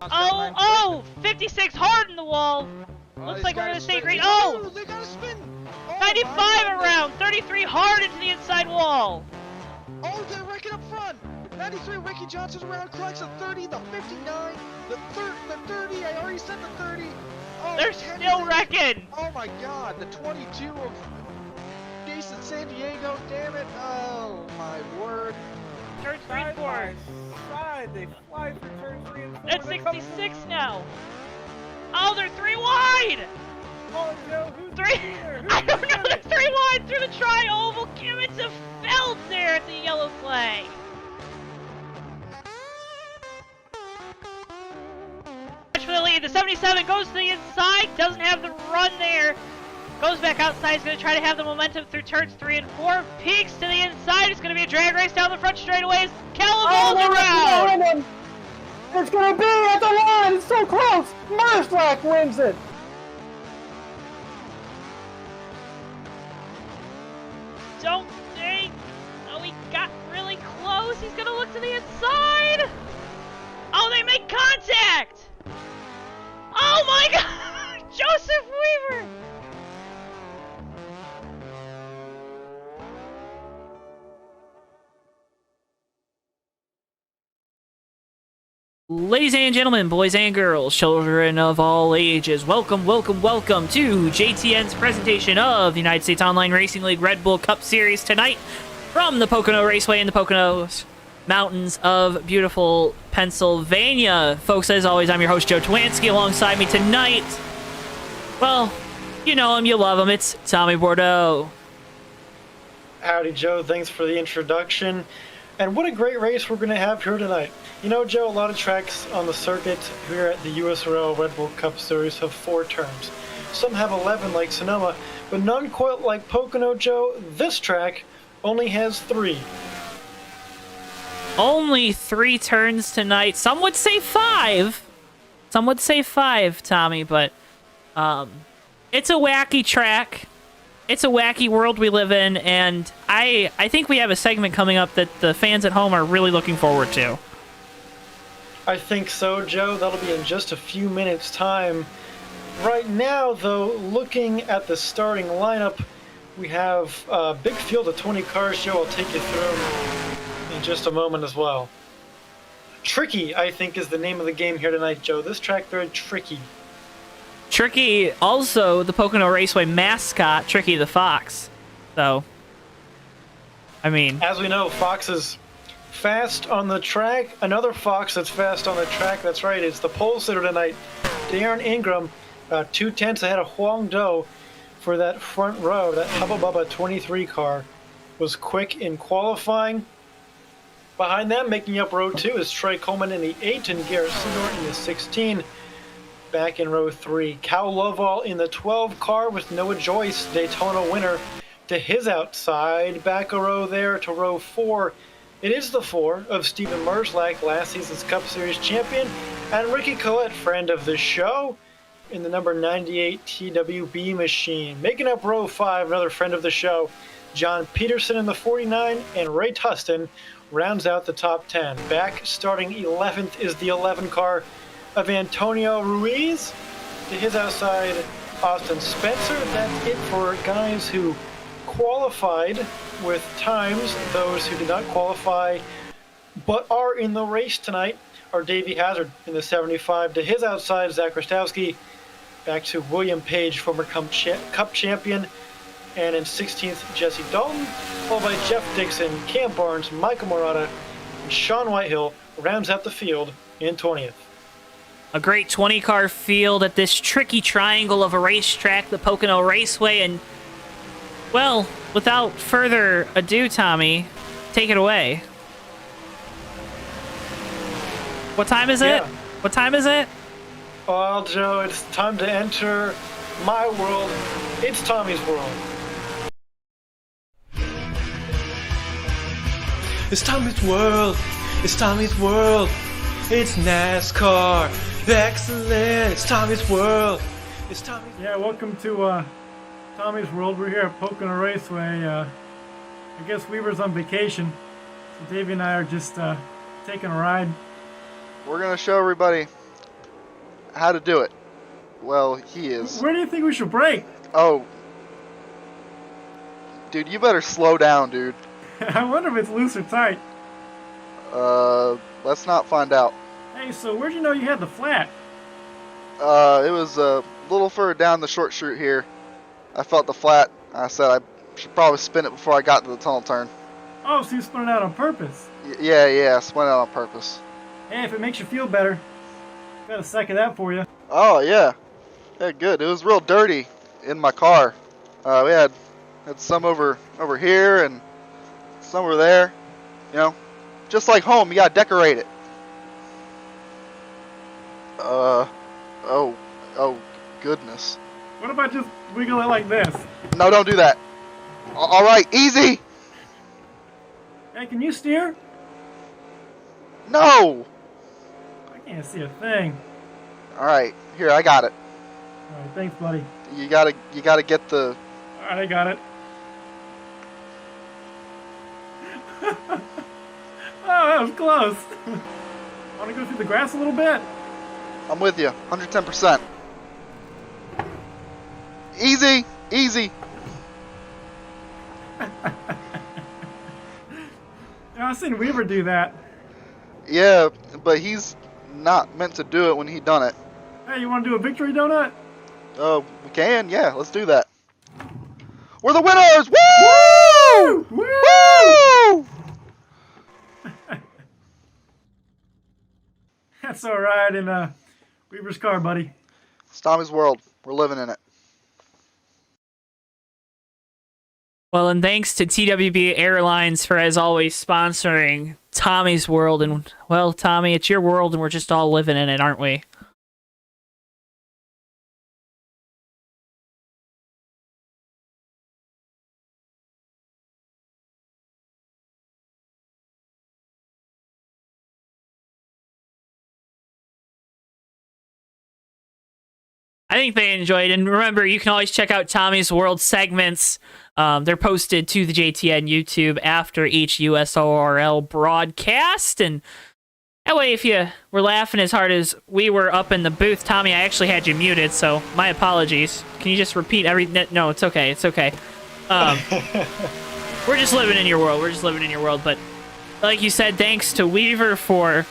Oh, 56 hard in the wall. Looks like we're going to stay green. Oh! They got a spin! 95 around, 33 hard into the inside wall. Oh, they're wrecking up front. 93, Ricky Johnson's around, collects the 30, the 59, the 30, I already said the 30. Oh, They're still wrecking. Oh my god, the 22 of Jason San Diego, damn it. Oh my word. Turn 3 and 4. Side, they fly for turn 3 and 4. That's 66 now. Oh, they're 3 wide. Oh, Joe, who's 3. here? I don't know. They're 3 wide through the tri-oval. Give it to Feld there at the yellow flag. For the lead, the 77 goes to the inside. Doesn't have the run there. Goes back outside. He's going to try to have the momentum through turns 3 and 4. Peaks to the inside. It's going to be a drag race down the front straightaways. Calavol's around. It's going to be at the line. It's so close. Merslack wins it. Don't think. Oh, he got really close. He's going to look to the inside. Oh, they make contact. Oh my God. Joseph Weaver. Ladies and gentlemen, boys and girls, children of all ages, welcome, welcome, welcome to JTN's presentation of the United States Online Racing League Red Bull Cup Series tonight from the Pocono Raceway in the Poconos Mountains of beautiful Pennsylvania. Folks, as always, I'm your host, JoeTowNetwork. Alongside me tonight, well, you know him, you love him, it's Tommy Bordeaux. Howdy, Joe. Thanks for the introduction. And what a great race we're going to have here tonight. You know, Joe, a lot of tracks on the circuit here at the USORL Red Bull Cup Series have 4 turns. Some have 11 like Sonoma, but none quite like Pocono, Joe. This track only has 3. Only 3 turns tonight. Some would say 5. Some would say 5, Tommy, but it's a wacky track. It's a wacky world we live in, and I think we have a segment coming up that the fans at home are really looking forward to. I think so, Joe. That'll be in just a few minutes' time. Right now, though, looking at the starting lineup, we have a big field of 20 cars, Joe. I'll take you through in just a moment as well. Tricky, I think, is the name of the game here tonight, Joe. This track, very tricky. Tricky, also the Pocono Raceway mascot, Tricky the Fox. So, I mean... As we know, Fox is fast on the track. Another Fox that's fast on the track, that's right, it's the pole sitter tonight. Darren Ingram, 2/10 ahead of Huang Do for that front row. That Hubba Bubba 23 car was quick in qualifying. Behind them, making up row 2, is Trey Coleman in the 8 and Garrett Sindor in the 16. Back in row 3, Cal Lovell in the 12 car with Noah Joyce, Daytona winner, to his outside. Back a row there to row 4. It is the 4 of Stephen Merslack, last season's Cup Series champion, and Ricky Collette, friend of the show, in the number 98 TWB machine. Making up row 5, another friend of the show, John Peterson in the 49, and Ray Tustin rounds out the top 10. Back starting 11th is the 11 car of Antonio Ruiz. To his outside, Austin Spencer. That's it for guys who qualified with times. Those who did not qualify but are in the race tonight are Davey Hazard in the 75. To his outside, Zach Rostowski. Back to William Page, former Cup champion. And in 16th, Jesse Dalton. Followed by Jeff Dixon, Cam Barnes, Michael Murata, and Sean Whitehill rounds out the field in 20th. A great 20-car field at this tricky triangle of a racetrack, the Pocono Raceway, and, well, without further ado, Tommy, take it away. What time is it? What time is it? Well, Joe, it's time to enter my world. It's Tommy's world. It's Tommy's world. It's Tommy's world. It's NASCAR. Excellent. It's Tommy's world. It's Tommy's. Yeah, welcome to Tommy's World. We're here at Pocono Raceway. I guess Weaver's on vacation, so Davey and I are just taking a ride. We're going to show everybody how to do it. Well, he is. Where do you think we should break? Oh. Dude, you better slow down, dude. I wonder if it's loose or tight. Let's not find out. Hey, so where'd you know you had the flat? It was a little further down the short chute here. I felt the flat. I said I should probably spin it before I got to the tunnel turn. Oh, so you spun it out on purpose. Yeah, I spun it out on purpose. Hey, if it makes you feel better, got a sack of that for you. Oh, yeah. Yeah, good. It was real dirty in my car. We had some over here and some over there. You know, just like home, you gotta decorate it. Oh, goodness. What about just wiggle it like this? No, don't do that. All right, easy. Hey, can you steer? No. I can't see a thing. All right, here, I got it. All right, thanks, buddy. You gotta get the. All right, I got it. Oh, that was close. Want to go through the grass a little bit? I'm with you, 110%. Easy. I've seen Weaver do that. Yeah, but he's not meant to do it when he done it. Hey, you want to do a victory donut? We can, yeah, let's do that. We're the winners! Woo! Woo! Woo! That's all right in Weaver's car, buddy. It's Tommy's world. We're living in it. Well, and thanks to TWB Airlines for, as always, sponsoring Tommy's World. And, well, Tommy, it's your world, and we're just all living in it, aren't we? I think they enjoyed it. And remember, you can always check out Tommy's World segments. They're posted to the JTN YouTube after each USORL broadcast. And that way, if you were laughing as hard as we were up in the booth, Tommy, I actually had you muted, so my apologies. Can you just repeat every... No, it's okay. It's okay. We're just living in your world. We're just living in your world. But like you said, thanks to Weaver for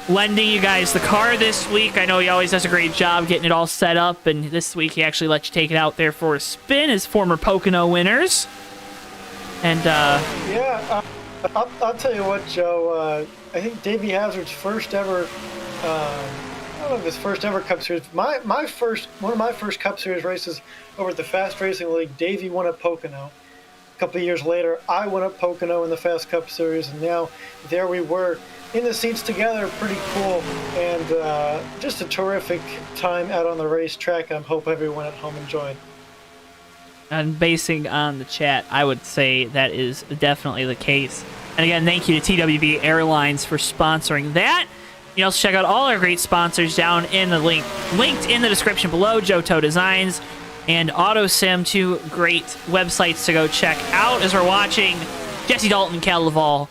lending you guys the car this week. I know he always does a great job getting it all set up, and this week he actually let you take it out there for a spin as former Pocono winners. And Yeah, I'll tell you what, Joe. I think Davey Hazard's first ever, I don't know if his first ever Cup Series. One of my first Cup Series races over at the Fast Racing League, Davey won at Pocono. A couple of years later, I won at Pocono in the Fast Cup Series, and now there we were in the seats together. Pretty cool, and just a terrific time out on the racetrack. I hope everyone at home enjoyed. And basing on the chat, I would say that is definitely the case. And again, thank you to TWB Airlines for sponsoring that. You can also check out all our great sponsors down in the linked in the description below. JoeTow Designs and AutoSim, two great websites to go check out as we're watching Jesse Dalton and Cal Laval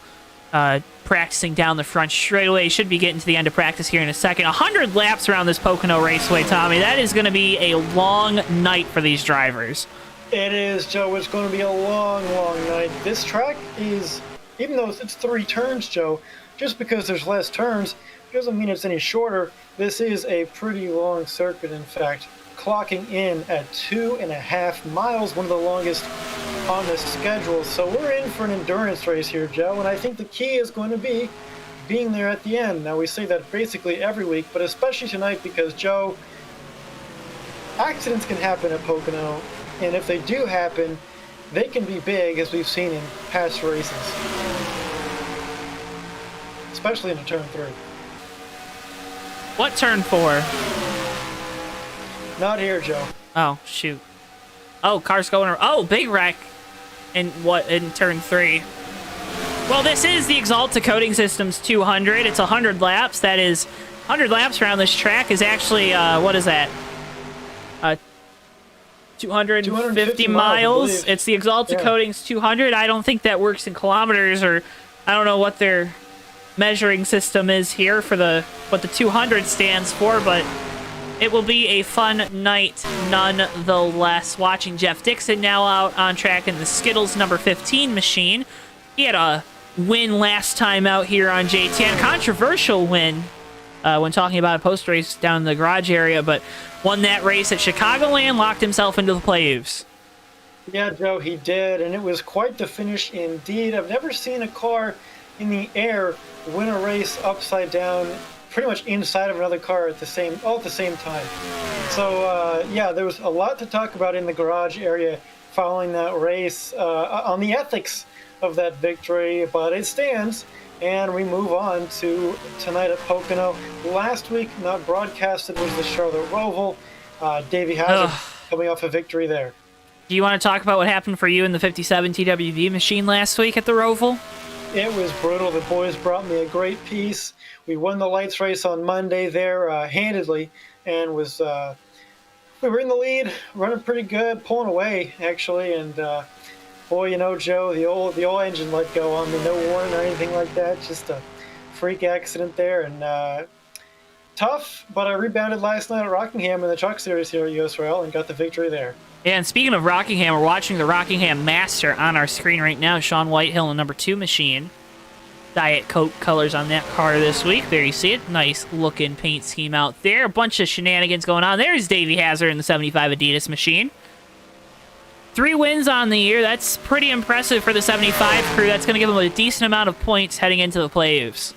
practicing down the front straightaway. Should be getting to the end of practice here in a second. 100 laps around this Pocono Raceway, Tommy. That is going to be a long night for these drivers. It is, Joe. It's going to be a long, long night. This track is, even though it's 3 turns, Joe, just because there's less turns doesn't mean it's any shorter. This is a pretty long circuit, in fact, clocking in at 2.5 miles, one of the longest on the schedule. So we're in for an endurance race here, Joe, and I think the key is going to be being there at the end. Now, we say that basically every week, but especially tonight because, Joe, accidents can happen at Pocono, and if they do happen, they can be big, as we've seen in past races, especially in a turn 3. What turn 4? Not here, Joe. Oh, shoot. Oh, car's going... Oh, big wreck in turn 3. Well, this is the Axalta Coating Systems 200. It's 100 laps. That is 100 laps around this track is actually, what is that? 250 miles. It's the Axalta Coatings 200. I don't think that works in kilometers, or I don't know what their measuring system is here for what the 200 stands for, but It will be a fun night nonetheless. Watching Jeff Dixon now out on track in the Skittles number 15 machine. He had a win last time out here on JTN. Controversial win when talking about a post race down in the garage area, but won that race at Chicagoland, locked himself into the playoffs. Yeah, Joe, he did, and it was quite the finish indeed. I've never seen a car in the air win a race upside down, pretty much inside of another car all at the same time. So yeah, there was a lot to talk about in the garage area following that race on the ethics of that victory, but it stands, and we move on to tonight at Pocono. Last week, not broadcasted, was the Charlotte Roval. Davey Hazard coming off a victory there. Do you want to talk about what happened for you in the 57 TWV machine last week at the Roval? It was brutal. The boys brought me a great piece. We won the lights race on Monday there handedly, and we were in the lead, running pretty good, pulling away actually, and boy, you know, Joe, the old engine let go on me, no warning or anything like that, just a freak accident there, and tough, but I rebounded last night at Rockingham in the Truck Series here at USORL and got the victory there. Yeah, and speaking of Rockingham, we're watching the Rockingham Master on our screen right now. Sean Whitehill in the number 2 machine. Diet Coke colors on that car this week. There you see it. Nice looking paint scheme out there. A bunch of shenanigans going on. There's Davey Hazard in the 75 Adidas machine. 3 wins on the year. That's pretty impressive for the 75 crew. That's going to give them a decent amount of points heading into the playoffs.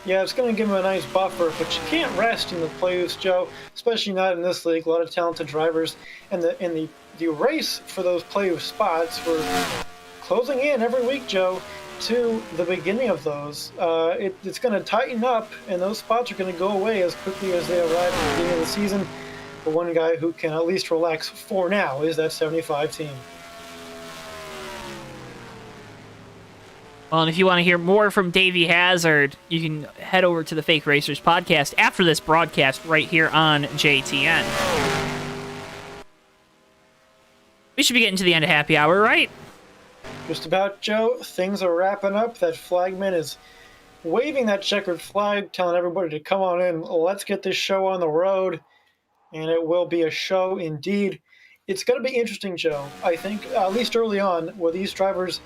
Yeah, it's going to give them a nice buffer, but you can't rest in the playoffs, Joe, especially not in this league. A lot of talented drivers, and the race for those playoff spots were closing in every week, Joe, to the beginning of those. It's going to tighten up, and those spots are going to go away as quickly as they arrive at the beginning of the season. The one guy who can at least relax for now is that 75 team. Well, and if you want to hear more from Davey Hazard, you can head over to the Fake Racers podcast after this broadcast right here on JTN. We should be getting to the end of happy hour, right? Just about, Joe. Things are wrapping up. That flagman is waving that checkered flag, telling everybody to come on in. Let's get this show on the road, and it will be a show indeed. It's going to be interesting, Joe, I think, at least early on, where these drivers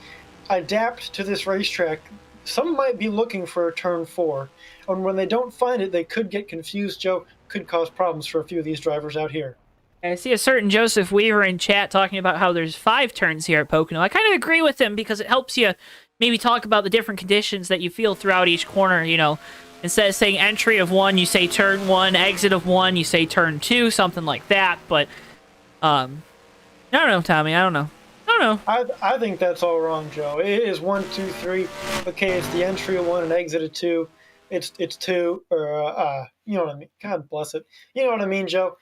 adapt to this racetrack. Some might be looking for a turn 4, and when they don't find it, they could get confused, Joe. Could cause problems for a few of these drivers out here. I see a certain Joseph Weaver in chat talking about how there's 5 turns here at Pocono. I kind of agree with him because it helps you maybe talk about the different conditions that you feel throughout each corner, you know. Instead of saying entry of 1, you say turn 1, exit of 1, you say turn 2, something like that. But, I don't know, Tommy, I don't know. I think that's all wrong, Joe. It is 1, 2, 3. Okay, it's the entry of 1 and exit of 2. It's 2, or you know what I mean. God bless it. You know what I mean, Joe.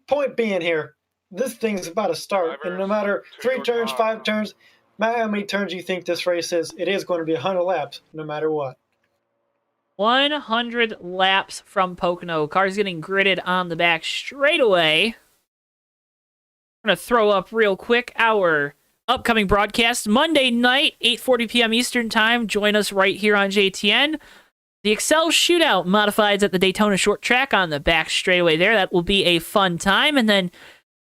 Point being here, this thing's about to start, and no matter 3 turns, 5 turns, no matter how many turns you think this race is, it is going to be 100 laps, no matter what. 100 laps from Pocono. Cars getting gridded on the back straightaway. I'm going to throw up real quick our upcoming broadcast Monday night, 8:40 p.m. Eastern Time. Join us right here on JTN. The Excel Shootout modifieds at the Daytona Short Track on the back straightaway there. That will be a fun time. And then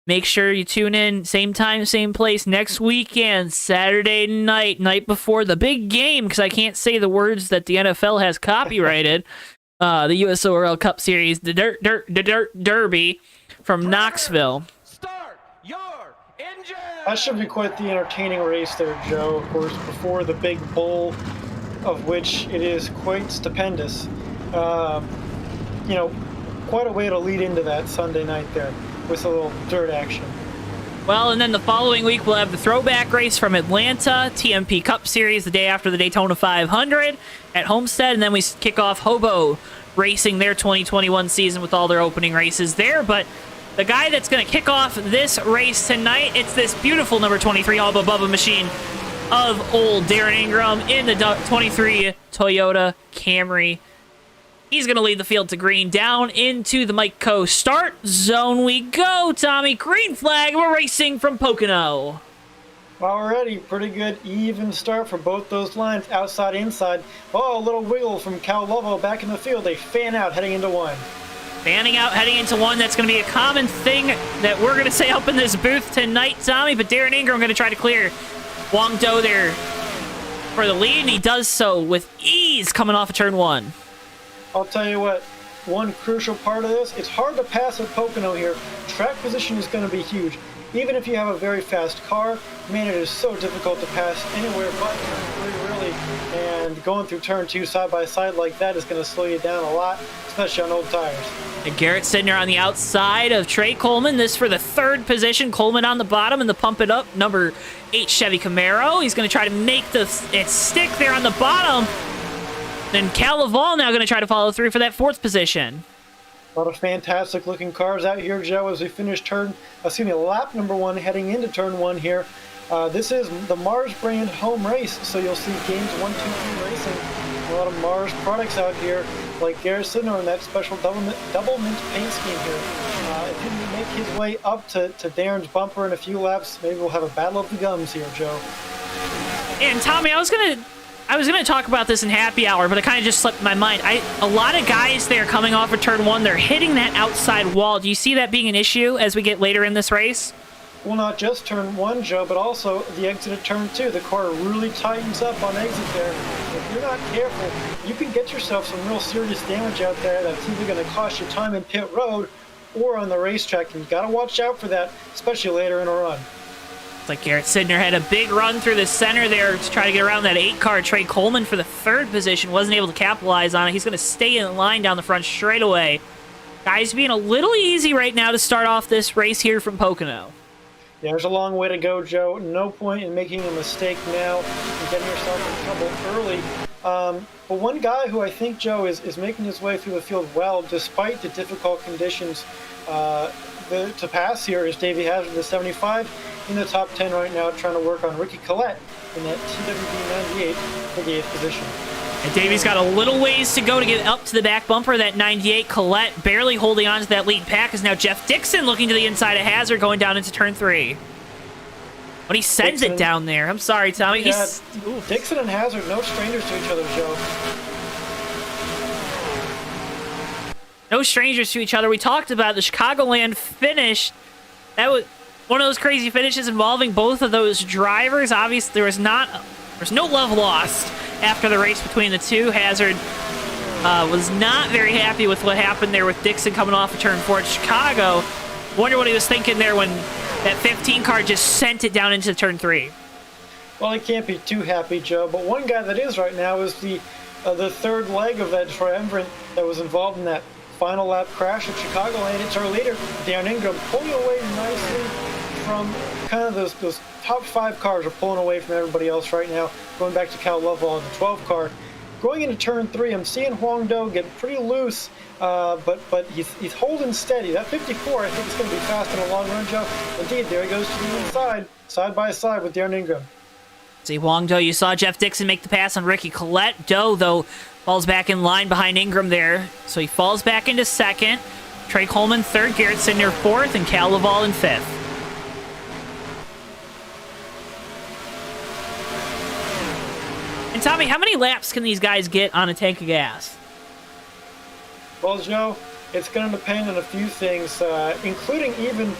make sure you tune in same time, same place next weekend, Saturday night before the big game, because I can't say the words that the NFL has copyrighted. The USORL Cup Series, the Dirt Derby from Knoxville. Start your engine! That should be quite the entertaining race there, Joe. Of course, before the big bull, of which it is quite stupendous. You know, quite a way to lead into that Sunday night there with a little dirt action. Well, and then the following week we'll have the throwback race from Atlanta, TMP Cup Series, the day after the Daytona 500 at Homestead, and then we kick off Hobo Racing their 2021 season with all their opening races there. But the guy that's going to kick off this race tonight, it's this beautiful number 23 Alba Bubba machine of old Darren Ingram in the 23 Toyota Camry. He's going to lead the field to green. Down into the Mike Co. start zone we go, Tommy. Green flag. We're racing from Pocono. Already, pretty good even start for both those lines, outside, inside. Oh, a little wiggle from Cal Lovo back in the field. They fan out heading into 1. Fanning out, heading into one. That's going to be a common thing that we're going to say up in this booth tonight, Tommy. But Darren Ingram going to try to clear Wong Do there for the lead, and he does so with ease coming off of turn 1. I'll tell you what, one crucial part of this, it's hard to pass at Pocono here. Track position is going to be huge. Even if you have a very fast car, man, it is so difficult to pass anywhere but turn 3, really. And going through turn 2 side by side like that is going to slow you down a lot, especially on old tires. And Garrett Sidner on the outside of Trey Coleman. This for the 3rd position. Coleman on the bottom and the pump it up. Number 8 Chevy Camaro. He's going to try to make it stick there on the bottom. Then Cal Laval now going to try to follow through for that 4th position. A lot of fantastic looking cars out here, Joe, as we finish lap number 1 heading into turn 1 here. This is the Mars brand home race, so you'll see games 1, 2, 3 racing. A lot of Mars products out here, like Garrett Sidner in that special double mint paint scheme here. If he can make his way up to Darren's bumper in a few laps, maybe we'll have a battle of the gums here, Joe. And Tommy, I was gonna talk about this in happy hour, but it kind of just slipped my mind. A lot of guys there coming off of turn 1, they're hitting that outside wall. Do you see that being an issue as we get later in this race? Well, not just turn 1, Joe, but also the exit of turn 2. The car really tightens up on exit there. If you're not careful, you can get yourself some real serious damage out there that's either going to cost you time in pit road or on the racetrack, and you got to watch out for that, especially later in a run. It's like Garrett Sidner had a big run through the center there to try to get around that 8-car. Trey Coleman for the 3rd position wasn't able to capitalize on it. He's going to stay in line down the front straightaway. Guys being a little easy right now to start off this race here from Pocono. Yeah, there's a long way to go, Joe. No point in making a mistake now and getting yourself in trouble early. But one guy who I think, Joe, is making his way through the field well, despite the difficult conditions to pass here, is Davey Hazard, the 75, in the top 10 right now, trying to work on Ricky Collette in that TWB 98 for the 8th position. And Davey's got a little ways to go to get up to the back bumper. That 98 Collette barely holding on to that lead pack is now Jeff Dixon looking to the inside of Hazard going down into turn 3. But he sends it down there. I'm sorry, Tommy. Yeah, Dixon and Hazard, no strangers to each other, Joe. No strangers to each other. We talked about the Chicagoland finish. That was one of those crazy finishes involving both of those drivers. Obviously, there's no love lost after the race between the two. Hazard was not very happy with what happened there with Dixon coming off of turn 4 at Chicago. Wonder what he was thinking there when that 15 car just sent it down into turn 3. Well, he can't be too happy, Joe. But one guy that is right now is the 3rd leg of that triumvirate that was involved in that final lap crash at Chicagoland. It's our leader, Darren Ingram, pulling away nicely from kind of those top 5 cars are pulling away from everybody else right now. Going back to Cal Lovell in the 12 car. Going into turn 3, I'm seeing Huang Do get pretty loose, but he's holding steady. That 54, I think, is going to be fast in a long run, Joe. Indeed, there he goes to the inside, side by side with Darren Ingram. See, Huang Do, you saw Jeff Dixon make the pass on Ricky Collette. Do, though, falls back in line behind Ingram there. So he falls back into 2nd. Trey Coleman 3rd, Garrett Sidner 4th, and Cal Laval in 5th. And Tommy, how many laps can these guys get on a tank of gas? Well, Joe, it's going to depend on a few things, including even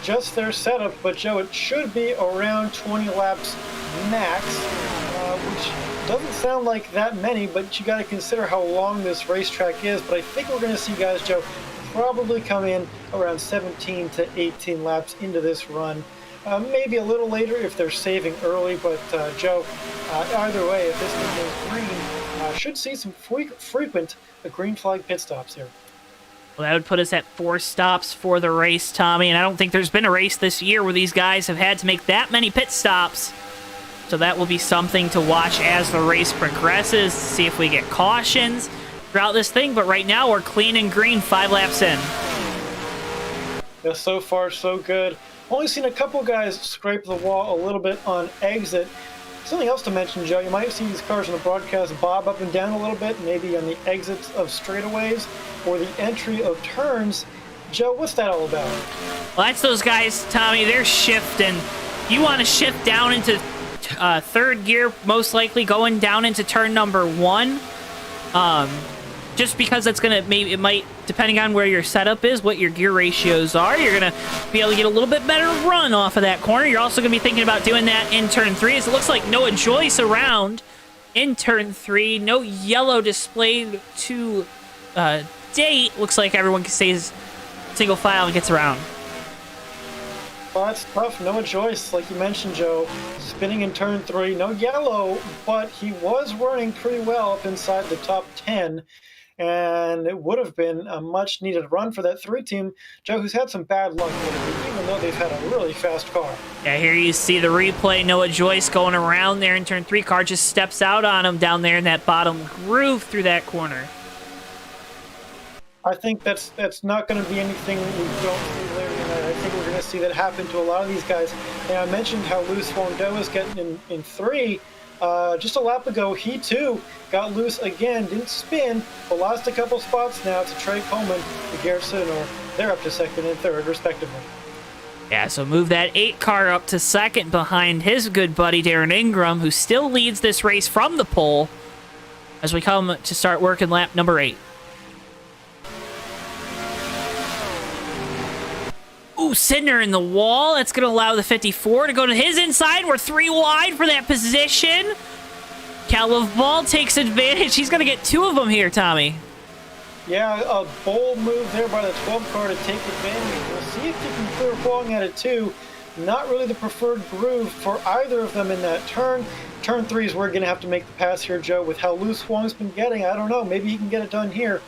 just their setup. But, Joe, it should be around 20 laps max, which doesn't sound like that many, but you got to consider how long this racetrack is. But I think we're going to see guys, Joe, probably come in around 17 to 18 laps into this run. Maybe a little later if they're saving early, but Joe, either way, if this thing goes green, should see some frequent green flag pit stops here. Well, that would put us at 4 stops for the race, Tommy, and I don't think there's been a race this year where these guys have had to make that many pit stops. So that will be something to watch as the race progresses, to see if we get cautions throughout this thing. But right now, we're clean and green 5 laps in. Yeah, so far, so good. Only seen a couple guys scrape the wall a little bit on exit. Something else to mention, Joe, you might see these cars in the broadcast bob up and down a little bit, maybe on the exits of straightaways or the entry of turns. Joe, what's that all about? Well, that's those guys, Tommy, they're shifting. You want to shift down into 3rd gear, most likely going down into turn number 1. just because that's gonna maybe it might, depending on where your setup is, what your gear ratios are, you're gonna be able to get a little bit better run off of that corner. You're also gonna be thinking about doing that in turn 3. As it looks like Noah Joyce around in turn 3. No yellow displayed to date. Looks like everyone stays single file and gets around. Well, that's tough. Noah Joyce, like you mentioned, Joe, spinning in turn 3. No yellow, but he was running pretty well up inside the top 10. And it would have been a much-needed run for that 3 team, Joe, who's had some bad luck lately, even though they've had a really fast car. Yeah, here you see the replay. Noah Joyce going around there in turn 3. Car just steps out on him down there in that bottom groove through that corner. I think that's not going to be anything we don't see later tonight. I think we're going to see that happen to a lot of these guys. And I mentioned how loose Wando was getting in 3. Just a lap ago, he too got loose again, didn't spin, but lost a couple spots now to Trey Coleman and Garrett Sidnor. They're up to 2nd and 3rd, respectively. Yeah, so move that 8 car up to 2nd behind his good buddy Darren Ingram, who still leads this race from the pole as we come to start working lap number 8. Ooh, Sidner in the wall. That's going to allow the 54 to go to his inside. We're 3 wide for that position. Ball takes advantage. He's going to get 2 of them here, Tommy. Yeah, a bold move there by the 12 car to take advantage. We'll see if you can clear Huang at it too. Not really the preferred groove for either of them in that turn. Turn 3 is where we're going to have to make the pass here, Joe. With how loose Huang's been getting, I don't know. Maybe he can get it done here.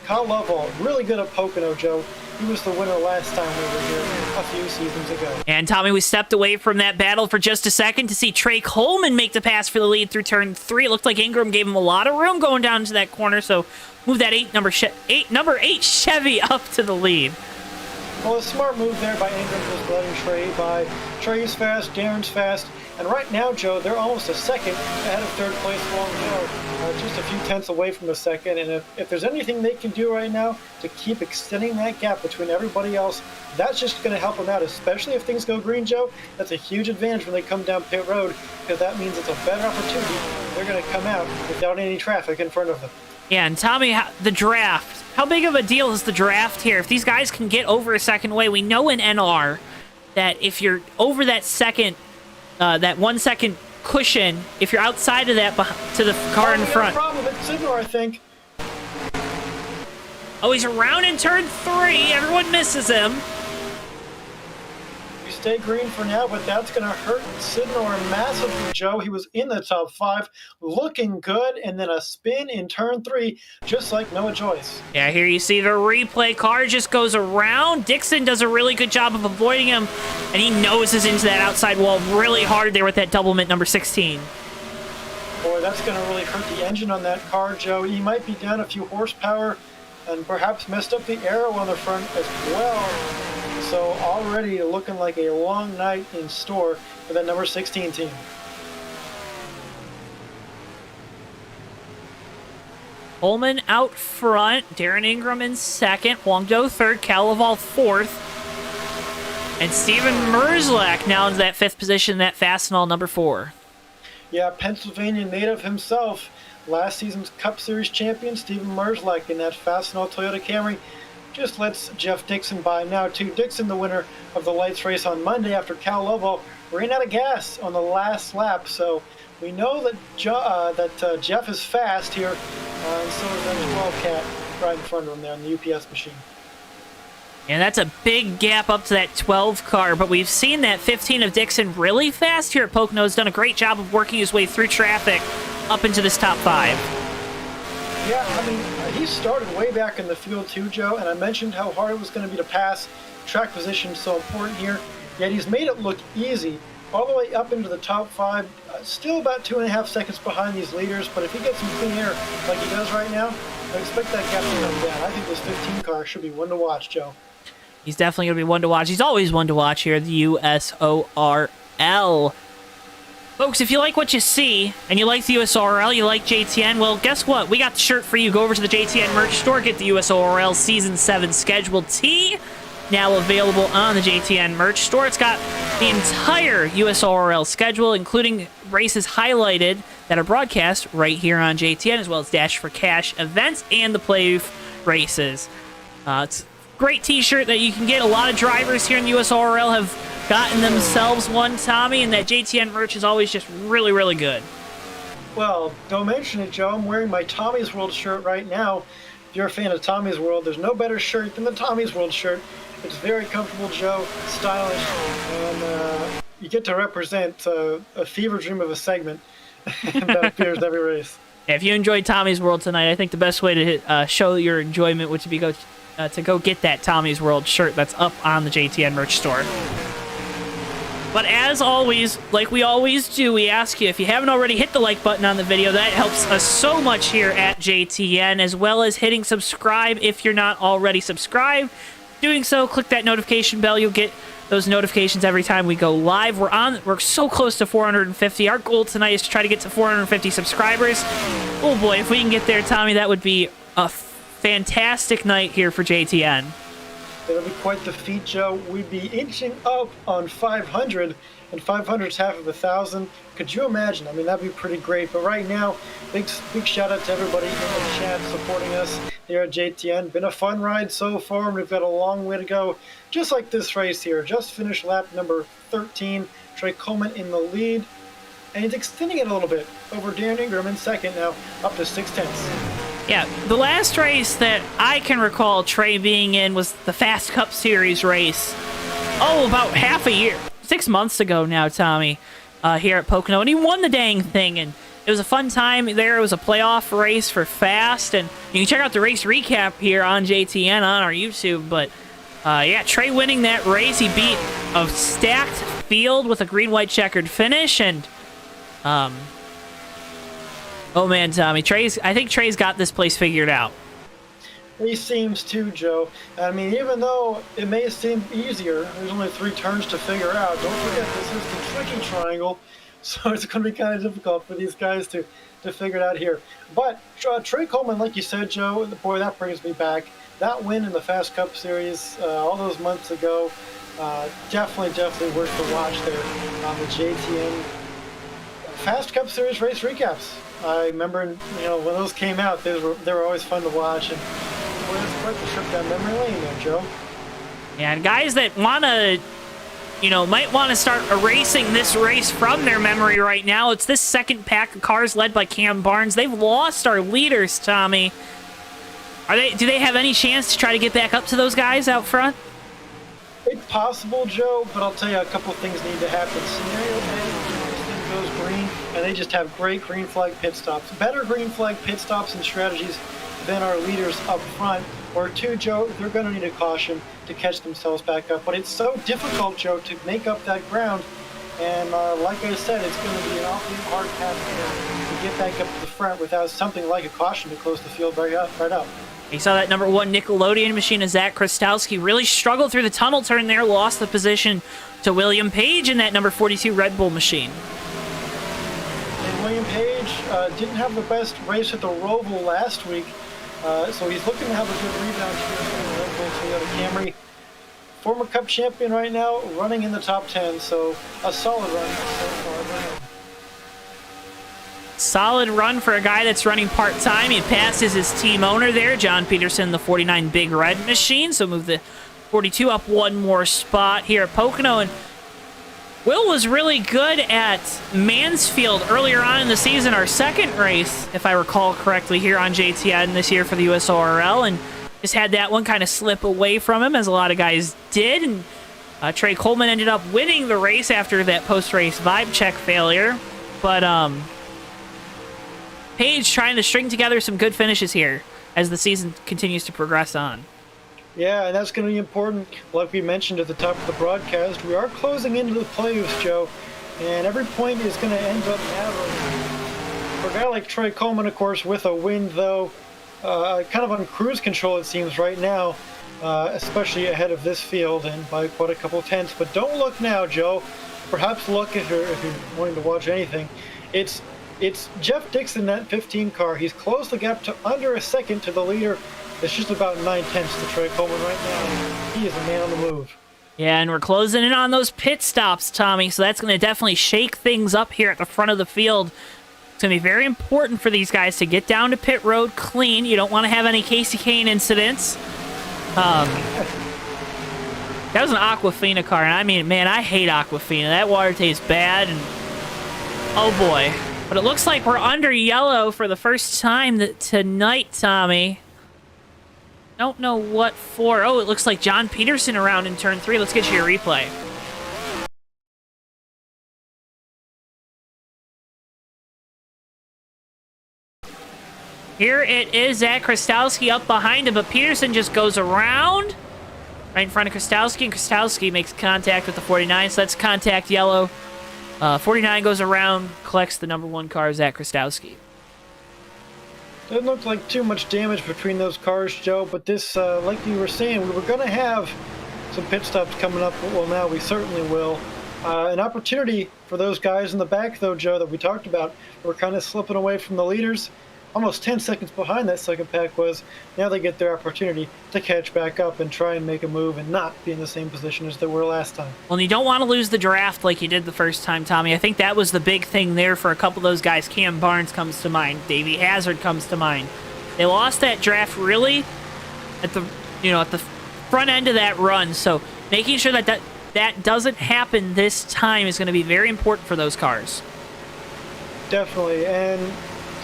Kyle Lovell, really good at Pocono, Joe. He was the winner last time we were here a few seasons ago. And Tommy, we stepped away from that battle for just a second to see Trey Coleman make the pass for the lead through turn 3. It looked like Ingram gave him a lot of room going down into that corner, so move that number 8 Chevy up to the lead. Well, a smart move there by Ingram, just letting Trey by. Trey's fast, Darren's fast, and right now, Joe, they're almost a second ahead of 3rd place Wando, just a few tenths away from the 2nd, and if there's anything they can do right now to keep extending that gap between everybody else, that's just going to help them out, especially if things go green, Joe. That's a huge advantage when they come down pit road, because that means it's a better opportunity. They're going to come out without any traffic in front of them. Yeah, and Tommy, the draft. How big of a deal is the draft here? If these guys can get over a second away, we know in NR that if you're over that second, that 1 second cushion, if you're outside of that to the car in front. Problem with Sidnor, I think. Oh, he's around in turn 3. Everyone misses him. We stay green for now, but that's going to hurt Sidnor massively, Joe. He was in the top 5, looking good, and then a spin in turn 3, just like Noah Joyce. Yeah, here you see the replay. Car just goes around. Dixon does a really good job of avoiding him, and he noses into that outside wall really hard there with that double mint number 16. Boy, that's going to really hurt the engine on that car, Joe. He might be down a few horsepower and perhaps messed up the aero on the front as well. So already looking like a long night in store for that number 16 team. Coleman out front, Darren Ingram in 2nd, Wangdo 3rd, Calaval 4th, and Steven Merzlak now into that 5th position, that Fastenal number 4. Yeah, Pennsylvania native himself, last season's Cup Series champion, Steven Merzlak in that Fastenal Toyota Camry. Just lets Jeff Dixon by now, too. Dixon, the winner of the lights race on Monday after Cal Lovo ran out of gas on the last lap. So we know that Jeff is fast here, and so is that 12 cat right in front of him there on the UPS machine. And that's a big gap up to that 12 car, but we've seen that 15 of Dixon really fast here at Pocono. Has done a great job of working his way through traffic up into this top 5. Yeah, I mean, he started way back in the field too, Joe, and I mentioned how hard it was going to be to pass. Track position is so important here, yet he's made it look easy all the way up into the top 5, still about 2.5 seconds behind these leaders, but if he gets some clean air like he does right now, I expect that gap to come down. I think this 15 car should be one to watch, Joe. He's definitely going to be one to watch. He's always one to watch here at the USORL. Folks, if you like what you see, and you like the USORL, you like JTN, well, guess what? We got the shirt for you. Go over to the JTN merch store, get the USORL Season 7 Schedule Tee. now available on the JTN merch store. It's got the entire USORL schedule, including races highlighted that are broadcast right here on JTN, as well as Dash for Cash events and the playoff races. It's a great t-shirt that you can get. A lot of drivers here in the USORL have gotten themselves one, Tommy, and that JTN merch is always just really, really good. Well, don't mention it, Joe. I'm wearing my Tommy's World shirt right now. If you're a fan of Tommy's World, there's no better shirt than the Tommy's World shirt. It's very comfortable, Joe, stylish, and you get to represent a fever dream of a segment that appears every race. If you enjoyed Tommy's World tonight, I think the best way to show your enjoyment would be to go get that Tommy's World shirt that's up on the JTN merch store. But as always, like we always do, we ask you, if you haven't already hit the like button on the video, that helps us so much here at JTN, as well as hitting subscribe if you're not already subscribed. Doing so, click that notification bell. You'll get those notifications every time we go live. We're so close to 450. Our goal tonight is to try to get to 450 subscribers. Oh boy, if we can get there, Tommy, that would be a fantastic night here for JTN. It'll be quite the feat, Joe. We'd be inching up on 500, and 500's half of 1,000. Could you imagine? I mean, that'd be pretty great. But right now, big shout out to everybody in the chat supporting us here at JTN. Been a fun ride so far, and we've got a long way to go. Just like this race here. Just finished lap number 13. Trey Coleman in the lead, and he's extending it a little bit over Darren Ingram in second now, up to 6/10. Yeah, the last race that I can recall Trey being in was the Fast Cup Series race. Oh, about half a year. 6 months ago now, Tommy, here at Pocono. And he won the dang thing, and it was a fun time there. It was a playoff race for Fast, and you can check out the race recap here on JTN on our YouTube. But, yeah, Trey winning that race. He beat a stacked field with a green-white checkered finish, and, oh man, Tommy, I think Trey's got this place figured out. He seems to, Joe. I mean, even though it may seem easier, there's only 3 turns to figure out. Don't forget, this is the tricky triangle, so it's going to be kind of difficult for these guys to figure it out here. But Trey Coleman, like you said, Joe, boy, that brings me back. That win in the Fast Cup Series all those months ago, definitely worth the watch there on the JTN Fast Cup Series race recaps. I remember, when those came out, they were always fun to watch, and boy, it's quite the trip down memory lane there, Joe. Yeah, and guys that want to, might want to start erasing this race from their memory right now. It's this second pack of cars led by Cam Barnes. They've lost our leaders, Tommy. Do they have any chance to try to get back up to those guys out front? It's possible, Joe, but I'll tell you, a couple of things need to happen. Scenario A, goes green, and they just have great green flag pit stops. Better green flag pit stops and strategies than our leaders up front. Or 2, Joe, they're going to need a caution to catch themselves back up. But it's so difficult, Joe, to make up that ground. And like I said, it's going to be an awfully hard task to get back up to the front without something like a caution to close the field right up. You saw that number 1 Nickelodeon machine as Zach Krastowski really struggled through the tunnel turn there, lost the position to William Page in that number 42 Red Bull machine. And William Page didn't have the best race at the Roval last week, so he's looking to have a good rebound here in the Red Bull Toyota Camry. Former Cup champion right now, running in the top 10, so a solid run so far. Solid run for a guy that's running part-time. He passes his team owner there, John Peterson, the 49 Big Red machine, so move the 42 up one more spot here at Pocono. And Will was really good at Mansfield earlier on in the season, our second race, if I recall correctly, here on JTN this year for the USORL, and just had that one kind of slip away from him, as a lot of guys did. And Trey Coleman ended up winning the race after that post-race vibe check failure. But Page trying to string together some good finishes here as the season continues to progress on. Yeah, and that's going to be important. Like we mentioned at the top of the broadcast, we are closing into the playoffs, Joe, and every point is going to end up mattering. For a guy like Trey Coleman, of course, with a win, though, kind of on cruise control, it seems, right now, especially ahead of this field and by quite a couple of tenths. But don't look now, Joe. Perhaps look if you're wanting to watch anything. It's Jeff Dixon, that 15 car. He's closed the gap to under a second to the leader It's just about 9/10 to Trey Coleman right now. He is a man on the move. Yeah, and we're closing in on those pit stops, Tommy, so that's going to definitely shake things up here at the front of the field. It's going to be very important for these guys to get down to pit road clean. You don't want to have any Casey Kane incidents. That was an Aquafina car, and I mean, man, I hate Aquafina. That water tastes bad, and oh boy. But it looks like we're under yellow for the first time tonight, Tommy. Don't know what for. Oh, it looks like John Peterson around in turn 3. Let's get you a replay. Here it is at Krastowski up behind him, but Peterson just goes around right in front of Krastowski, and Krastowski makes contact with the 49, so that's contact yellow. 49 goes around, collects the number 1 car, Zach Krastowski. Doesn't look like too much damage between those cars, Joe, but this, like you were saying, we were going to have some pit stops coming up. Well, now we certainly will. An opportunity for those guys in the back, though, Joe, that we talked about. We're kind of slipping away from the leaders. Almost 10 seconds behind that second pack was. Now they get their opportunity to catch back up and try and make a move and not be in the same position as they were last time. Well, you don't want to lose the draft like you did the first time, Tommy. I think that was the big thing there for a couple of those guys. Cam Barnes comes to mind. Davey Hazard comes to mind. They lost that draft really at the front end of that run. So making sure that doesn't happen this time is going to be very important for those cars. Definitely, and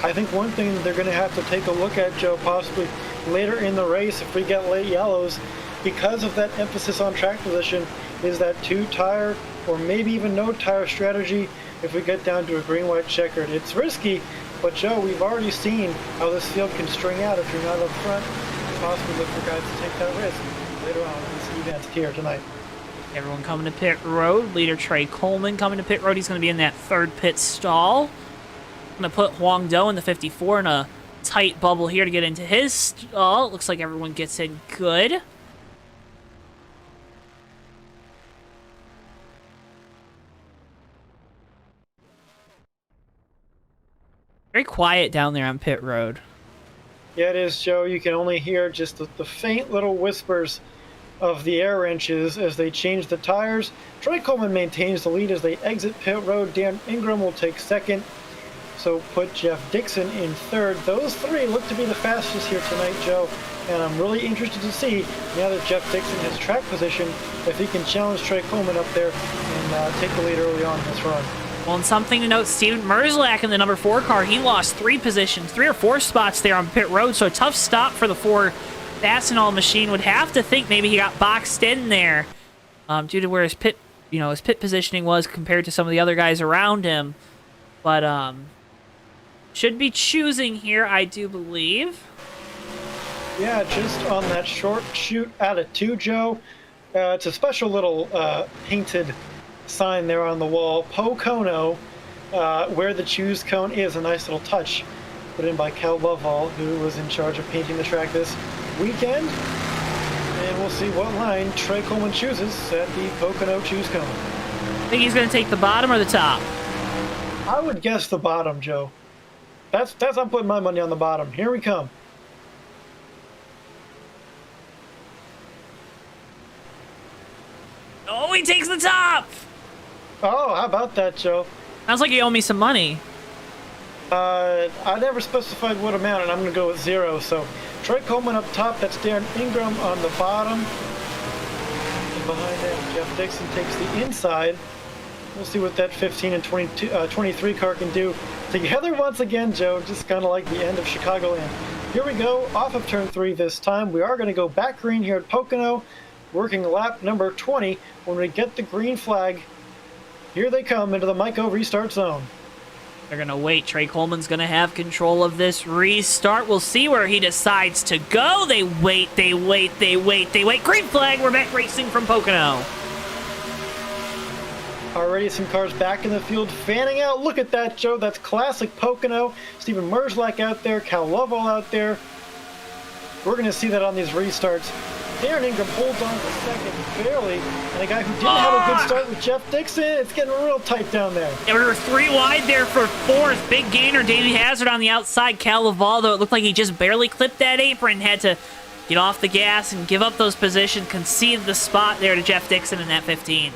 I think one thing that they're going to have to take a look at, Joe, possibly later in the race, if we get late yellows, because of that emphasis on track position, is that 2-tire or maybe even no tire strategy if we get down to a green-white checkered. It's risky, but Joe, we've already seen how this field can string out if you're not up front. It's possible look for guys to take that risk later on in this event here tonight. Everyone coming to pit road. Leader Trey Coleman coming to pit road. He's going to be in that third pit stall. Going to put Huang Do in the 54 in a tight bubble here to get into his stall. It looks like everyone gets in good. Very quiet down there on pit road. Yeah, it is, Joe. You can only hear just the faint little whispers of the air wrenches as they change the tires. Trey Coleman maintains the lead as they exit pit road. Dan Ingram will take second. So put Jeff Dixon in third. Those three look to be the fastest here tonight, Joe. And I'm really interested to see, now that Jeff Dixon has track position, if he can challenge Trey Coleman up there and take the lead early on in this run. Well, and something to note, Steven Merzlak in the number 4 car, he lost 3 or 4 spots there on pit road, so a tough stop for the 4 Fastenal machine. Would have to think maybe he got boxed in there due to where his pit positioning was compared to some of the other guys around him. But should be choosing here, I do believe. Yeah, just on that short chute out of 2, Joe. It's a special little painted sign there on the wall. Pocono, where the choose cone is, a nice little touch put in by Cal Lovall, who was in charge of painting the track this weekend. And we'll see what line Trey Coleman chooses at the Pocono choose cone. Think he's going to take the bottom or the top? I would guess the bottom, Joe. That's I'm putting my money on the bottom. Here we come. Oh, he takes the top! Oh, how about that, Joe? Sounds like you owe me some money. I never specified what amount, and I'm going to go with 0. So Trey Coleman up top, that's Darren Ingram on the bottom. And behind him, Jeff Dixon takes the inside. We'll see what that 15 and 23 car can do together once again, Joe, just kind of like the end of Chicagoland. Here we go, off of turn 3 this time. We are going to go back green here at Pocono, working lap number 20. When we get the green flag, here they come into the Myco restart zone. They're going to wait. Trey Coleman's going to have control of this restart. We'll see where he decides to go. They wait. Green flag, we're back racing from Pocono. Already some cars back in the field, fanning out. Look at that, Joe. That's classic Pocono. Steven Merzlak out there, Cal Lovell out there. We're going to see that on these restarts. Darren Ingram holds on for second, barely. And a guy who didn't have a good start with Jeff Dixon. It's getting real tight down there. And we were 3 wide there for 4th. Big gainer, Davey Hazard on the outside. Cal Lavaldo, it looked like he just barely clipped that apron. Had to get off the gas and give up those positions, concede the spot there to Jeff Dixon in that 15.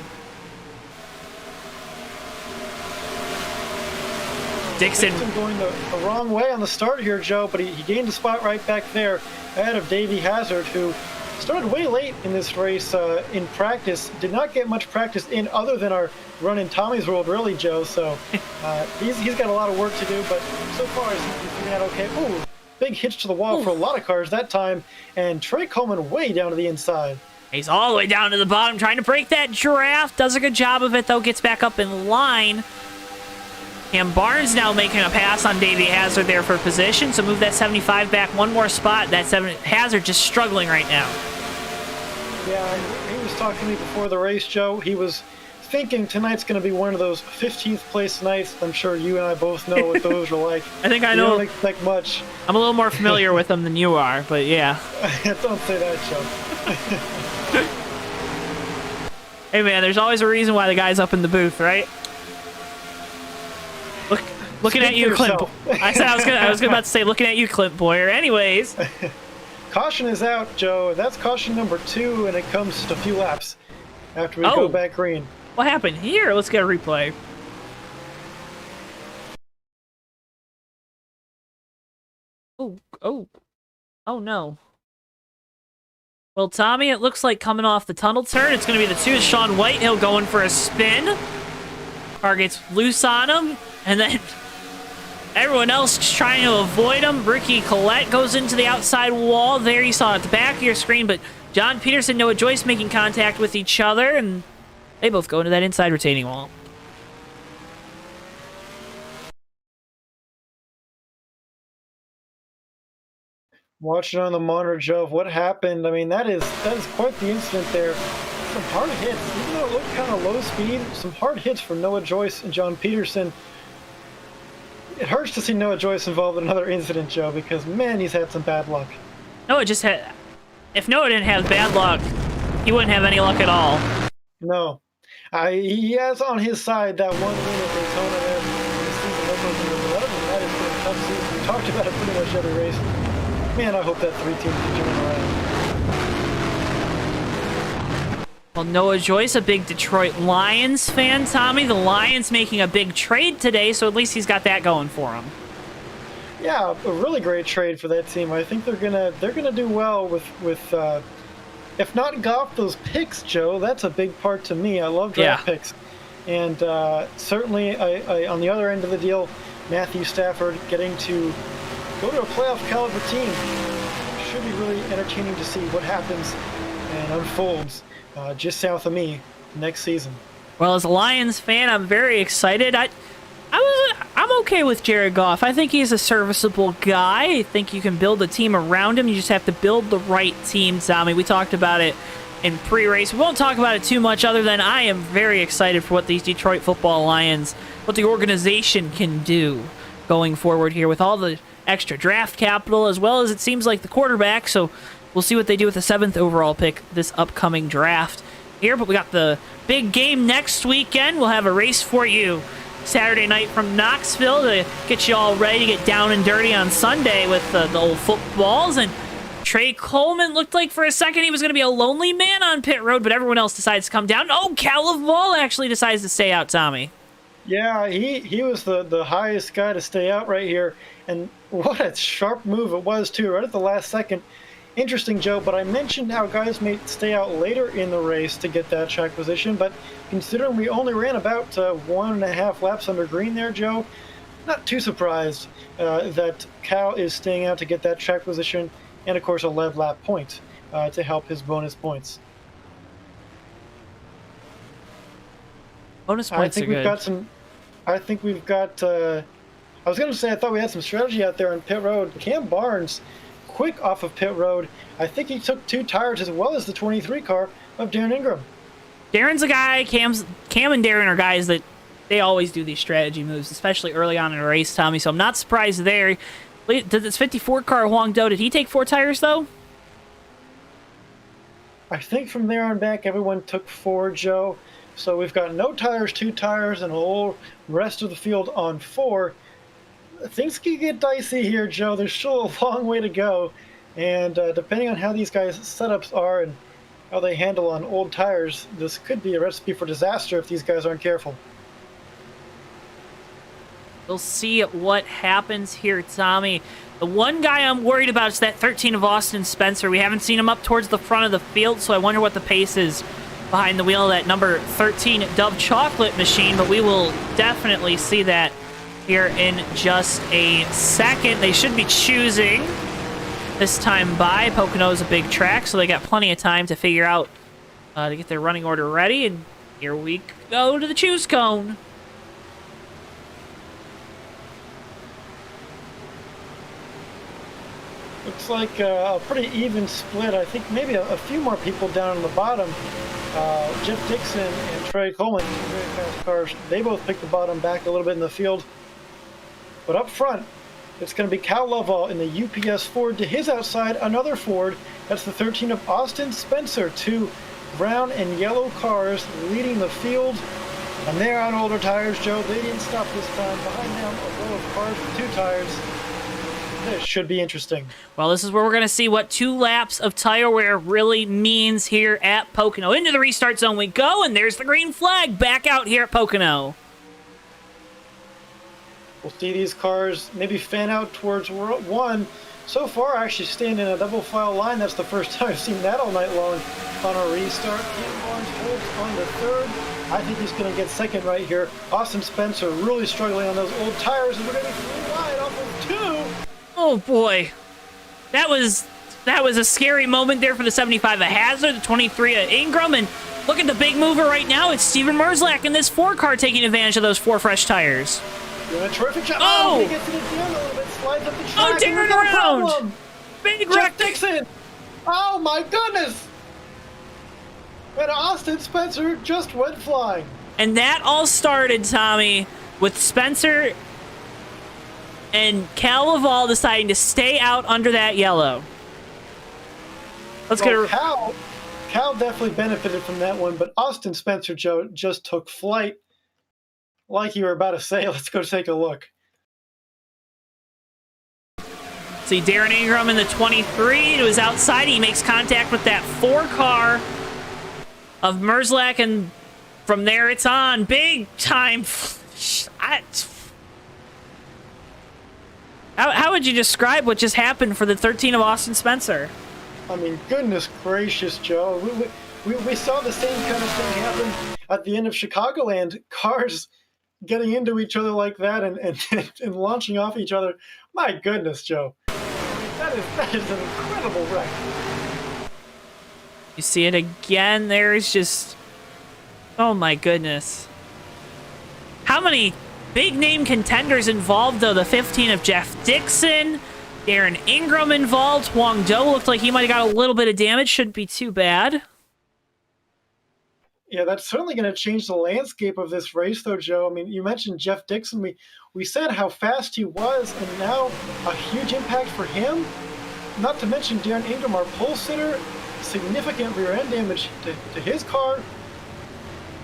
Dixon going the wrong way on the start here, Joe, but he gained a spot right back there ahead of Davey Hazard, who started way late in this race in practice. Did not get much practice in other than our run in Tommy's World, really, Joe. So he's got a lot of work to do, but so far he's figuring out okay. Ooh, big hitch to the wall for a lot of cars that time, and Trey Coleman way down to the inside. He's all the way down to the bottom trying to break that draft. Does a good job of it, though. Gets back up in line. And Barnes now making a pass on Davey Hazard there for position. So move that 75 back one more spot. That Hazard just struggling right now. Yeah, he was talking to me before the race, Joe. He was thinking tonight's going to be one of those 15th place nights. I'm sure you and I both know what those are like. I think I know. You don't expect much. I'm a little more familiar with them than you are, but yeah. Don't say that, Joe. Hey, man, there's always a reason why the guy's up in the booth, right? Looking at you, Clint. I said I was about to say, looking at you, Clint Boyer. Anyways, caution is out, Joe. That's caution number 2, and it comes just a few laps after we go back green. What happened here? Let's get a replay. Oh no. Well, Tommy, it looks like coming off the tunnel turn, it's going to be the 2 Sean Whitehill going for a spin. Car gets loose on him, and then everyone else is trying to avoid him. Ricky Collette goes into the outside wall. There you saw at the back of your screen, but John Peterson, Noah Joyce making contact with each other, and they both go into that inside retaining wall. Watching on the monitor, Joe, of what happened. I mean, that is quite the incident there. Some hard hits, even though it looked kind of low speed. Some hard hits for Noah Joyce and John Peterson. It hurts to see Noah Joyce involved in another incident, Joe, because man, he's had some bad luck. Noah just had. If Noah didn't have bad luck, he wouldn't have any luck at all. No, he has on his side that one win at Daytona there. This season, but other than that, it's been a tough season. We talked about it pretty much every race. Man, I hope that 3 teams can turn around. Well, Noah Joyce, a big Detroit Lions fan, Tommy. The Lions making a big trade today, so at least he's got that going for him. Yeah, a really great trade for that team. I think they're gonna do well with if not golf, those picks, Joe. That's a big part to me. I love draft picks, and certainly I on the other end of the deal, Matthew Stafford getting to go to a playoff caliber team should be really entertaining to see what happens and unfolds just south of me next season. Well, as a Lions fan, I'm very excited. I'm okay with Jared Goff. I think he's a serviceable guy. I think you can build a team around him. You just have to build the right team, Tommy. We talked about it in pre-race. We won't talk about it too much other than I am very excited for what these Detroit Football Lions, what the organization can do going forward here with all the extra draft capital, as well as it seems like the quarterback. So we'll see what they do with the 7th overall pick this upcoming draft here. But we got the big game next weekend. We'll have a race for you Saturday night from Knoxville to get you all ready to get down and dirty on Sunday with the old footballs. And Trey Coleman looked like for a second he was going to be a lonely man on pit road, but everyone else decides to come down. Oh, Cal Ball actually decides to stay out, Tommy. Yeah, he was the highest guy to stay out right here. And what a sharp move it was, too, right at the last second. Interesting, Joe, but I mentioned how guys may stay out later in the race to get that track position, but considering we only ran about 1.5 laps under green there, Joe, not too surprised that Cal is staying out to get that track position and, of course, a lead lap point to help his bonus points. Bonus points are good. I think we've got... I was going to say I thought we had some strategy out there on pit road. Cam Barnes, quick off of pit road. I think he took 2 tires as well as the 23 car of Darren Ingram. Darren's a guy. Cam and Darren are guys that they always do these strategy moves, especially early on in a race, Tommy. So I'm not surprised there. Did this 54 car Huang Do, did he take 4 tires though? I think from there on back, everyone took 4, Joe. So we've got no tires, 2 tires, and the whole rest of the field on 4. Things can get dicey here, Joe. There's still a long way to go. And depending on how these guys' setups are and how they handle on old tires, this could be a recipe for disaster if these guys aren't careful. We'll see what happens here, Tommy. The one guy I'm worried about is that 13 of Austin Spencer. We haven't seen him up towards the front of the field, so I wonder what the pace is behind the wheel of that number 13 Dove Chocolate machine, but we will definitely see that here in just a second. They should be choosing this time by. Pocono is a big track, so they got plenty of time to figure out to get their running order ready, and here we go to the choose cone. Looks like a pretty even split. I think maybe a few more people down on the bottom. Jeff Dixon and Trey Coleman, two very fast cars, they both picked the bottom back a little bit in the field. But up front, it's going to be Cal Lovell in the UPS Ford. To his outside, another Ford. That's the 13 of Austin Spencer. Two brown and yellow cars leading the field. And they're on older tires, Joe. They didn't stop this time. Behind them, a row of cars with 2 tires. This should be interesting. Well, this is where we're going to see what 2 laps of tire wear really means here at Pocono. Into the restart zone we go, and there's the green flag back out here at Pocono. We'll see these cars maybe fan out towards 1. So far, actually staying in a double file line. That's the first time I've seen that all night long on a restart. Cam Barnes holds on the 3rd. I think he's going to get 2nd right here. Austin Spencer really struggling on those old tires, and we're going to be 3 wide off of 2. Oh boy, that was a scary moment there for the 75 of Hazard, the 23 of Ingram, and look at the big mover right now. It's Steven Merzlak in this 4 car taking advantage of those 4 fresh tires. Doing a terrific job. Oh! He gets it at the end a little bit, slides up the track. Oh, daring around! Big Jeff wreck. Dixon! Oh my goodness! And Austin Spencer just went flying. And that all started, Tommy, with Spencer and Cal Laval deciding to stay out under that yellow. Let's get a... Cal definitely benefited from that one, but Austin Spencer, Joe, just took flight. Like you were about to say, let's go take a look. See Darren Ingram in the 23 to his outside. He makes contact with that 4 car of Merzlak, and from there it's on. Big time. How would you describe what just happened for the 13 of Austin Spencer? I mean, goodness gracious, Joe. We saw the same kind of thing happen at the end of Chicagoland. Cars getting into each other like that and launching off each other. My goodness, Joe. I mean, that is an incredible wreck. You see it again. There's just... Oh my goodness. How many big name contenders involved, though? The 15 of Jeff Dixon, Darren Ingram involved. Huang Do looked like he might have got a little bit of damage. Shouldn't be too bad. Yeah, that's certainly going to change the landscape of this race, though, Joe. I mean, you mentioned Jeff Dixon. We said how fast he was, and now a huge impact for him. Not to mention Darren Ingram, our pole sitter, significant rear end damage to his car.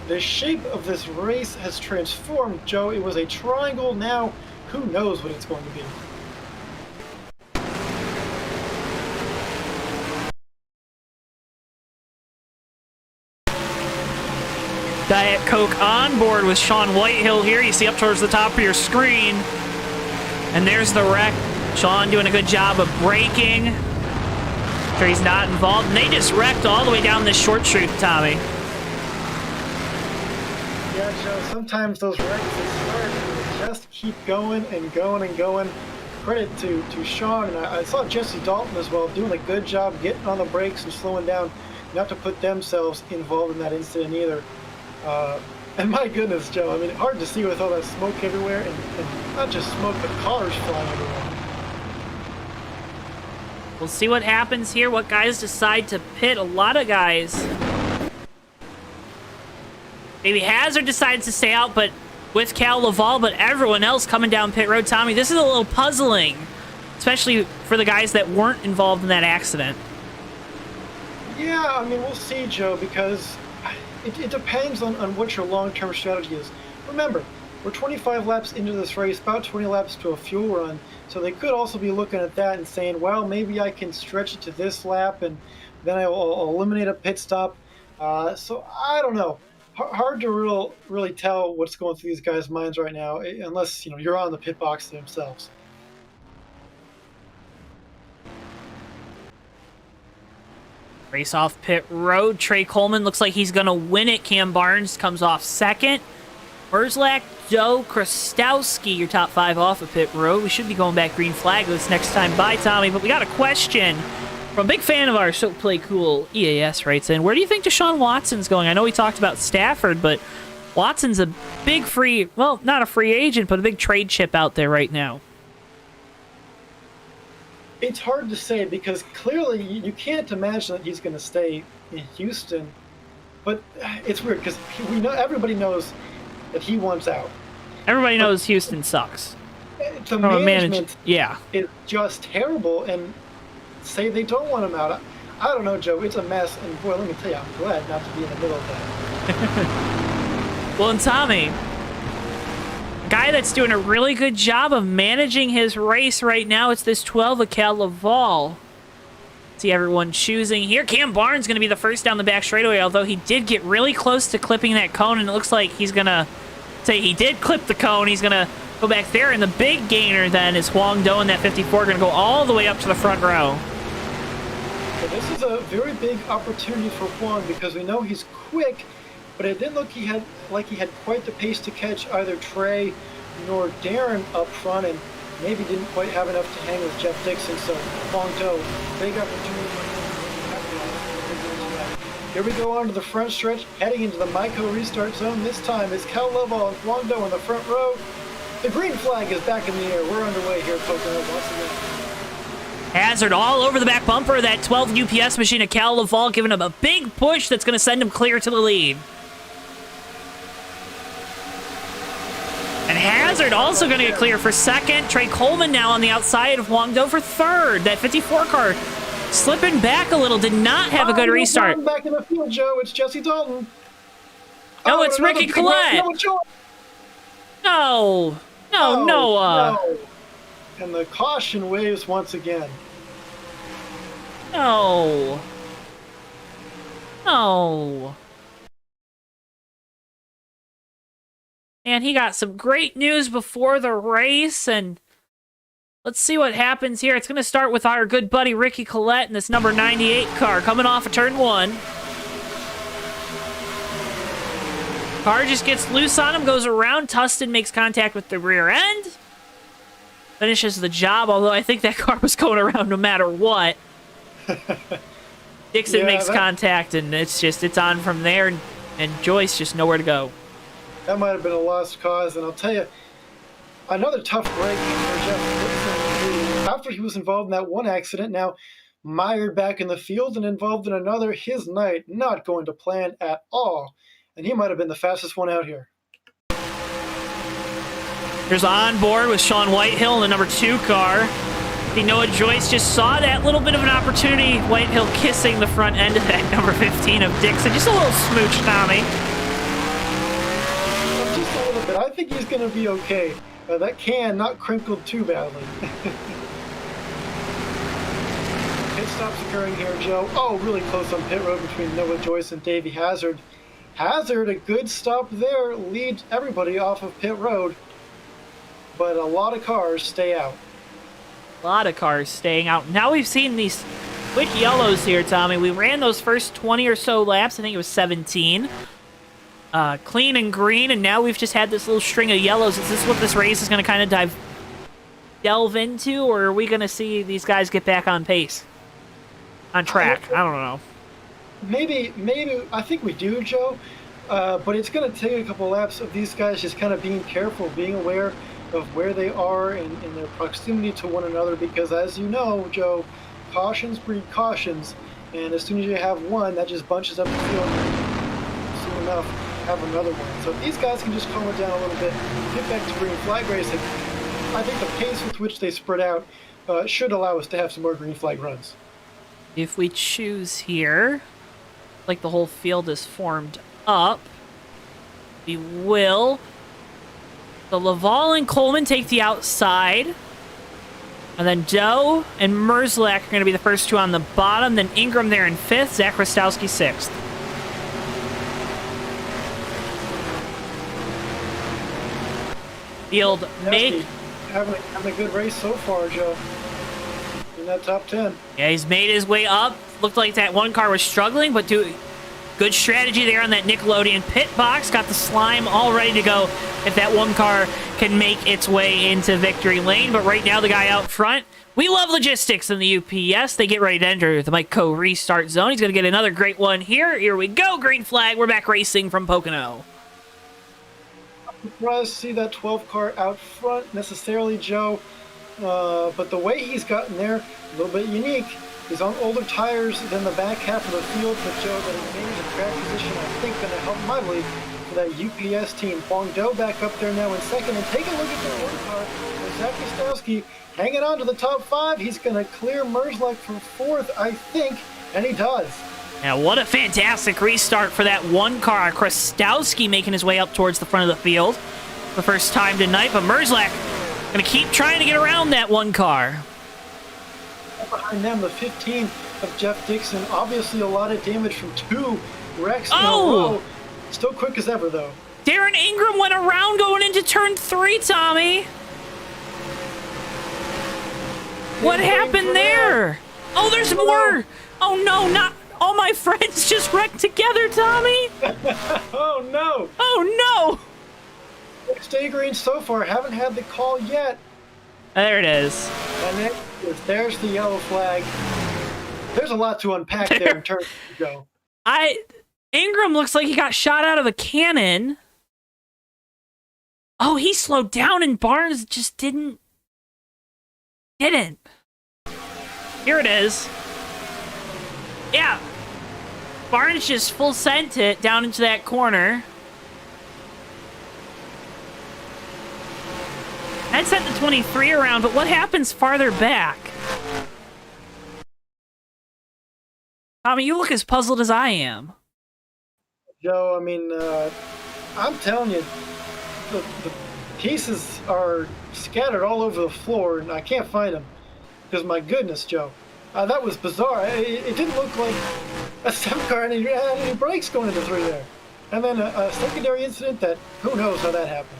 The shape of this race has transformed, Joe. It was a triangle. Now, who knows what it's going to be? Diet Coke on board with Sean Whitehill here. You see up towards the top of your screen. And there's the wreck. Sean doing a good job of braking. Sure he's not involved. And they just wrecked all the way down this short street, Tommy. Yeah, Joe, sometimes those wrecks start and just keep going and going and going. Credit to Sean, and I saw Jesse Dalton as well, doing a good job getting on the brakes and slowing down, not to put themselves involved in that incident either. And my goodness, Joe, I mean, hard to see with all that smoke everywhere, and not just smoke, but cars flying everywhere. We'll see what happens here, what guys decide to pit. A lot of guys. Maybe Hazard decides to stay out, but with Cal Laval, but everyone else coming down pit road. Tommy, this is a little puzzling, especially for the guys that weren't involved in that accident. Yeah, I mean, we'll see, Joe, because it depends on what your long-term strategy is. Remember, we're 25 laps into this race, about 20 laps to a fuel run. So they could also be looking at that and saying, well, maybe I can stretch it to this lap and then I'll eliminate a pit stop. So I don't know. Hard to really tell what's going through these guys' minds right now, unless you're on the pit box themselves. Race off pit road. Trey Coleman looks like he's going to win it. Cam Barnes comes off second. Merzlak, Doe, Krastowski, your top 5 off of pit road. We should be going back green flag this next time by Tommy, but we got a question from a big fan of ours, So Play Cool EAS writes in, where do you think Deshaun Watson's going? I know we talked about Stafford, but Watson's a big free, well, not a free agent, but a big trade chip out there right now. It's hard to say because clearly you can't imagine that he's going to stay in Houston. But it's weird because everybody knows that he wants out. Everybody knows Houston sucks. The management yeah. is just terrible, and say they don't want him out. I don't know, Joe. It's a mess, and boy, let me tell you, I'm glad not to be in the middle of that. Well, and Tommy, guy that's doing a really good job of managing his race right now, it's this 12 of Cal Laval. See everyone choosing here. Cam Barnes going to be the first down the back straightaway, although he did get really close to clipping that cone, and it looks like he's going to say he did clip the cone. He's going to go back there, and the big gainer then is Huang Do in that 54, going to go all the way up to the front row. So this is a very big opportunity for Huang because we know he's quick, but it didn't look he had quite the pace to catch either Trey nor Darren up front, and maybe didn't quite have enough to hang with Jeff Dixon. So Huang Do, big opportunity for him. Here we go on to the front stretch, heading into the Myco restart zone. This time it's Cal Lovell and Huang Do in the front row. The green flag is back in the air. We're underway here at Pocono once again. Hazard all over the back bumper of that 12 UPS machine of Cal Laval, giving him a big push that's going to send him clear to the lead. And Hazard also going to get clear for second. Trey Coleman now on the outside of Huang Do for third. That 54 car slipping back a little, did not have a good restart. Back in the field, Joe. It's Jesse Dalton. No, it's Ricky Collette. No, Noah. No. And the caution waves once again. No. And he got some great news before the race, and let's see what happens here. It's going to start with our good buddy Ricky Collette in this number 98 car coming off of turn 1. Car just gets loose on him, goes around. Tustin makes contact with the rear end. Finishes the job, although I think that car was going around no matter what. Dixon makes contact, and it's on from there, and Joyce just nowhere to go. That might have been a lost cause, and I'll tell you, another tough break for Jeff Dixon. After he was involved in that one accident, now mired back in the field and involved in another, his night not going to plan at all. And he might have been the fastest one out here. There's on board with Sean Whitehill in the number 2 car. Noah Joyce just saw that little bit of an opportunity. Whitehill kissing the front end of that number 15 of Dixon. Just a little smooch, Tommy. Just a little bit. I think he's going to be okay. That can not crinkled too badly. Pit stops occurring here, Joe. Oh, really close on pit road between Noah Joyce and Davey Hazard. Hazard, a good stop there, leads everybody off of pit road. But a lot of cars stay out. A lot of cars staying out. Now we've seen these quick yellows here, Tommy. We ran those first 20 or so laps. I think it was 17. Clean and green, and now we've just had this little string of yellows. Is this what this race is going to kind of delve into, or are we going to see these guys get back on pace? On track? I don't know. Maybe, I think we do, Joe. But it's going to take a couple laps of these guys just kind of being careful, being aware of where they are in their proximity to one another, because as you know, Joe, cautions breed cautions, and as soon as you have one, that just bunches up the field, and soon enough, have another one. So if these guys can just calm it down a little bit, get back to green flag racing, I think the pace with which they spread out should allow us to have some more green flag runs. If we choose here, like the whole field is formed up, we will So Laval and Coleman take the outside. And then Doe and Merzlak are going to be the first two on the bottom. Then Ingram there in 5th. Zach Rostowski 6th. Field make... Having a good race so far, Joe. In that top 10. Yeah, he's made his way up. Looked like that one car was struggling, but good strategy there on that Nickelodeon pit box. Got the slime all ready to go if that one car can make its way into victory lane. But right now, the guy out front, we love logistics in the UPS. They get ready to enter the Mike restart zone. He's going to get another great one here. Here we go. Green flag. We're back racing from Pocono. Surprised to see that 12 car out front necessarily, Joe. But the way he's gotten there, a little bit unique. He's on older tires than the back half of the field, but Joe, that advantage of track position, I think, going to help mightily for that UPS team. Huang Do back up there now in 2nd, and take a look at the one car. Zach Rostowski hanging on to the top 5. He's going to clear Merzlak for 4th, I think, and he does. Now, what a fantastic restart for that one car. Rostowski making his way up towards the front of the field. The first time tonight, but Merzlak going to keep trying to get around that one car. Behind them, the 15 of Jeff Dixon. Obviously, a lot of damage from 2 wrecks in a row. Still quick as ever, though. Darren Ingram went around going into turn 3, Tommy. What happened there? Oh, there's more. Oh, no, not all my friends just wrecked together, Tommy. Oh, no. Oh, no. Stay green so far. Haven't had the call yet. There it is. And there's the yellow flag. There's a lot to unpack there in terms of go. Ingram looks like he got shot out of a cannon. Oh, he slowed down and Barnes just didn't. Here it is. Yeah. Barnes just full sent it down into that corner. That sent the 23 around, but what happens farther back? Tommy, you look as puzzled as I am. Joe, I mean, I'm telling you, the pieces are scattered all over the floor, and I can't find them. Because, my goodness, Joe, that was bizarre. It didn't look like a 7-car and he had any brakes going into 3 there. And then a secondary incident that, who knows how that happened.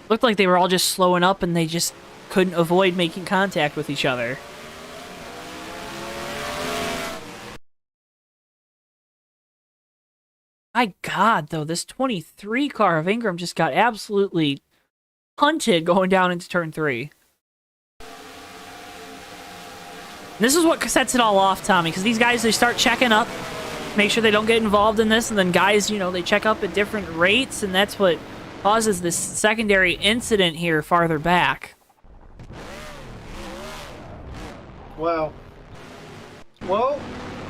Looked like they were all just slowing up and they just couldn't avoid making contact with each other. My God, though, this 23 car of Ingram just got absolutely punted going down into turn 3. This is what sets it all off, Tommy, because these guys, they start checking up, make sure they don't get involved in this, and then guys, you know, they check up at different rates, and that's what causes this secondary incident here farther back. Wow. Well,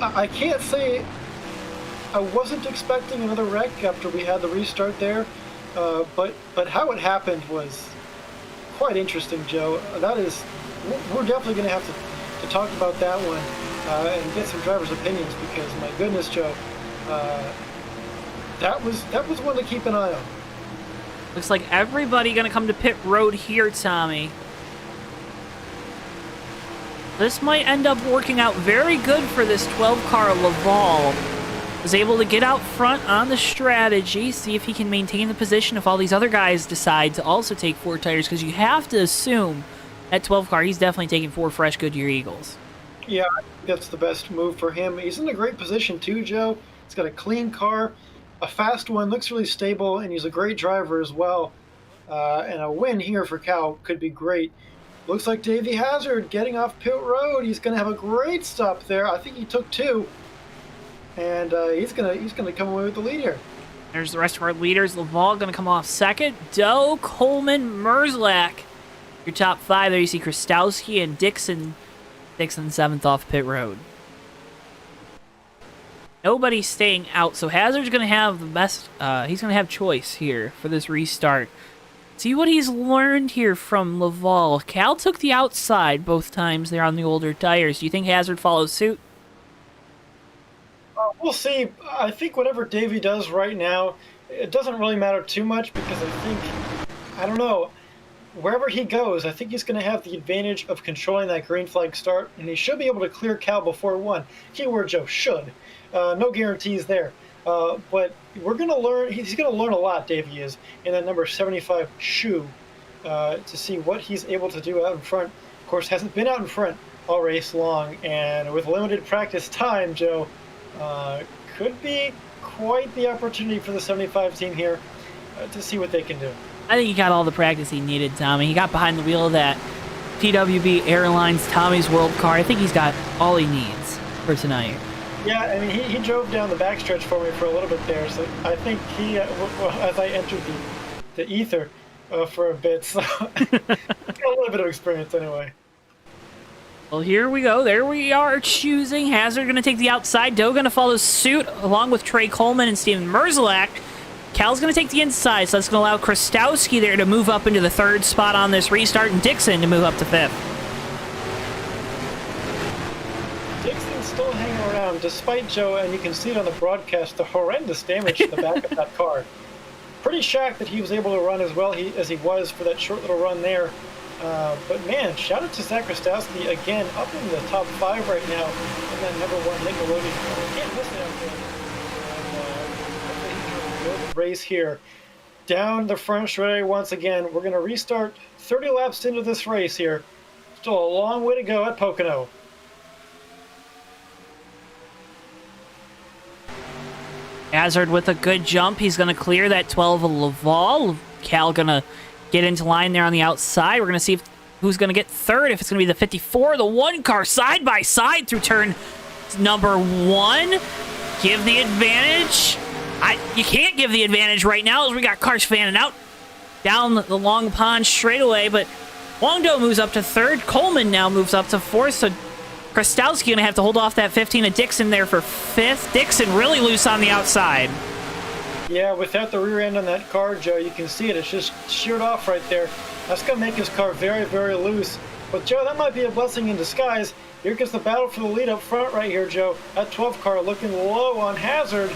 I can't say I wasn't expecting another wreck after we had the restart there, but how it happened was quite interesting, Joe. That is, we're definitely going to have to talk about that one and get some drivers' opinions because, my goodness, Joe, that was one to keep an eye on. Looks like everybody going to come to pit road here, Tommy. This might end up working out very good for this 12-car Laval. Was able to get out front on the strategy, see if he can maintain the position if all these other guys decide to also take 4 tires, because you have to assume that 12-car, he's definitely taking 4 fresh Goodyear Eagles. Yeah, I think that's the best move for him. He's in a great position too, Joe. He's got a clean car, a fast one, looks really stable, and he's a great driver as well. And a win here for Cal could be great. Looks like Davey Hazard getting off pit road. He's going to have a great stop there. I think he took 2. And he's gonna come away with the lead here. There's the rest of our leaders. Laval going to come off second. Doe, Coleman, Merzlak. Your top 5 there, you see Krastowski and Dixon. Dixon 7th off pit road. Nobody's staying out, so Hazard's going to have the best... he's going to have choice here for this restart. See what he's learned here from Laval. Cal took the outside both times there on the older tires. Do you think Hazard follows suit? We'll see. I think whatever Davey does right now it doesn't really matter too much because I don't know, wherever he goes, I think he's going to have the advantage of controlling that green flag start, and he should be able to clear Cal before 1. Keyword, Joe, should. No guarantees there. But we're going to learn, he's going to learn a lot, Davey is, in that number 75 shoe to see what he's able to do out in front. Of course, hasn't been out in front all race long, and with limited practice time, Joe, could be quite the opportunity for the 75 team here to see what they can do. I think he got all the practice he needed, Tommy. He got behind the wheel of that TWB Airlines Tommy's World car. I think he's got all he needs for tonight. Yeah, I mean, he drove down the backstretch for me for a little bit there, so I think he, as I entered the ether for a bit, so got a little bit of experience anyway. Well, here we go. There we are choosing. Hazard going to take the outside. Doe going to follow suit along with Trey Coleman and Steven Merzlak. Cal's going to take the inside, so that's going to allow Krastowski there to move up into the 3rd spot on this restart, and Dixon to move up to 5th. Dixon's still hanging around, despite Joe, and you can see it on the broadcast, the horrendous damage to the back of that car. Pretty shocked that he was able to run as well as he was for that short little run there. But man, shout out to Zach Krastowski again, up in the top 5 right now in that number 1 Nickelodeon. Can't miss it out there. Race here down the front straightaway once again. We're going to restart 30 laps into this race here. Still a long way to go at Pocono. Hazard with a good jump. He's going to clear that 12 of Laval. Cal going to get into line there on the outside. We're going to see who's going to get 3rd. If it's going to be the 54, the 1 car side by side through turn number 1. Give the advantage. You can't give the advantage right now as we got cars fanning out down the Long Pond straightaway, but Wongdo moves up to 3rd. Coleman now moves up to 4th, so Krastowski going to have to hold off that 15 of Dixon there for 5th. Dixon really loose on the outside. Yeah, without the rear end on that car, Joe, you can see it. It's just sheared off right there. That's going to make his car very, very loose. But, Joe, that might be a blessing in disguise. Here gets the battle for the lead up front right here, Joe. That 12 car looking low on Hazard.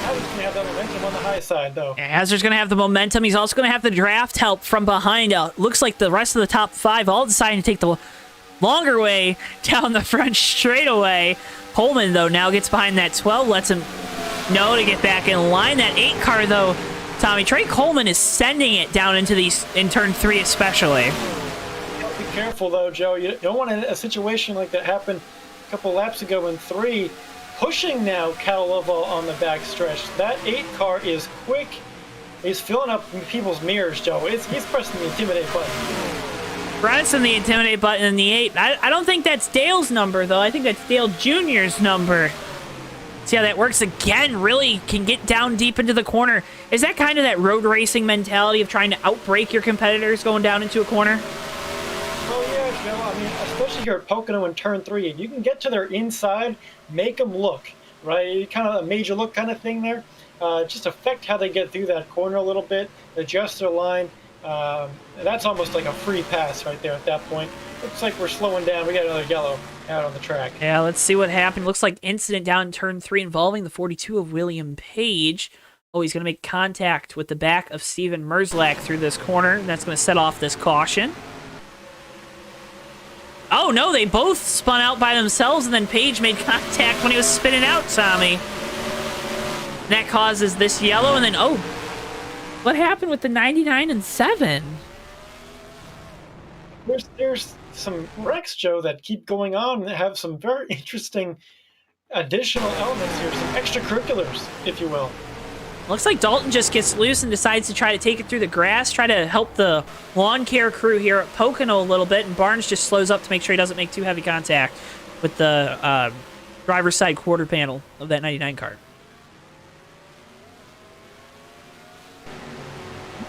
Hazard's going to have that momentum on the high side, though. Yeah, Hazard's going to have the momentum. He's also going to have the draft help from behind. Looks like the rest of the top 5 all deciding to take the longer way down the front straightaway. Coleman, though, now gets behind that 12, lets him know to get back in line. That 8 car, though, Tommy, Trey Coleman is sending it down into these in turn 3 especially. Be careful, though, Joe. You don't want a situation like that happen a couple laps ago in 3. Pushing now Cal Lovell on the back stretch. That 8 car is quick. He's filling up people's mirrors, Joe. He's pressing the Intimidate button. Pressing the Intimidate button in the 8. I don't think that's Dale's number, though. I think that's Dale Jr.'s number. See how that works again. Really can get down deep into the corner. Is that kind of that road racing mentality of trying to outbrake your competitors going down into a corner? Oh, yeah, Joe. I mean, especially here at Pocono in turn 3. You can get to their inside, make them look, right? Kind of a major look kind of thing there. Just affect how they get through that corner a little bit, adjust their line. That's almost like a free pass right there at that point. Looks like we're slowing down. We got another yellow out on the track. Yeah, let's see what happened. Looks like incident down in turn 3 involving the 42 of William Page. Oh, he's going to make contact with the back of Steven Merzlak through this corner, and that's going to set off this caution. Oh, no, they both spun out by themselves, and then Page made contact when he was spinning out, Tommy. And that causes this yellow, and then, oh, what happened with the 99 and 7? There's some wrecks, Joe, that keep going on and have some very interesting additional elements here, some extracurriculars, if you will. Looks like Dalton just gets loose and decides to try to take it through the grass, try to help the lawn care crew here at Pocono a little bit, and Barnes just slows up to make sure he doesn't make too heavy contact with the driver's side quarter panel of that 99 car.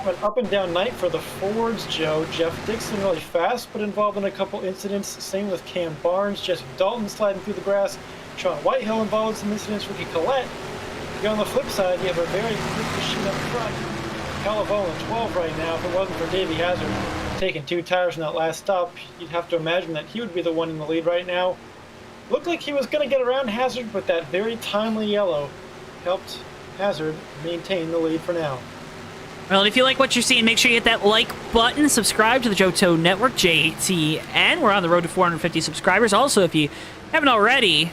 An up and down night for the Fords, Joe. Jeff Dixon really fast, but involved in a couple incidents. Same with Cam Barnes, Jesse Dalton sliding through the grass, Sean Whitehill involved in some incidents, Ricky Collette. On the flip side, you have a very quick machine up front. Calavola 12 right now. If it wasn't for Davey Hazard taking 2 tires in that last stop, you'd have to imagine that he would be the one in the lead right now. Looked like he was going to get around Hazard, but that very timely yellow helped Hazard maintain the lead for now. Well, and if you like what you're seeing, make sure you hit that like button, subscribe to the JoeTowNetwork, JTN. We're on the road to 450 subscribers. Also, if you haven't already,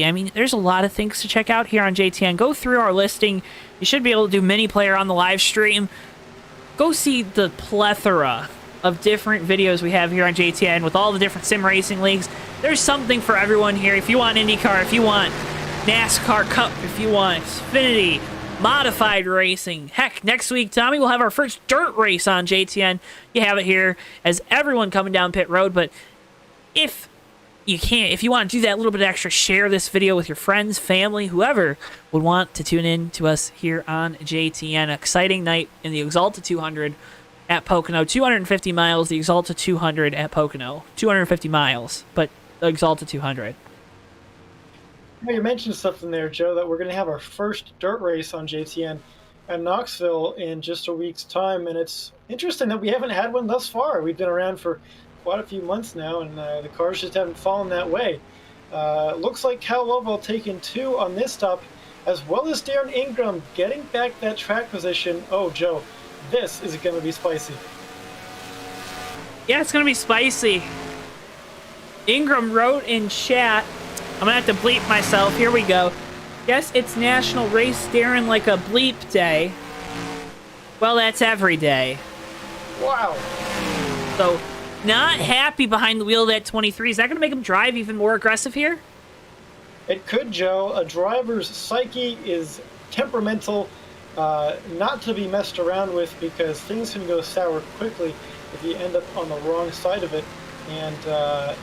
I mean, there's a lot of things to check out here on JTN. Go through our listing. You should be able to do mini player on the live stream. Go see the plethora of different videos we have here on JTN with all the different sim racing leagues. There's something for everyone here. If you want IndyCar, if you want NASCAR Cup, if you want Xfinity, modified racing. Heck, next week, Tommy, we'll have our first dirt race on JTN. You have it here as everyone coming down pit road, but if you want to do that little bit extra, share this video with your friends, family, whoever would want to tune in to us here on JTN. Exciting night in the Exalta 200 at Pocono. 250 miles, the Exalta 200 at Pocono. 250 miles, but the Exalta 200. You mentioned something there, Joe, that we're going to have our first dirt race on JTN at Knoxville in just a week's time, and it's interesting that we haven't had one thus far. We've been around for quite a few months now, and the cars just haven't fallen that way. Looks like Cal Lovell taking 2 on this stop, as well as Darren Ingram getting back that track position. Oh, Joe, this is going to be spicy. Yeah, it's going to be spicy. Ingram wrote in chat, I'm going to have to bleep myself. Here we go. Yes, it's National Race Darren like a bleep day. Well, that's every day. Wow. So, not happy behind the wheel of that 23. Is that going to make him drive even more aggressive here? It could, Joe. A driver's psyche is temperamental, not to be messed around with, because things can go sour quickly if you end up on the wrong side of it. And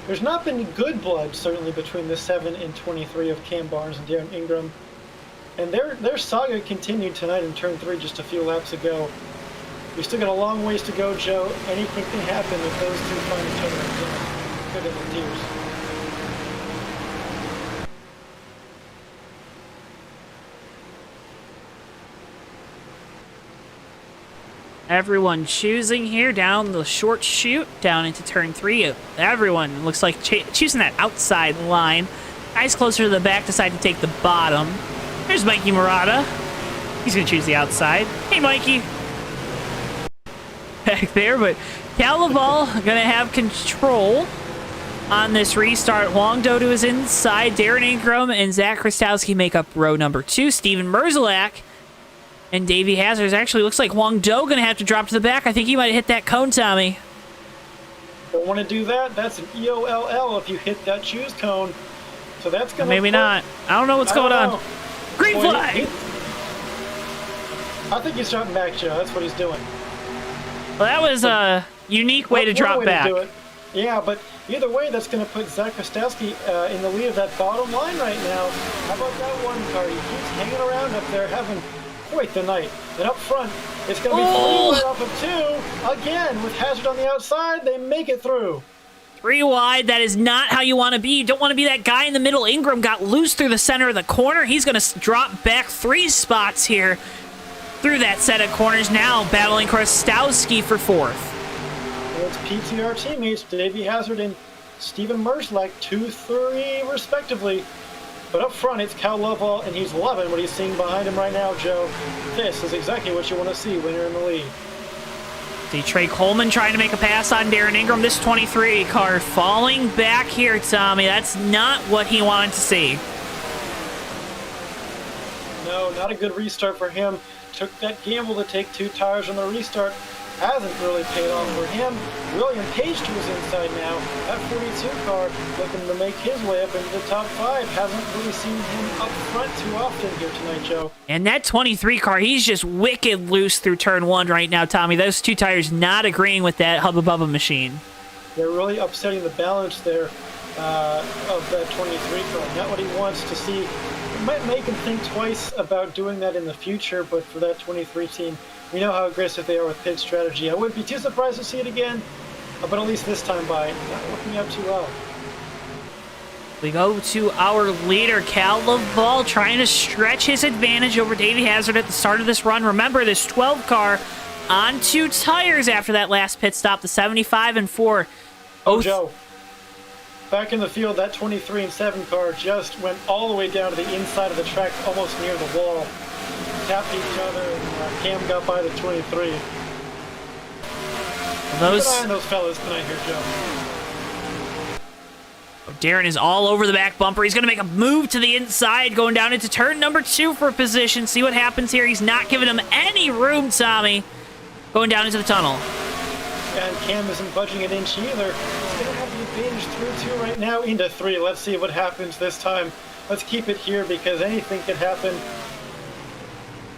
there's not been good blood, certainly, between the 7 and 23 of Cam Barnes and Darren Ingram. And their saga continued tonight in Turn 3 just a few laps ago. We still got a long ways to go, Joe. Anything can happen if those two find each other again. Good in the tears. Everyone choosing here down the short chute, down into Turn 3. Everyone looks like choosing that outside line. Guys closer to the back decide to take the bottom. There's Mikey Murata. He's going to choose the outside. Hey, Mikey. Back there, but Cal Laval going to have control on this restart. Huang Do to his inside. Darren Ingram and Zach Krastowski make up row number 2. Steven Merzlak and Davey Hazard. Actually looks like Huang Do going to have to drop to the back. I think he might have hit that cone, Tommy. Don't want to do that. That's an EOLL if you hit that choose cone. So that's going to... Maybe not. I don't know what's going on. Green flag! I think he's dropping back, Joe. That's what he's doing. Well, that was a unique way to drop back. Yeah, but either way, that's going to put Zach Kostowski in the lead of that bottom line right now. How about that one car? He keeps hanging around up there having quite the night. And up front, it's going to be 3 wide off of 2. Again, with Hazard on the outside, they make it through. 3 wide. That is not how you want to be. You don't want to be that guy in the middle. Ingram got loose through the center of the corner. He's going to drop back 3 spots here through that set of corners. Now battling Krastowski for 4th. Well, it's PTR teammates Davey Hazard and Steven Merzlak, 2-3 respectively. But up front, it's Cal Lovell, and he's loving what he's seeing behind him right now, Joe. This is exactly what you want to see when you're in the lead. See Trey Coleman trying to make a pass on Darren Ingram. This 23 car falling back here, Tommy. That's not what he wanted to see. No, not a good restart for him. Took that gamble to take 2 tires on the restart. Hasn't really paid off for him. William Page to his inside now. That 42 car looking to make his way up into the top 5. Haven't really seen him up front too often here tonight, Joe. And that 23 car, he's just wicked loose through turn 1 right now, Tommy. Those 2 tires not agreeing with that Hubba Bubba machine. They're really upsetting the balance there of that 23 car. Not what he wants to see. It might make him think twice about doing that in the future, but for that 23 team, we know how aggressive they are with pit strategy. I wouldn't be too surprised to see it again, but at least this time by not working out too well. We go to our leader, Cal Laval, trying to stretch his advantage over Davey Hazard at the start of this run. Remember, this 12 car on 2 tires after that last pit stop, the 75 and 4. Oh, Joe. back in the field, that 23 and 7 car just went all the way down to the inside of the track, almost near the wall. Tapped each other, and Cam got by the 23. Keep an eye on those fellas tonight here, Joe. Darren is all over the back bumper. He's going to make a move to the inside, going down into turn number 2 for position. See what happens here. He's not giving him any room, Tommy. Going down into the tunnel. And Cam isn't budging an inch either. He's going to have the advantage through 2 right now into 3. Let's see what happens this time. Let's keep it here because anything could happen.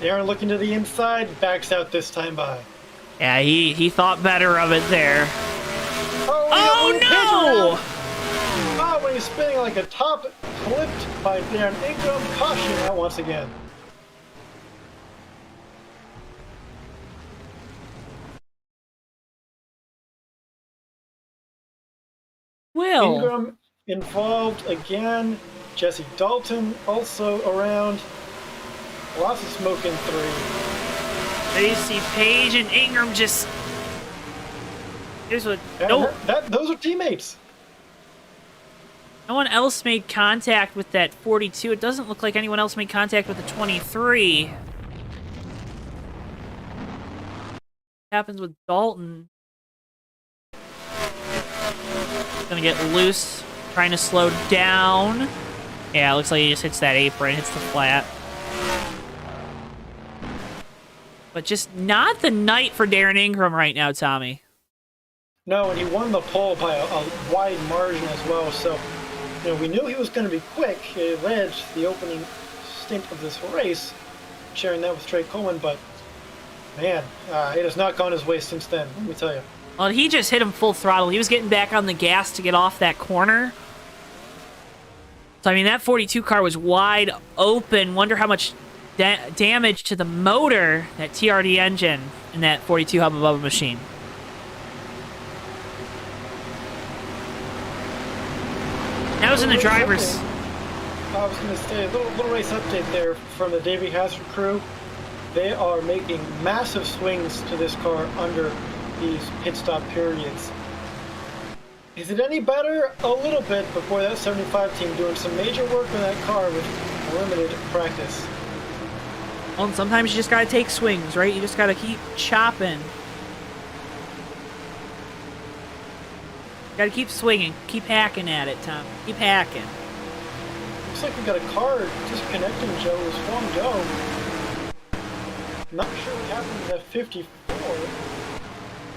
Darren looking to the inside, backs out this time by. Yeah, he thought better of it there. Oh no! Oh, when he's spinning like a top, flipped by Darren Ingram. Caution out once again. Will. Ingram involved again. Jesse Dalton also around. Lots of smoke in 3. There you see Page and Ingram just... Here's what... Those are teammates. No one else made contact with that 42. It doesn't look like anyone else made contact with the 23. What happens with Dalton? Gonna get loose, trying to slow down. Yeah, it looks like he just hits that apron, hits the flat. But just not the night for Darren Ingram right now, Tommy. No, and he won the pole by a wide margin as well, so we knew he was going to be quick. He led the opening stint of this race, sharing that with Trey Coleman, but man, it has not gone his way since then, let me tell you. Well, he just hit him full throttle. He was getting back on the gas to get off that corner. So, I mean, that 42 car was wide open. Wonder how much damage to the motor, that TRD engine, in that 42 Hubba Bubba machine. That was in the driver's... I was going to say, a little race update there from the Davey Hazard crew. They are making massive swings to this car under these pit stop periods. Is it any better? A little bit, but boy, that 75 team doing some major work on that car with limited practice. Well, and sometimes you just gotta take swings, right? You just gotta keep chopping. Gotta keep swinging, keep hacking at it, Tom. Keep hacking. Looks like we got a car disconnecting Joe's Huang Do. Not sure what happened to that 54,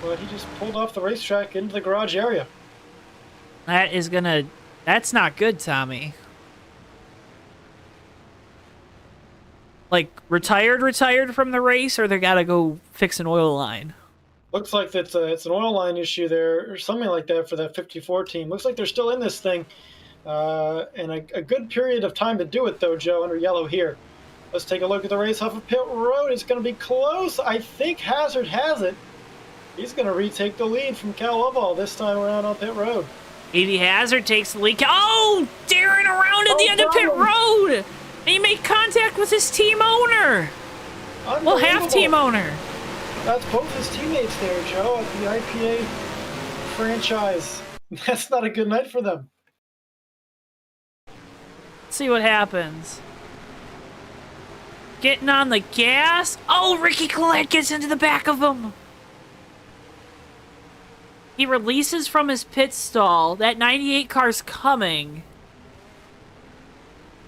but he just pulled off the racetrack into the garage area. That's not good, Tommy. Like, retired from the race, or they gotta go fix an oil line? Looks like it's an oil line issue there, or something like that for that 54 team. Looks like they're still in this thing, and a good period of time to do it, though, Joe, under yellow here. Let's take a look at the race off of pit road. It's going to be close. I think Hazard has it. He's going to retake the lead from Cal Lovell this time around on pit road. Davey Hazard takes the lead. Oh, Darren around at the end of pit road! And he made contact with his team owner. Well, half team owner. That's both his teammates there, Joe, at the IPA franchise. That's not a good night for them. Let's see what happens. Getting on the gas. Oh, Ricky Collette gets into the back of him. He releases from his pit stall. That 98 car's coming.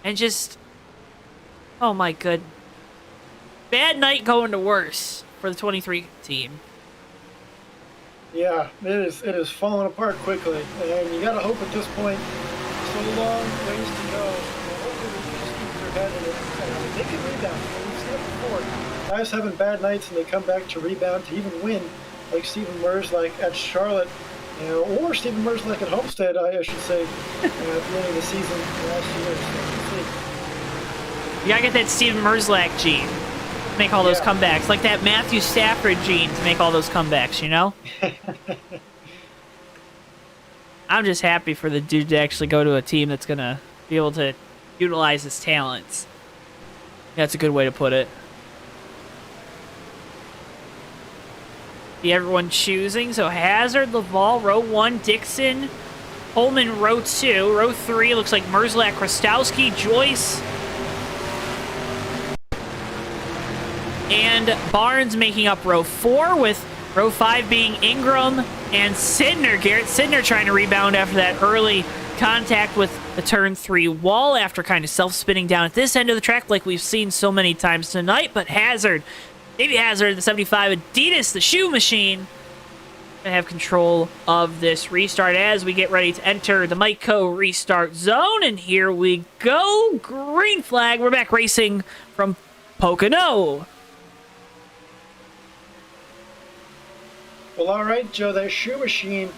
And just... Oh my good. Bad night going to worse for the 23 team. Yeah, it is falling apart quickly. And you gotta hope at this point, so long ways to go. Hopefully they can just keep their head in it. They can rebound. We've seen it before. Guys having bad nights and they come back to rebound to even win, like Steven Merzlak at Charlotte, or Steven Merzlak at Homestead, I should say, at the end of the season last year. So we'll see. You gotta get that Steven Merzlak gene to make all those comebacks. Like that Matthew Stafford gene to make all those comebacks, you know? I'm just happy for the dude to actually go to a team that's gonna be able to utilize his talents. That's a good way to put it. See everyone choosing. So Hazard, Laval, row 1, Dixon, Holman, row 2. Row 3 looks like Merzlak, Krastowski, Joyce, and Barnes making up row 4, with row 5 being Ingram and Sidner. Garrett Sidner trying to rebound after that early contact with the turn 3 wall after kind of self-spinning down at this end of the track like we've seen so many times tonight. But Hazard, Davey Hazard, the 75 Adidas, the shoe machine, gonna have control of this restart as we get ready to enter the Myco restart zone. And here we go. Green flag. We're back racing from Pocono. Well, all right, Joe, that shoe machine,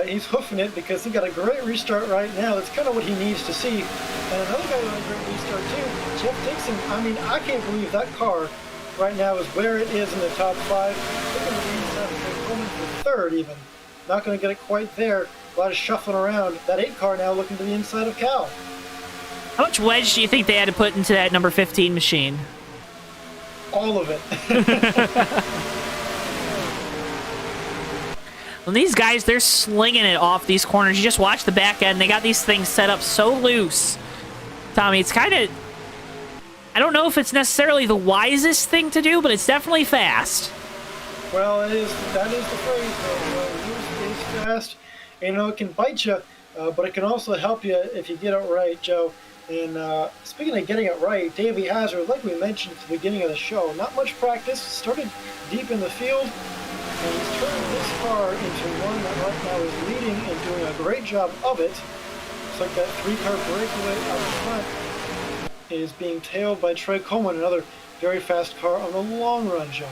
he's hoofing it because he got a great restart right now. That's kind of what he needs to see. And another guy with a great restart, too, Jeff Dixon. I mean, I can't believe that car right now is where it is in the top 5. Looking to the inside of Coleman for 3rd, even. Not going to get it quite there. A lot of shuffling around. That 8 car now looking to the inside of Cal. How much wedge do you think they had to put into that number 15 machine? All of it. Well, these guys, they're slinging it off these corners. You just watch the back end. They got these things set up so loose. Tommy, it's kind of... I don't know if it's necessarily the wisest thing to do, but it's definitely fast. Well, it is. That is the phrase. Loose is fast. And, it can bite you, but it can also help you if you get it right, Joe. And speaking of getting it right, Davey Hazard, like we mentioned at the beginning of the show, not much practice. Started deep in the field. And he's turned this car into one that right now is leading and doing a great job of it. Looks like that 3-car breakaway out front is being tailed by Trey Coleman, another very fast car on the long run, Joe.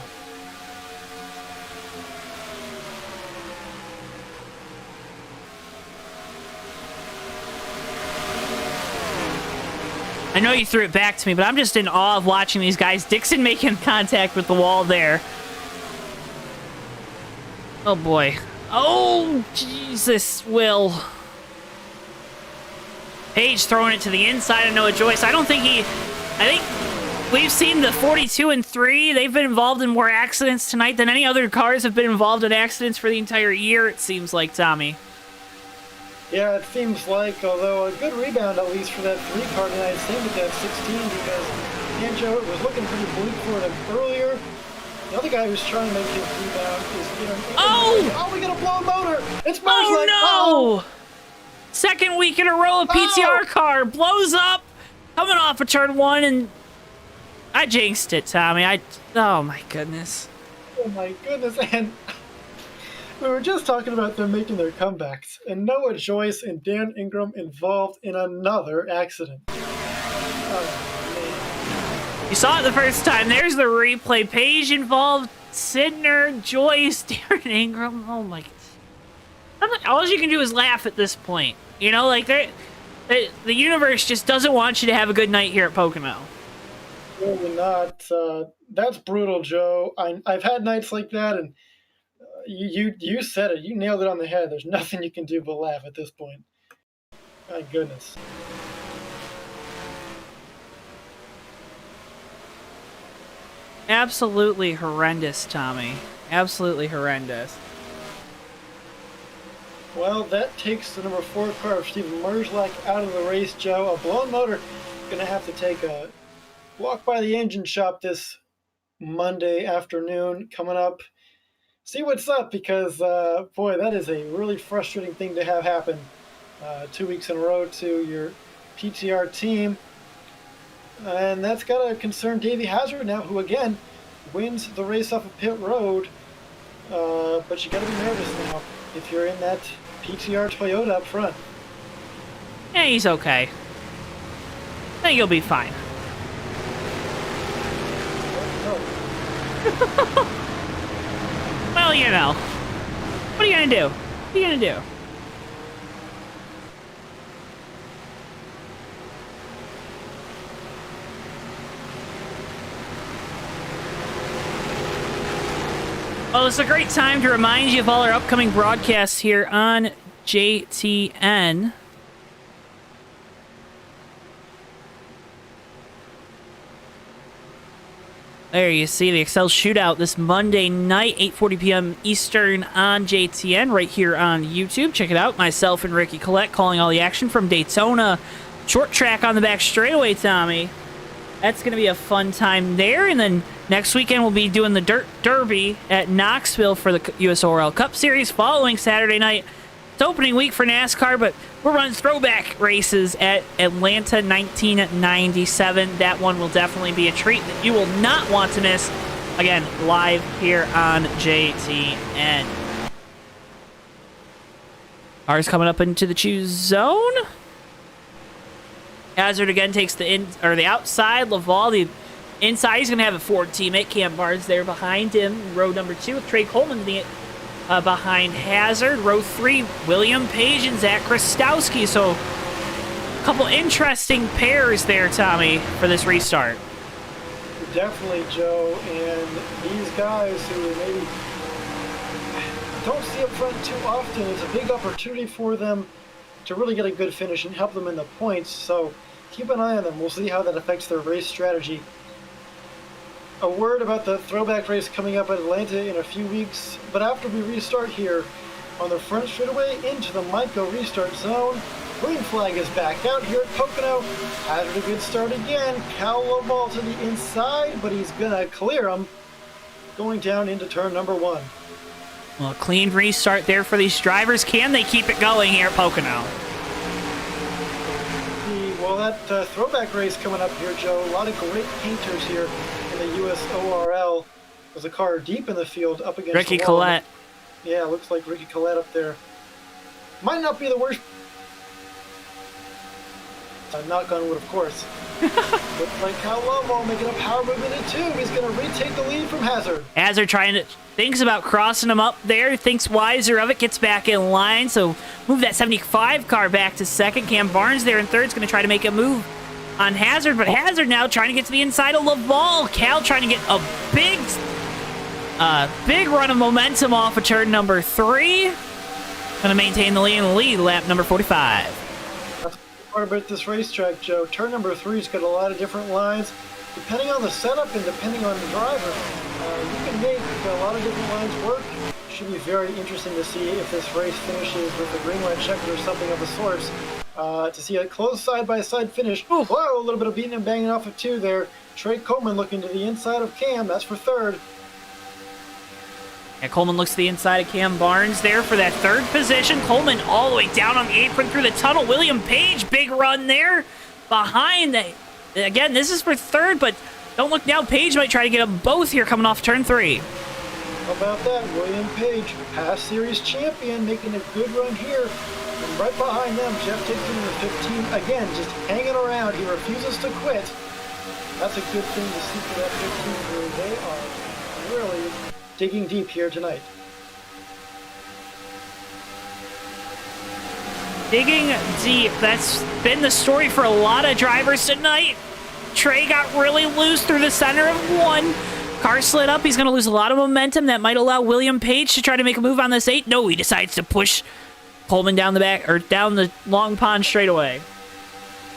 I know you threw it back to me, but I'm just in awe of watching these guys. Dixon making contact with the wall there. Oh, boy. Oh, Jesus, Will. Page throwing it to the inside of Noah Joyce. I think we've seen the 42 and 3. They've been involved in more accidents tonight than any other cars have been involved in accidents for the entire year, it seems like, Tommy. Yeah, it seems like, although a good rebound at least for that 3-car tonight, same with that 16, because Anjo was looking pretty bleak for them earlier. The other guy who's trying to make his rebound is getting... Oh, we got a blown motor! It's Merzlak! Oh, no! Second week in a row, a PTR car blows up, coming off of turn 1, and I jinxed it, Tommy. Oh, my goodness. Oh, my goodness, and we were just talking about them making their comebacks, and Noah Joyce and Dan Ingram involved in another accident. Oh. You saw it the first time. There's the replay. Page involved, Sidner, Joyce, Darren Ingram. Oh my God. All you can do is laugh at this point. You know, like the universe just doesn't want you to have a good night here at Pocono. Really not. That's brutal, Joe. I've had nights like that, and you said it. You nailed it on the head. There's nothing you can do but laugh at this point. My goodness. Absolutely horrendous, Tommy. Absolutely horrendous. Well, that takes the number 4 car of Steven Merzlak out of the race, Joe. A blown motor. Going to have to take a walk by the engine shop this Monday afternoon coming up. See what's up, because, boy, that is a really frustrating thing to have happen 2 weeks in a row to your PTR team. And that's got to concern Davey Hazard now, who, again, wins the race off of pit road. But you got to be nervous now if you're in that PTR Toyota up front. Yeah, he's okay. I think he'll be fine. Well, you know. What are you going to do? What are you going to do? Well, it's a great time to remind you of all our upcoming broadcasts here on JTN. There you see the Excel Shootout this Monday night, 8:40 p.m. Eastern on JTN, right here on YouTube. Check it out. Myself and Ricky Collette calling all the action from Daytona. Short track on the back straightaway, Tommy. That's going to be a fun time there. And then next weekend we'll be doing the Dirt Derby at Knoxville for the USORL Cup Series. Following Saturday night, it's opening week for NASCAR, but we're running throwback races at Atlanta 1997. That one will definitely be a treat that you will not want to miss. Again, live here on JTN. Cars coming up into the choose zone. Hazard again takes the outside. Laval, the inside. He's going to have a Ford teammate. Cam Barnes there behind him. Row number 2 with Trey Coleman behind Hazard. Row 3, William Page and Zach Krastowski. So a couple interesting pairs there, Tommy, for this restart. Definitely, Joe. And these guys who maybe don't see up front too often, it's a big opportunity for them to really get a good finish and help them in the points. So keep an eye on them. We'll see how that affects their race strategy. A word about the throwback race coming up at Atlanta in a few weeks. But after we restart here on the front straightaway into the Micro restart zone, green flag is back out here at Pocono. Had a good start again. Cal Laval to the inside, but he's going to clear him going down into turn number 1. Well, a clean restart there for these drivers. Can they keep it going here at Pocono? Well, that throwback race coming up here, Joe. A lot of great painters here in the USORL. There's a car deep in the field up against Ricky the wall. Collette. Yeah, looks like Ricky Collette up there. Might not be the worst. Knock on wood, of course. Looks like Cal Lomo making a power move into 2. He's going to retake the lead from Hazard. Hazard thinks about crossing him up there, thinks wiser of it, gets back in line, so move that 75 car back to second. Cam Barnes there in third is going to try to make a move on Hazard, but Hazard now trying to get to the inside of Laval. Cal trying to get a big run of momentum off of turn number 3. Going to maintain the lead lap number 45. That's the part about this racetrack, Joe. Turn number 3's got a lot of different lines. Depending on the setup and depending on the driver, you can make a lot of different lines work. Should be very interesting to see if this race finishes with a green light checkered or something of the sorts. To see a close side-by-side finish. Ooh. Whoa, a little bit of beating and banging off of 2 there. Trey Coleman looking to the inside of Cam. That's for third. Yeah, Coleman looks to the inside of Cam Barnes there for that third position. Coleman all the way down on the apron through the tunnel. William Page, big run there behind the... Again, this is for third, but don't look now. Page might try to get them both here coming off turn 3. How about that? William Page, past series champion, making a good run here. And right behind them, Jeff Dixon in the 15. Again, just hanging around. He refuses to quit. That's a good thing to see for that 15 crew. They are really digging deep here tonight. Digging deep. That's been the story for a lot of drivers tonight. Trey got really loose through the center of 1. Car slid up. He's going to lose a lot of momentum. That might allow William Page to try to make a move on this 8. No, he decides to push Coleman down the back, or down the long pond straightaway.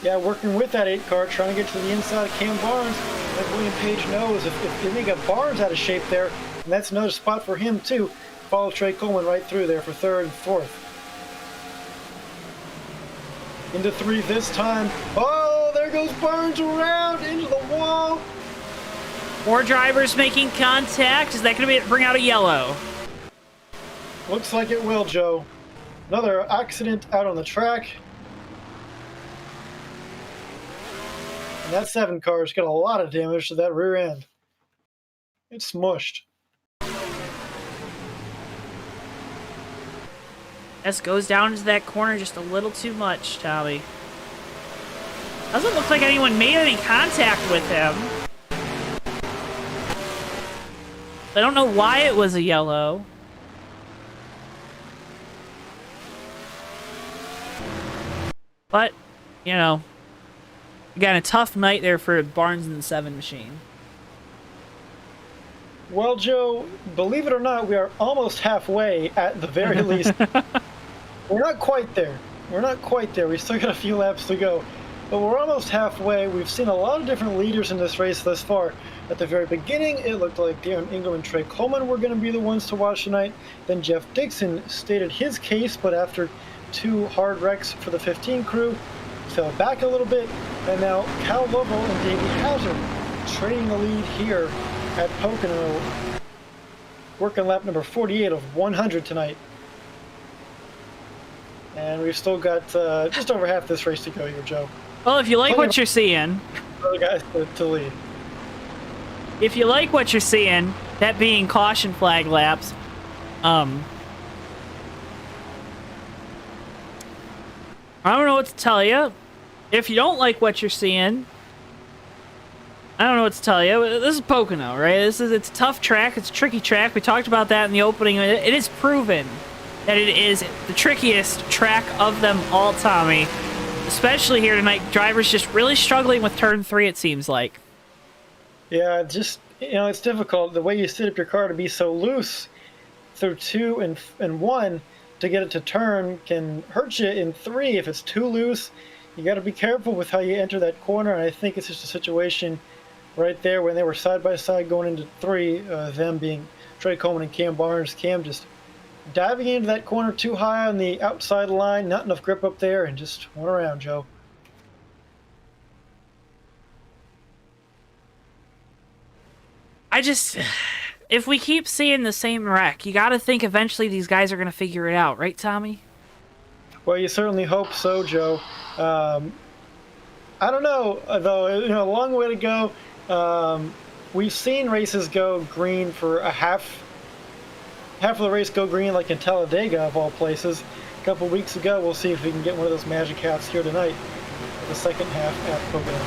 Yeah, working with that 8 car, trying to get to the inside of Cam Barnes. Like William Page knows, if they get Barnes out of shape there, and that's another spot for him too. Follow Trey Coleman right through there for third and fourth. Into 3 this time. Oh, there goes Barnes around into the wall. More drivers making contact. Is that going to bring out a yellow? Looks like it will, Joe. Another accident out on the track. And that 7 car's got a lot of damage to that rear end. It's smushed. S goes down into that corner just a little too much, Tommy. Doesn't look like anyone made any contact with him. I don't know why it was a yellow. But, you know, again, a tough night there for Barnes and the 7 machine. Well, Joe, believe it or not, we are almost halfway at the very least. We're not quite there. We're not quite there. We still got a few laps to go. but we're almost halfway. We've seen a lot of different leaders in this race thus far. At the very beginning, it looked like Darren Ingram and Trey Coleman were going to be the ones to watch tonight. Then Jeff Dixon stated his case, but after 2 hard wrecks for the 15 crew, fell back a little bit. And now Cal Lovell and Davey Hazard trading the lead here at Pocono, working lap number 48 of 100 tonight. And we've still got just over half this race to go here, Joe. Well, if you like what you're seeing, Other guys to lead. if you like what you're seeing, that being caution flag laps, I don't know what to tell you. If you don't like what you're seeing, I don't know what to tell you. This is Pocono, right? It's a tough track. It's a tricky track. We talked about that in the opening. It is proven that it is the trickiest track of them all, Tommy. Especially here tonight. Drivers just really struggling with turn 3, it seems like. Yeah, just, it's difficult. The way you set up your car to be so loose through 2 and 1 to get it to turn can hurt you in 3 if it's too loose. You got to be careful with how you enter that corner, and I think it's just a situation right there when they were side by side going into 3, them being Trey Coleman and Cam Barnes. Cam just diving into that corner too high on the outside line, not enough grip up there, and just went around, Joe. If we keep seeing the same wreck, you got to think eventually these guys are going to figure it out, right, Tommy? Well, you certainly hope so, Joe. I don't know, though. A long way to go. We've seen races go green for a half of the race go green, like in Talladega, of all places. A couple weeks ago, we'll see if we can get one of those magic hats here tonight for the second half at Pocono.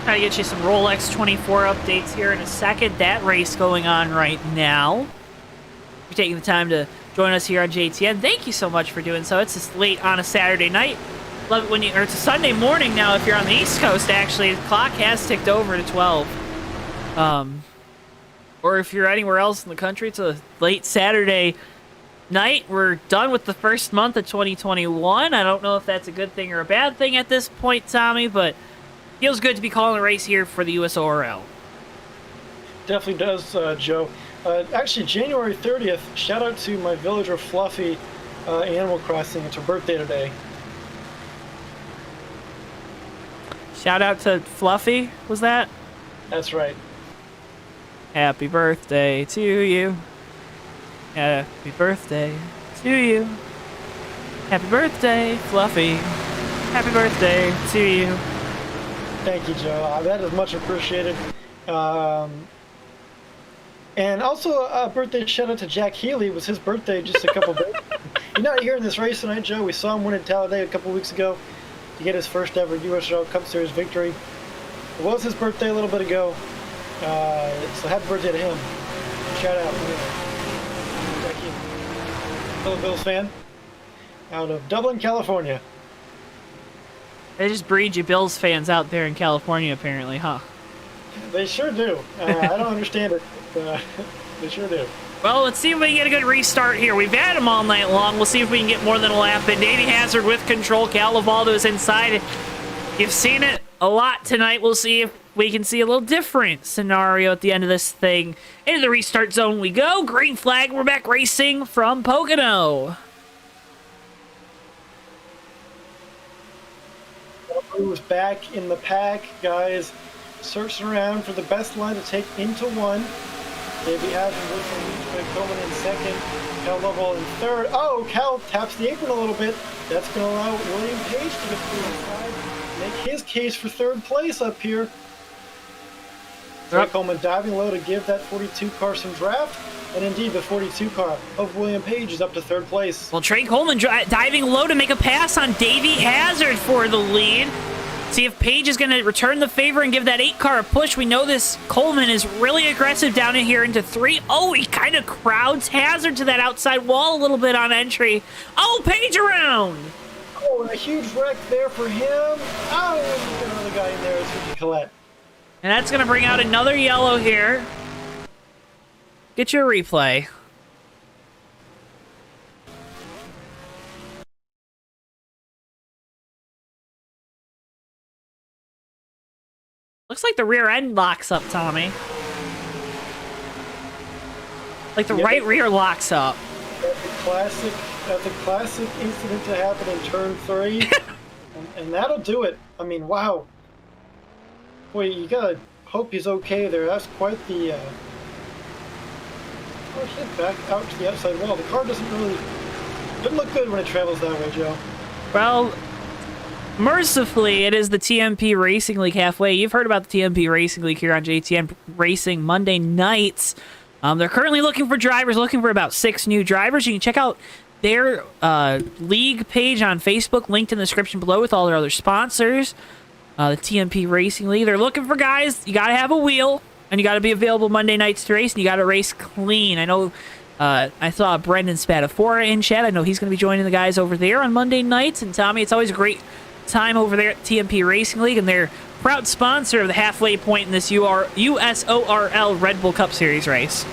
Try to get you some Rolex 24 updates here in a second. That race going on right now. You're taking the time to join us here on JTN. Thank you so much for doing so. It's just late on a Saturday night. Love it when or it's a Sunday morning now if you're on the East Coast, actually. The clock has ticked over to 12. Or if you're anywhere else in the country, it's a late Saturday night. We're done with the first month of 2021. I don't know if that's a good thing or a bad thing at this point, Tommy, but feels good to be calling a race here for the USORL. Definitely does, Joe. Actually, January 30th, shout out to my villager Fluffy, Animal Crossing. It's her birthday today. Shout out to Fluffy, was that? That's right. Happy birthday to you. Happy birthday to you. Happy birthday, Fluffy. Happy birthday to you. Thank you, Joe. That is much appreciated. And also a birthday shout out to Jack Healy. It was his birthday just a couple days ago. You're not here in this race tonight, Joe. We saw him win at Talladega a couple weeks ago to get his first ever USORL Cup Series victory. It was his birthday a little bit ago. So happy birthday to him. Shout out. Jack Healy. Fellow Bills fan out of Dublin, California. They just breed you Bills fans out there in California, apparently, huh? They sure do. I don't understand it, but they sure do. Well, let's see if we can get a good restart here. We've had them all night long. We'll see if we can get more than a lap in. Davey Hazard with control. Cal Lavaldo is inside. You've seen it a lot tonight. We'll see if we can see a little different scenario at the end of this thing. Into the restart zone we go. Green flag. We're back racing from Pocono. Who's back in the pack, guys, searching around for the best line to take into 1. Davey Hazard with the lead, Coleman in second, Cal Lovell in third. Oh, Cal taps the apron a little bit. That's going to allow William Page to get through inside, make his case for third place up here. Trey Coleman diving low to give that 42 car some draft. And indeed, the 42 car of William Page is up to third place. Well, Trey Coleman diving low to make a pass on Davey Hazard for the lead. See if Page is going to return the favor and give that 8 car a push. We know this Coleman is really aggressive down in here into 3. Oh, he kind of crowds Hazard to that outside wall a little bit on entry. Oh, Page around. Oh, and a huge wreck there for him. Oh, there's another guy in there. It's Ricky Collette. And that's going to bring out another yellow here. Get your replay. Looks like the rear end locks up, Tommy. Like the right rear locks up. That's a classic incident to happen in turn 3. and that'll do it. I mean, wow. Boy, you gotta hope he's okay there. That's quite the... Oh, shit, back out to the outside wall. The car doesn't look good when it travels that way, Joe. Well, mercifully, it is the TMP Racing League halfway. You've heard about the TMP Racing League here on JTN Racing Monday nights. They're currently looking for drivers, looking for about 6 new drivers. You can check out their league page on Facebook, linked in the description below with all their other sponsors. The TMP Racing League. They're looking for guys. You got to have a wheel, and you got to be available Monday nights to race, and you got to race clean. I know I saw Brendan Spadafora in chat. I know he's going to be joining the guys over there on Monday nights. And Tommy, it's always a great time over there at TMP Racing League, and they're proud sponsor of the halfway point in this USORL Red Bull Cup Series race.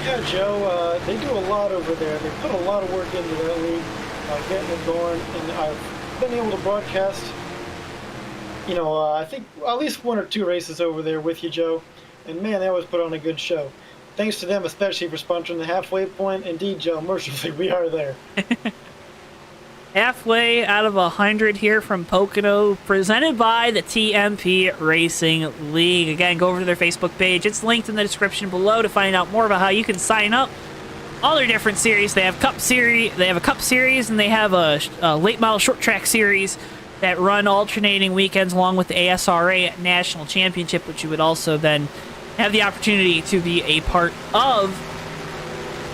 Yeah, Joe, they do a lot over there. They put a lot of work into that league, getting it going, and I've been able to broadcast, I think at least 1 or 2 races over there with you, Joe, and man, they always put on a good show. Thanks to them, especially for sponsoring the halfway point. Indeed, Joe, mercifully, we are there. Halfway out of 100 here from Pocono, presented by the TMP Racing League. Again, go over to their Facebook page. It's linked in the description below to find out more about how you can sign up. All their different series. They have Cup Series. They have a Cup Series, and they have a late model short track series that run alternating weekends along with the ASRA National Championship, which you would also then have the opportunity to be a part of.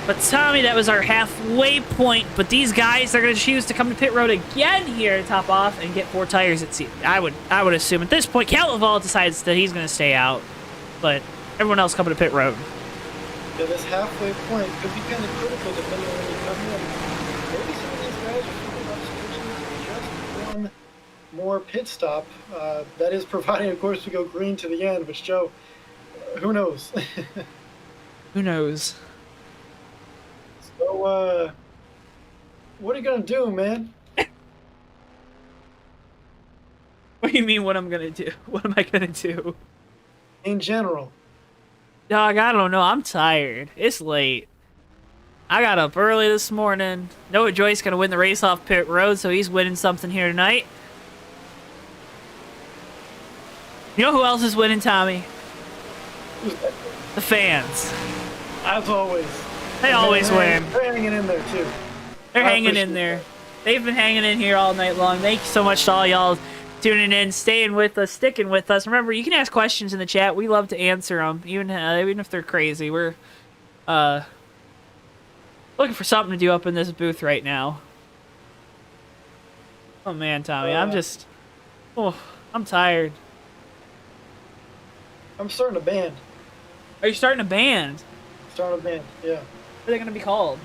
But Tommy, that was our halfway point. But these guys are going to choose to come to pit road again here to top off and get 4 tires at sea. I would assume at this point, Calaval decides that he's going to stay out, but everyone else coming to pit road. Yeah, this halfway point could be kind of critical depending on when you come in. Maybe some of these guys are thinking about switching to just 1 more pit stop. That is providing, of course, we go green to the end. Which, Joe, who knows? Who knows? So, what are you gonna do, man? What do you mean, what I'm gonna do? What am I gonna do? In general. Dog, I don't know. I'm tired. It's late. I got up early this morning. Noah Joyce gonna win the race off pit road, so he's winning something here tonight. You know who else is winning, Tommy? The fans. As always. They always win. They're hanging in there, too. They're hanging in there. They've been hanging in here all night long. Thank you so much to all y'all tuning in, staying with us, sticking with us. Remember, you can ask questions in the chat. We love to answer them, even if they're crazy. We're looking for something to do up in this booth right now. Oh, man, Tommy. I'm tired. I'm starting a band. Are you starting a band? Starting a band, yeah. What are they going to be called?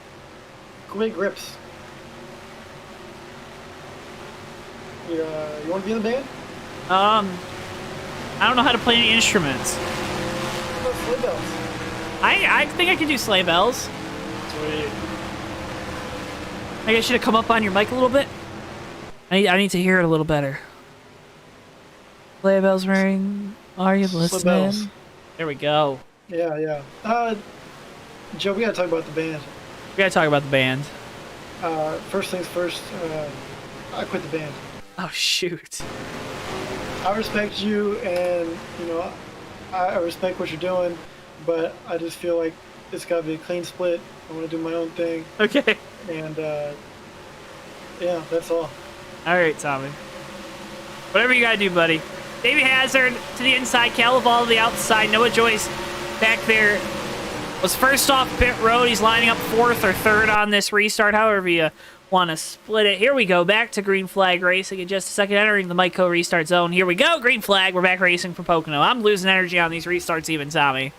Quick Grips. You want to be in the band? I don't know how to play any instruments. What about sleigh bells? I think I can do sleigh bells. Sweet. Maybe I should have come up on your mic a little bit. I need to hear it a little better. Sleigh bells ring. Are you listening? Bells. There we go. Yeah. Joe, we gotta talk about the band. We gotta talk about the band. First things first, I quit the band. Oh, shoot. I respect you, and, I respect what you're doing, but I just feel like it's gotta be a clean split. I want to do my own thing. Okay. And, yeah, that's all. All right, Tommy. Whatever you gotta do, buddy. Davey Hazard to the inside, Calaval to the outside. Noah Joyce back there was first off pit road. He's lining up 4th or 3rd on this restart, however you want to split it. Here we go, back to green flag racing in just a second, entering the Myco restart zone. Here we go, green flag. We're back racing for Pocono. I'm losing energy on these restarts even, Tommy.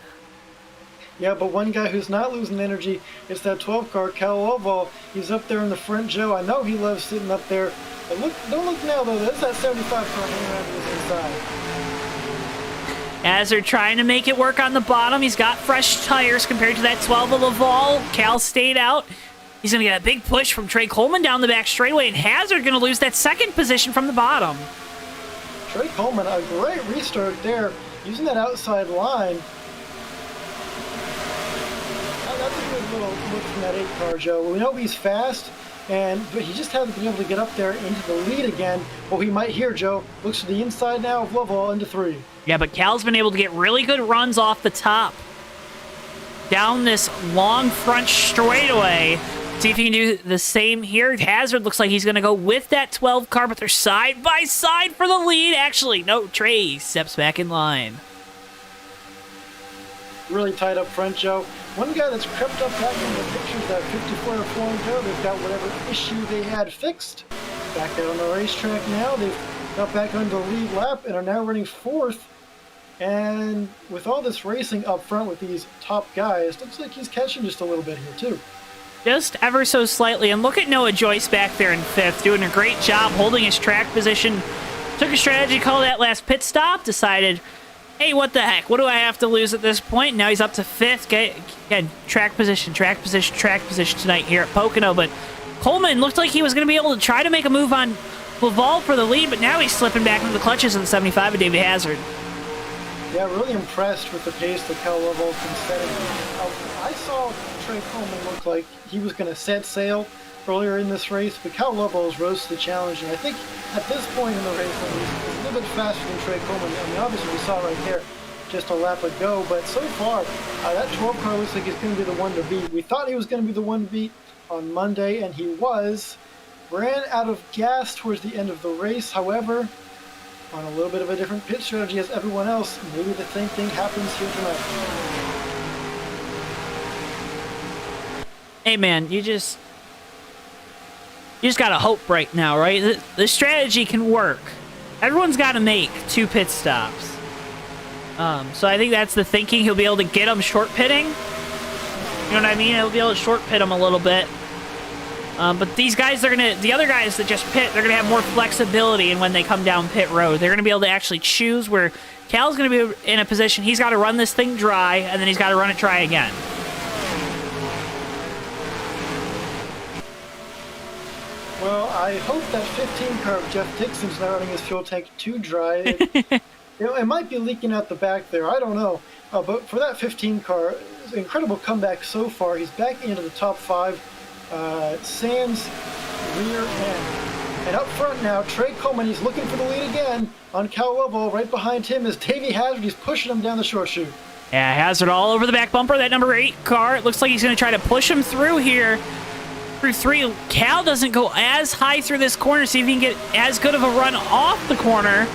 Yeah, but one guy who's not losing energy is that 12 car, Cal Oval. He's up there in the front, Joe. I know he loves sitting up there. But don't look now, though. That's that 75 car hanging around to his inside. As they're trying to make it work on the bottom, he's got fresh tires compared to that 12 of Laval. Cal stayed out. He's going to get a big push from Trey Coleman down the back straightaway, and Hazard going to lose that 2nd position from the bottom. Trey Coleman, a great restart there, using that outside line. That's a good little look from that 8 car, Joe. We know he's fast, but he just hasn't been able to get up there into the lead again. What we might hear, Joe, looks to the inside now of Lovell into 3. Yeah, but Cal's been able to get really good runs off the top. Down this long front straightaway. See if he can do the same here. Hazard looks like he's going to go with that 12 car, but they're side by side for the lead. Actually, no, Trey steps back in line. Really tight up front, Joe. One guy that's crept up back in the pictures, that 54 Flowing Joe, they've got whatever issue they had fixed. Back out on the racetrack now. They've got back on the lead lap and are now running 4th. And with all this racing up front with these top guys, looks like he's catching just a little bit here, too. Just ever so slightly. And look at Noah Joyce back there in 5th, doing a great job holding his track position. Took a strategy call that last pit stop, decided, hey, what the heck? What do I have to lose at this point? Now he's up to 5th. Again, track position tonight here at Pocono. But Coleman looked like he was going to be able to try to make a move on Laval for the lead, but now he's slipping back into the clutches of the 75 of David Hazard. Yeah, really impressed with the pace that Cal Lovell's been setting. I saw Trey Coleman look like he was going to set sail earlier in this race, but Cal Lovell's rose to the challenge, and I think at this point in the race, he's a little bit faster than Trey Coleman. I mean, obviously we saw right there just a lap ago, but so far, that 12 car looks like he's going to be the one to beat. We thought he was going to be the one to beat on Monday, and he was. Ran out of gas towards the end of the race, however, on a little bit of a different pit strategy as everyone else. Maybe the same thing happens here tonight. Hey man, you just gotta hope right now, right? The strategy can work. Everyone's got to make 2 pit stops. So I think that's the thinking. He'll be able to get them short pitting. You know what I mean? He'll be able to short pit them a little bit. But these guys, the other guys that just pit, they're going to have more flexibility in when they come down pit road. They're going to be able to actually choose where Cal's going to be in a position, he's got to run this thing dry, and then he's got to run it dry again. Well, I hope that 15 car of Jeff Dixon's not running his fuel tank too dry. It might be leaking out the back there. I don't know. But for that 15 car, it's an incredible comeback so far. He's back into the top 5. Sans rear end. And up front now, Trey Coleman, he's looking for the lead again on Cal Lovell. Right behind him is Davey Hazard. He's pushing him down the short chute. Yeah, Hazard all over the back bumper, that number 8 car. It looks like he's going to try to push him through here. Through 3. Cal doesn't go as high through this corner. See if he can get as good of a run off the corner.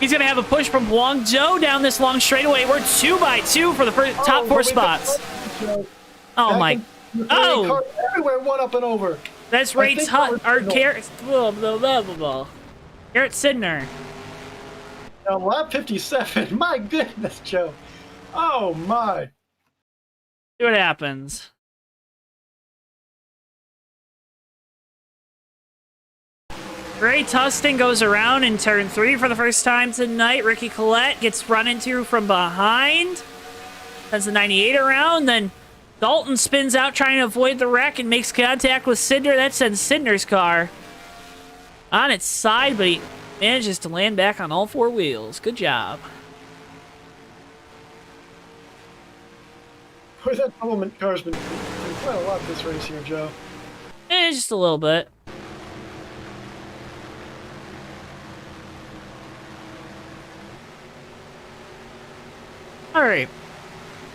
He's going to have a push from Guangzhou down this long straightaway. We're 2x2 for the first top 4 spots. Oh my. Oh! Everywhere, one up and over. That's Rate's Hut. Or Garrett. Garrett Sidner. Now, lap 57. My goodness, Joe. Oh my. See what happens. Ray Tustin goes around in turn 3 for the first time tonight. Ricky Collette gets run into from behind. Sends the 98 around. Then Dalton spins out trying to avoid the wreck and makes contact with Sidner. That sends Sidner's car on its side, but he manages to land back on all 4 wheels. Good job. Boy, that supplement car's been quite a lot this race here, Joe. Just a little bit. All right.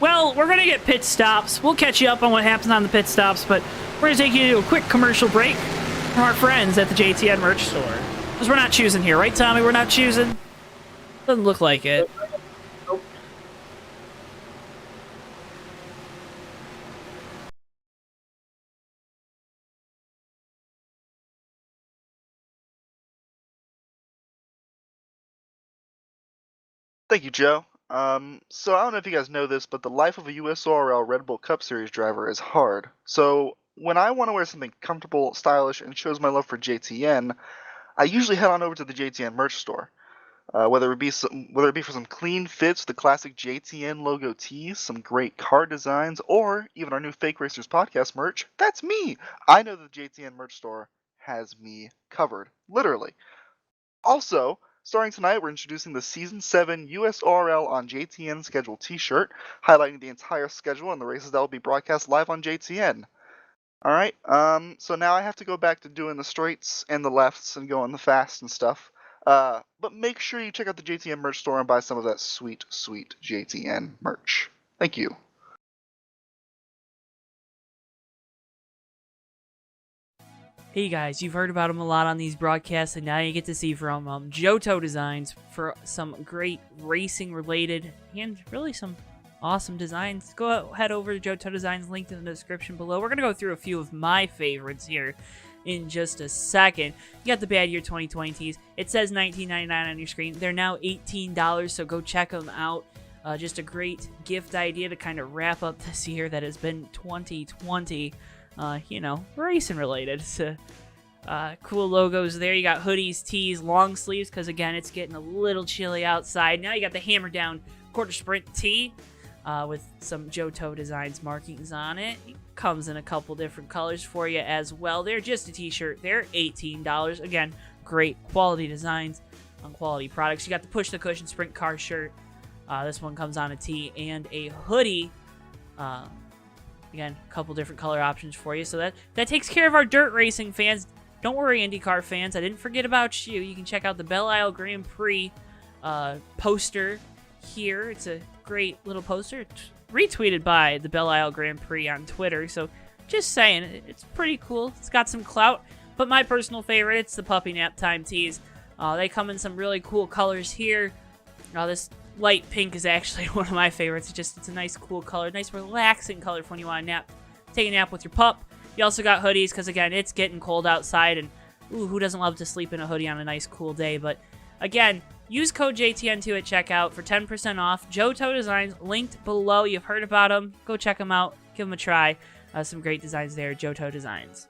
Well, we're going to get pit stops. We'll catch you up on what happens on the pit stops, but we're going to take you to a quick commercial break from our friends at the JTN merch store. Because we're not choosing here, right, Tommy? We're not choosing? Doesn't look like it. Nope. Thank you, Joe. So I don't know if you guys know this, but the life of a USORL Red Bull Cup Series driver is hard. So when I want to wear something comfortable, stylish, and shows my love for JTN, I usually head on over to the JTN merch store. Whether it be for some clean fits, the classic JTN logo tees, some great car designs, or even our new Fake Racers podcast merch, that's me. I know the JTN merch store has me covered, literally. Also, starting tonight, we're introducing the Season 7 USORL on JTN schedule t-shirt, highlighting the entire schedule and the races that will be broadcast live on JTN. Alright, so now I have to go back to doing the straights and the lefts and going the fast and stuff. But make sure you check out the JTN merch store and buy some of that sweet, sweet JTN merch. Thank you. Hey guys, you've heard about them a lot on these broadcasts, and now you get to see from JoeTow Designs for some great racing related and really some awesome designs. Go head over to JoeTow Designs, linked in the description below. We're going to go through a few of my favorites here in just a second. You got the Bad Year 2020 tees. It says $19.99 on your screen. They're now $18, so go check them out. Just a great gift idea to kind of wrap up this year that has been 2020. You know, racing related. So, cool logos there. You got hoodies, tees, long sleeves, because again, it's getting a little chilly outside. Now you got the Hammer Down Quarter Sprint tee with some JoeTow Designs markings on it. It comes in a couple different colors for you as well. They're just a t-shirt. They're $18. Again, great quality designs on quality products. You got the Push the Cushion Sprint Car shirt. This one comes on a tee and a hoodie. Again, a couple different color options for you. So that takes care of our dirt racing fans. Don't worry, IndyCar fans. I didn't forget about you. You can check out the Belle Isle Grand Prix poster here. It's a great little poster. It's retweeted by the Belle Isle Grand Prix on Twitter. So just saying, it's pretty cool. It's got some clout. But my personal favorite, it's the Puppy Nap Time tees. They come in some really cool colors here. This light pink is actually one of my favorites. It's a nice, cool color. Nice, relaxing color for when you want to take a nap with your pup. You also got hoodies because, again, it's getting cold outside. And, ooh, who doesn't love to sleep in a hoodie on a nice, cool day? But, again, use code JTN2 at checkout for 10% off. JoeTow Designs, linked below. You've heard about them. Go check them out. Give them a try. Some great designs there. JoeTow Designs.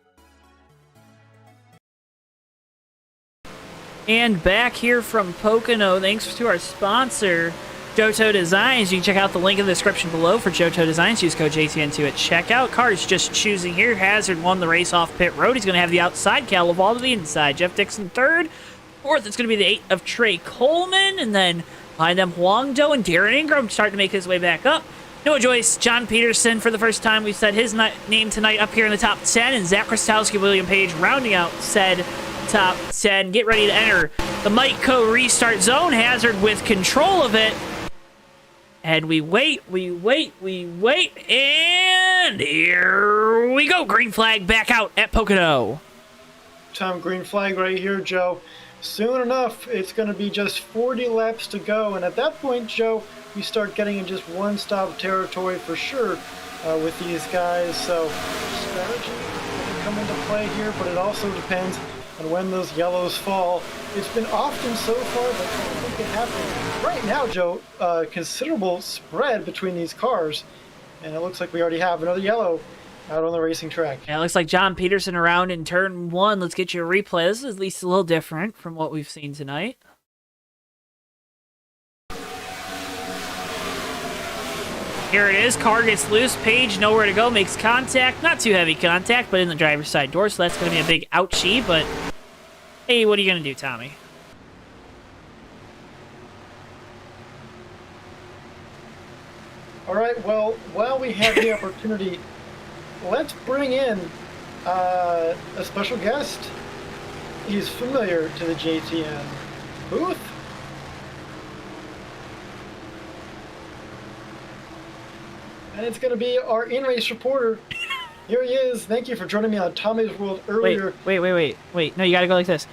And back here from Pocono, thanks to our sponsor, JoeTow Designs. You can check out the link in the description below for JoeTow Designs. Use code JTN2 at checkout. Cars just choosing here. Hazard won the race off pit road. He's going to have the outside. Cal Laval to the inside. Jeff Dixon third. Fourth, it's going to be the 8 of Trey Coleman. And then behind them, Huang Do and Darren Ingram starting to make his way back up. Noah Joyce, John Peterson for the first time. We've said his name tonight up here in the top 10. And Zach Krastowski, William Page rounding out said top 10. Get ready to enter the Miteco restart zone. Hazard with control of it. And we wait, and here we go. Green flag back out at Pocono. Tom, green flag right here, Joe. Soon enough, it's going to be just 40 laps to go. And at that point, Joe, we start getting in just one-stop territory for sure with these guys. So strategy can come into play here, but it also depends on when those yellows fall. It's been often so far, but I don't think it happened. Right now, Joe, considerable spread between these cars, and it looks like we already have another yellow out on the racing track. Yeah, it looks like John Peterson around in turn 1. Let's get you a replay. This is at least a little different from what we've seen tonight. Here it is. Car gets loose. Page nowhere to go. Makes contact. Not too heavy contact, but in the driver's side door, so that's going to be a big ouchie, but hey, what are you going to do, Tommy? All right, well, while we have the opportunity, let's bring in a special guest. He's familiar to the JTN booth. And it's going to be our in-race reporter. Here he is. Thank you for joining me on Tommy's World earlier. Wait. No, you got to go like this.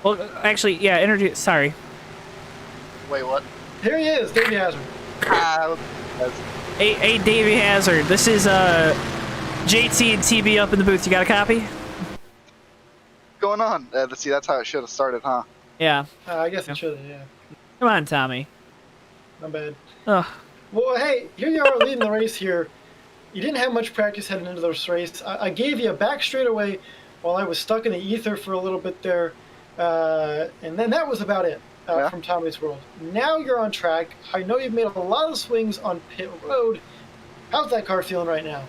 Well, actually, yeah, introduce. Sorry. Wait, what? Here he is, Davey Hazard. Hey, Davey Hazard. This is JT and TB up in the booth. You got a copy? What's going on? See, that's how it should have started, huh? Yeah. I guess it should, yeah. Come on, Tommy. Not bad. Ugh. Well, hey, here you are leading the race here. You didn't have much practice heading into this race. I gave you a back straightaway while I was stuck in the ether for a little bit there. And then that was about it from Tommy's World. Now you're on track. I know you've made a lot of swings on pit road. How's that car feeling right now?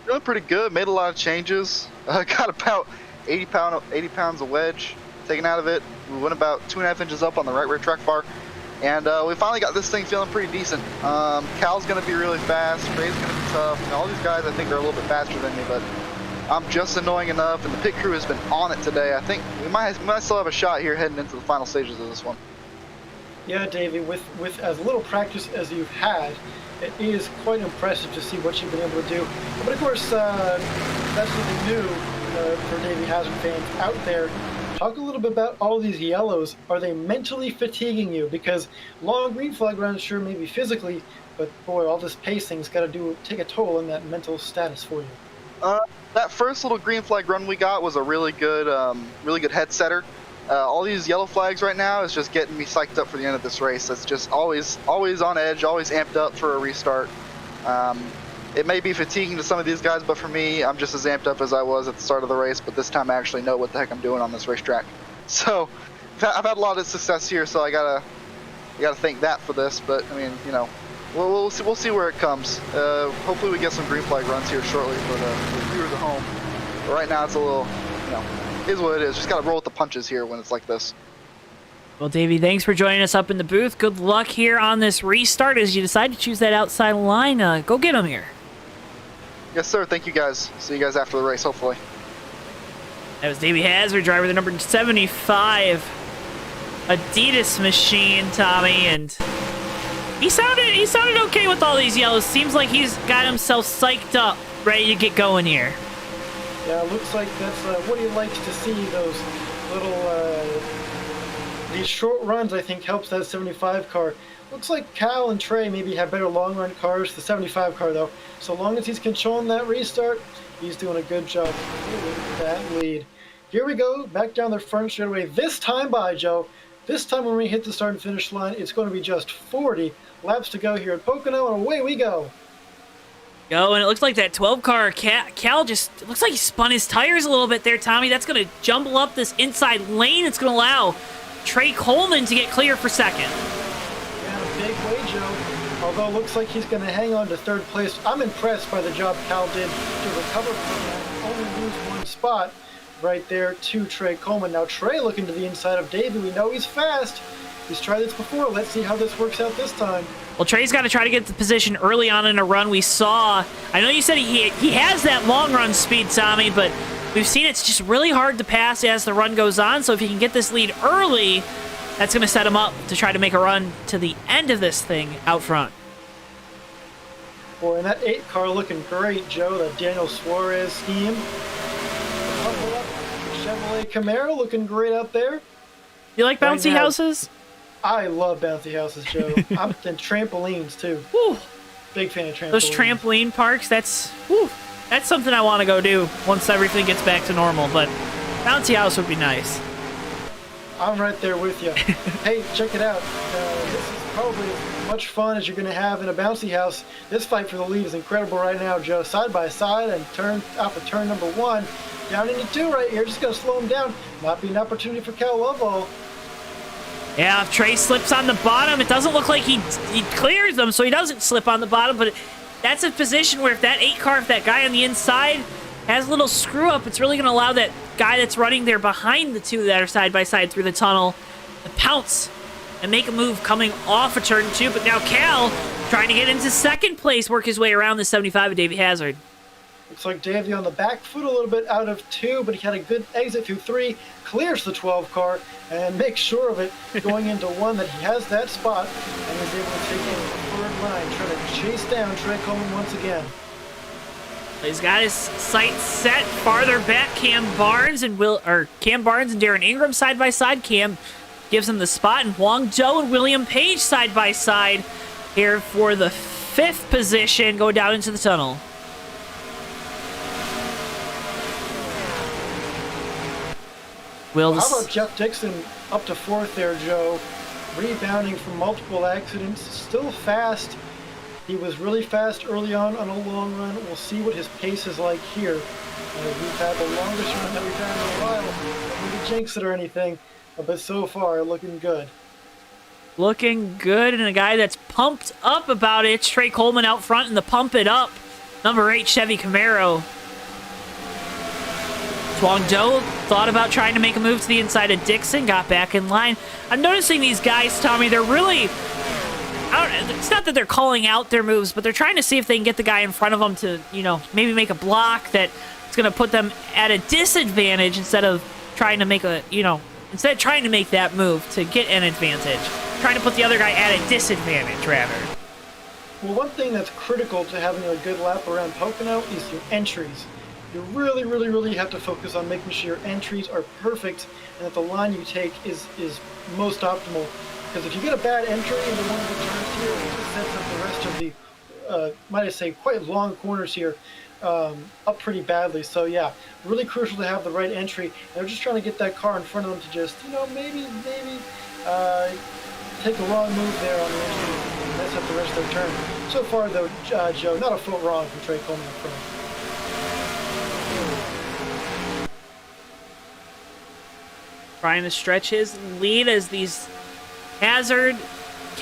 Feeling pretty good. Made a lot of changes. Got about 80 pounds of wedge. taken out of it. We went about 2.5 inches up on the right rear track bar. And we finally got this thing feeling pretty decent. Cal's going to be really fast. Ray's going to be tough. And all these guys, I think, are a little bit faster than me, but I'm just annoying enough, and the pit crew has been on it today. I think we might still have a shot here heading into the final stages of this one. Yeah, Davey, with as little practice as you've had, it is quite impressive to see what you've been able to do. But of course, that's something new for Davey Hazard fans out there. Talk a little bit about all these yellows. Are they mentally fatiguing you? Because long green flag runs, sure, maybe physically, but boy, all this pacing's got to take a toll on that mental status for you. That first little green flag run we got was a really good head setter. All these yellow flags right now is just getting me psyched up for the end of this race. It's just always on edge, always amped up for a restart. It may be fatiguing to some of these guys, but for me, I'm just as amped up as I was at the start of the race, but this time I actually know what the heck I'm doing on this racetrack. So I've had a lot of success here, so I gotta thank that for this, but I mean, you know, we'll see where it comes. Hopefully we get some green flag runs here shortly for the viewers at home. But right now it's a little, you know, is what it is. Just gotta roll with the punches here when it's like this. Well, Davey, thanks for joining us up in the booth. Good luck here on this restart as you decide to choose that outside line. Go get them here. Yes, sir. Thank you, guys. See you guys after the race, hopefully. That was Davey Hazard, driver the number 75 Adidas machine, Tommy, and he sounded okay with all these yellows. Seems like he's got himself psyched up, ready to get going here. Yeah, it looks like that's what he likes to see. Those little these short runs, I think, helps that 75 car. Looks like Cal and Trey maybe have better long run cars. The 75 car, though, so long as he's controlling that restart, he's doing a good job with that lead. Here we go, back down the front straightaway. This time by Joe. This time when we hit the start and finish line, it's going to be just 40 laps to go here at Pocono, and away we go. And it looks like that 12 car Cal just looks like he spun his tires a little bit there, Tommy. That's going to jumble up this inside lane. It's going to allow Trey Coleman to get clear for second. Big way, Joe. Although it looks like he's going to hang on to third place. I'm impressed by the job Cal did to recover from that. Only lose one spot right there to Trey Coleman. Now Trey looking to the inside of Davey. We know he's fast. He's tried this before. Let's see how this works out this time. Well, Trey's got to try to get the position early on in a run. We saw, I know you said he has that long run speed, Tommy, but we've seen it's just really hard to pass as the run goes on. So if he can get this lead early, that's going to set him up to try to make a run to the end of this thing out front. Boy, and that 8 car looking great, Joe. That Daniel Suarez scheme. Chevrolet Camaro looking great out there. You like bouncy Right now, houses? I love bouncy houses, Joe. I'm and trampolines, too. Whew. Big fan of trampolines. Those trampoline parks, that's something I want to go do once everything gets back to normal, but bouncy house would be nice. I'm right there with you. Hey, check it out. This is probably as much fun as you're going to have in a bouncy house. This fight for the lead is incredible right now, Joe. Side by side and off of turn number 1. Down into 2 right here. Just going to slow him down. Might be an opportunity for Cal Lovell. Yeah, if Trey slips on the bottom, it doesn't look like he clears them, so he doesn't slip on the bottom, but that's a position where if that 8 car, if that guy on the inside has a little screw up, it's really going to allow that guy that's running there behind the 2 that are side by side through the tunnel to pounce and make a move coming off of turn 2. But now Cal trying to get into second place, work his way around the 75 of Davey Hazard. Looks like Davey on the back foot a little bit out of 2, but he had a good exit through 3, clears the 12 car, and makes sure of it going into 1 that he has that spot and is able to take in the 3rd line, trying to chase down Trey Coleman once again. He's got his sights set farther back. Cam Barnes and Darren Ingram side by side. Cam gives him the spot, and Huang Zhou and William Page side by side here for the 5th position, go down into the tunnel. How about Jeff Dixon up to 4th there, Joe? Rebounding from multiple accidents, still fast. He was really fast early on a long run. We'll see what his pace is like here. We've had the longest run that we've had in a while. Not to jinx it or anything, but so far, looking good. Looking good, and a guy that's pumped up about it. It's Trey Coleman out front in the Pump It Up. Number 8 Chevy Camaro. Guangzhou thought about trying to make a move to the inside of Dixon, got back in line. I'm noticing these guys, Tommy, they're really... it's not that they're calling out their moves, but they're trying to see if they can get the guy in front of them to, maybe make a block that's going to put them at a disadvantage instead of trying to make instead of trying to make that move to get an advantage. Trying to put the other guy at a disadvantage, rather. Well, one thing that's critical to having a good lap around Pocono is your entries. You really, really, really have to focus on making sure your entries are perfect and that the line you take is most optimal. Because if you get a bad entry into one of the turns here, it just sets up the rest of the, might I say, quite long corners here up pretty badly. So yeah, really crucial to have the right entry. And they're just trying to get that car in front of them to just, maybe take a wrong move there on the entry and mess up the rest of their turn. So far though, Joe, not a foot wrong from Trey Coleman up front. Trying to stretch his lead as these Hazard,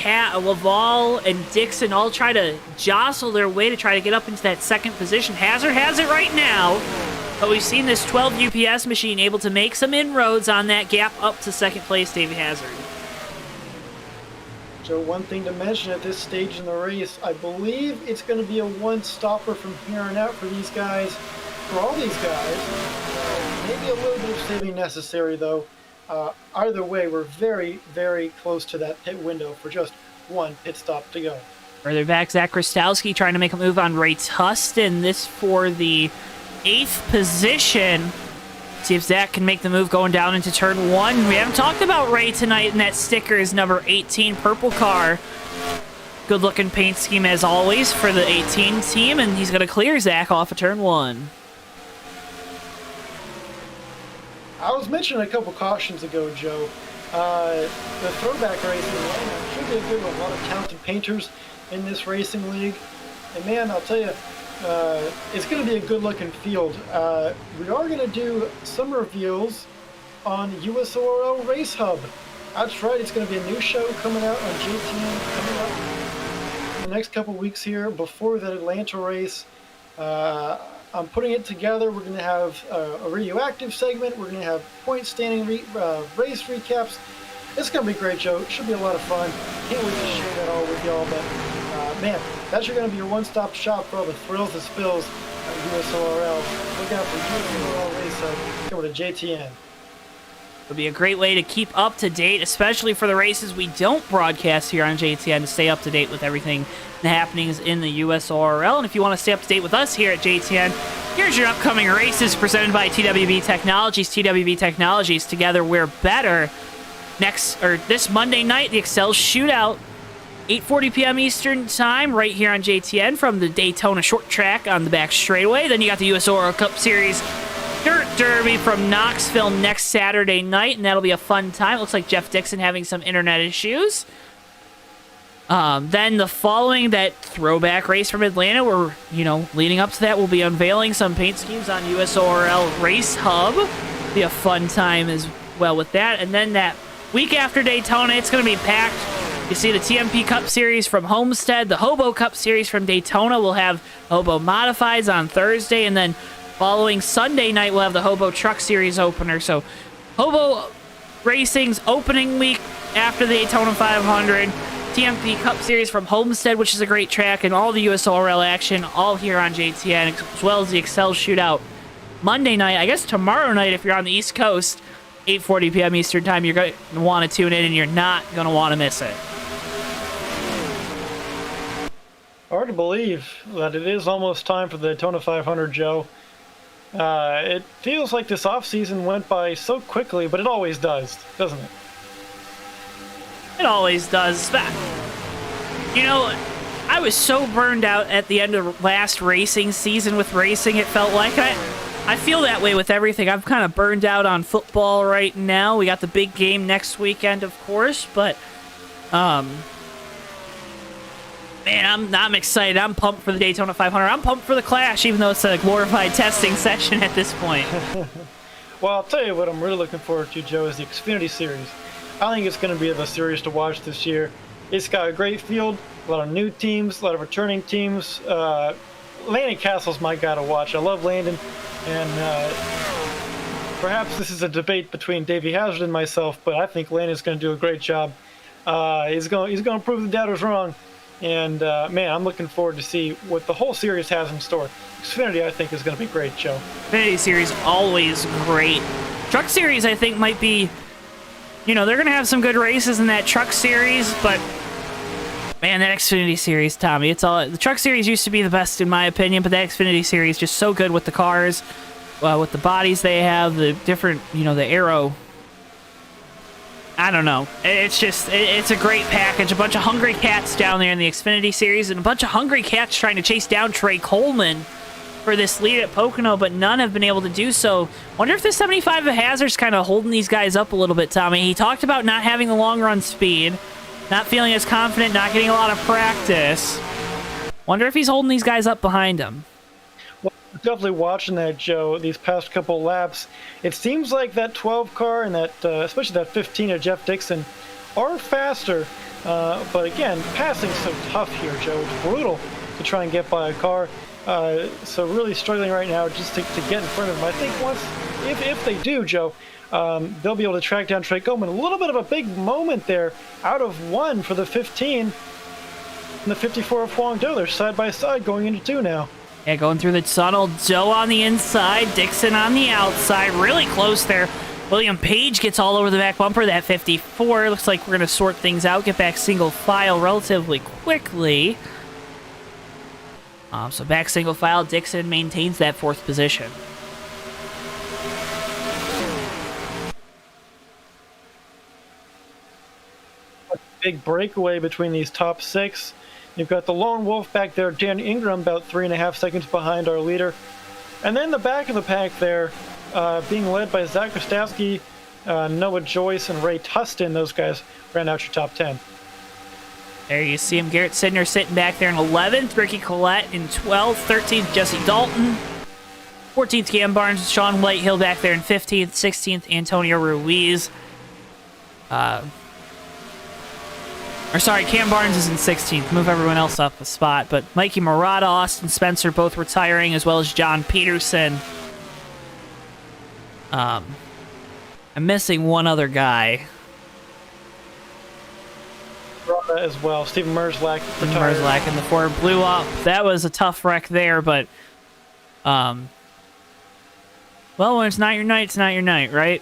Laval, and Dixon all try to jostle their way to try to get up into that second position. Hazard has it right now, but we've seen this 12 UPS machine able to make some inroads on that gap up to second place, Davey Hazard. So one thing to mention at this stage in the race, I believe it's going to be a one-stopper from here on out for these guys, for all these guys. Maybe a little bit of saving necessary, though. Either way, we're very, very close to that pit window for just one pit stop to go. Further back, Zach Krastowski trying to make a move on Ray Tustin. This for the 8th position. See if Zach can make the move going down into turn 1. We haven't talked about Ray tonight, and that sticker is number 18, purple car. Good-looking paint scheme as always for the 18 team, and he's going to clear Zach off of turn 1. I was mentioning a couple cautions ago, Joe. The throwback racing lineup should be a good one. A lot of talented painters in this racing league. And man, I'll tell you, it's going to be a good-looking field. We are going to do some reveals on USORL Race Hub. That's right, it's going to be a new show coming out on JTN coming up in the next couple weeks here before that Atlanta race. I'm putting it together. We're going to have a radioactive segment. We're going to have point standing race recaps. It's going to be great, Joe. It should be a lot of fun. Can't wait to share that all with y'all. But man, that's going to be your one-stop shop for all the thrills and spills at USORL. Look out for USORL Race Hub. Over to JTN. It'll be a great way to keep up to date, especially for the races we don't broadcast here on JTN, to stay up to date with everything the happenings in the USORL. And if you want to stay up to date with us here at JTN, here's your upcoming races presented by TWB Technologies. TWB Technologies, together we're better. This Monday night, the Excel Shootout, 8:40 p.m. Eastern Time, right here on JTN from the Daytona Short Track on the back straightaway. Then you got the USORL Cup Series Dirt Derby from Knoxville next Saturday night, and that'll be a fun time. It looks like Jeff Dixon having some internet issues. Then the following, that throwback race from Atlanta, where, leading up to that, we'll be unveiling some paint schemes on USORL Race Hub. Be a fun time as well with that. And then that week after Daytona, it's going to be packed. You see the TMP Cup Series from Homestead, the Hobo Cup Series from Daytona. We'll have Hobo Modifieds on Thursday, and then following Sunday night, we'll have the Hobo Truck Series opener. So Hobo Racing's opening week after the Daytona 500. TMP Cup Series from Homestead, which is a great track, and all the USORL action, all here on JTN, as well as the Excel Shootout Monday night. I guess tomorrow night, if you're on the East Coast, 8:40 p.m. Eastern Time, you're going to want to tune in, and you're not going to want to miss it. Hard to believe that it is almost time for the Daytona 500, Joe. It feels like this off-season went by so quickly, but it always does, doesn't it? It always does. I was so burned out at the end of last racing season with racing, it felt like. I feel that way with everything. I'm kind of burned out on football right now. We got the big game next weekend, of course, but man, I'm excited. I'm pumped for the Daytona 500. I'm pumped for the Clash, even though it's a glorified testing session at this point. Well, I'll tell you what I'm really looking forward to, Joe, is the Xfinity Series. I think it's going to be the series to watch this year. It's got a great field, a lot of new teams, a lot of returning teams. Landon Castle's my guy to watch. I love Landon, and perhaps this is a debate between Davey Hazard and myself, but I think Landon's going to do a great job. He's going to prove the doubters wrong. And, man, I'm looking forward to see what the whole series has in store. Xfinity, I think, is going to be great, Joe. Xfinity Series, always great. Truck Series, I think, might be... You know, they're going to have some good races in that Truck Series, but... Man, that Xfinity Series, Tommy, it's all... The Truck Series used to be the best, in my opinion, but that Xfinity Series just so good with the cars, with the bodies they have, the different, you know, the aero... I don't know. It's just, it's a great package. A bunch of hungry cats down there in the Xfinity Series, and a bunch of hungry cats trying to chase down Trey Coleman for this lead at Pocono, but none have been able to do so. Wonder if the 75 of Hazard's kind of holding these guys up a little bit, Tommy. He talked about not having the long run speed, not feeling as confident, not getting a lot of practice. Wonder if he's holding these guys up behind him. Well, definitely watching that, Joe, these past couple laps. It seems like that 12 car and that, especially that 15 of Jeff Dixon, are faster. But again, passing's so tough here, Joe. It's brutal to try and get by a car. So really struggling right now just to get in front of them. I think once, if they do, Joe, they'll be able to track down Trey Coleman. A little bit of a big moment there, out of one for the 15 and the 54 of Huang Do. They're side by side going into two now. Yeah, going through the tunnel. Doe on the inside, Dixon on the outside. Really close there. William Page gets all over the back bumper. That 54. Looks like we're going to sort things out, get back single file relatively quickly. So back single file. Dixon maintains that fourth position. Big breakaway between these top six. You've got the lone wolf back there, Dan Ingram, about 3.5 seconds behind our leader. And then the back of the pack there, being led by Zach Kostowski, Noah Joyce, and Ray Tustin. Those guys ran out your top 10. There you see him, Garrett Sidner sitting back there in 11th, Ricky Collette in 12th, 13th, Jesse Dalton, 14th, Cam Barnes, Sean Whitehill back there in 15th, 16th, Antonio Ruiz. Cam Barnes is in 16th. Move everyone else up a spot. But Mikey Murata, Austin Spencer, both retiring, as well as John Peterson. I'm missing one other guy. Murata as well. Steven Merzlak retired. Merzlak in the Ford blew up. That was a tough wreck there, but... well, when it's not your night, it's not your night, right?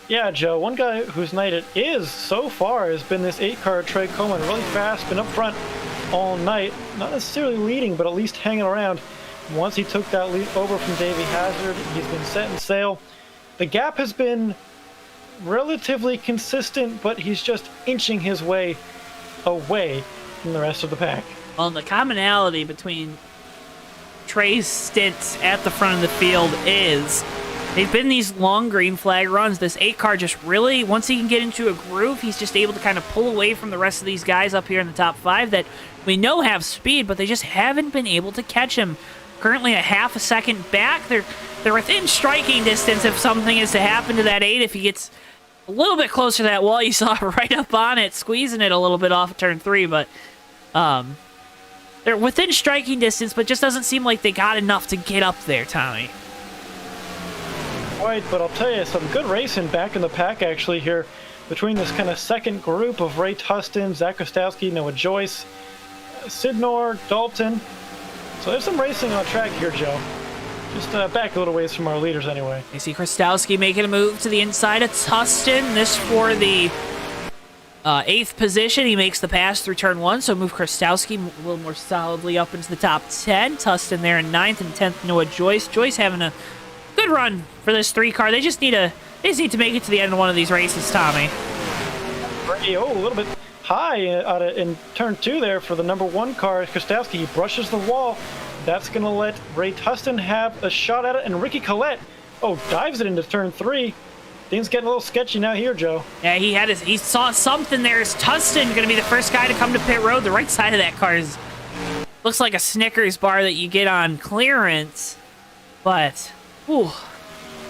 Yeah, Joe, one guy whose night it is so far has been this 8-car Trey Coleman. Really fast, been up front all night. Not necessarily leading, but at least hanging around. Once he took that lead over from Davey Hazard, he's been setting sail. The gap has been relatively consistent, but he's just inching his way away from the rest of the pack. Well, the commonality between Trey's stints at the front of the field is... They've been these long green flag runs. This 8-car just really, once he can get into a groove, he's just able to kind of pull away from the rest of these guys up here in the top 5 that we know have speed, but they just haven't been able to catch him. Currently a half a second back. They're within striking distance if something is to happen to that 8. If he gets a little bit closer to that wall, you saw right up on it, squeezing it a little bit off of turn 3, but they're within striking distance, but just doesn't seem like they got enough to get up there, Tommy. Right, but I'll tell you, some good racing back in the pack actually here between this kind of second group of Ray Tustin, Zach Kostowski, Noah Joyce, Sidnor, Dalton. So there's some racing on track here, Joe. Just back a little ways from our leaders anyway. You see Kostowski making a move to the inside of Tustin. This for the 8th position. He makes the pass through turn 1, so move Kostowski a little more solidly up into the top 10. Tustin there in 9th, and 10th, Noah Joyce. Joyce having a good run for this 3-car. They just need to make it to the end of one of these races, Tommy. Oh, a little bit high in turn 2 there for the number 1 car, Kostowski. He brushes the wall. That's going to let Ray Tustin have a shot at it, and Ricky Collette, dives it into turn 3. Things getting a little sketchy now here, Joe. Yeah, he saw something there. Is Tustin going to be the first guy to come to pit road? The right side of that car looks like a Snickers bar that you get on clearance, but... Ooh,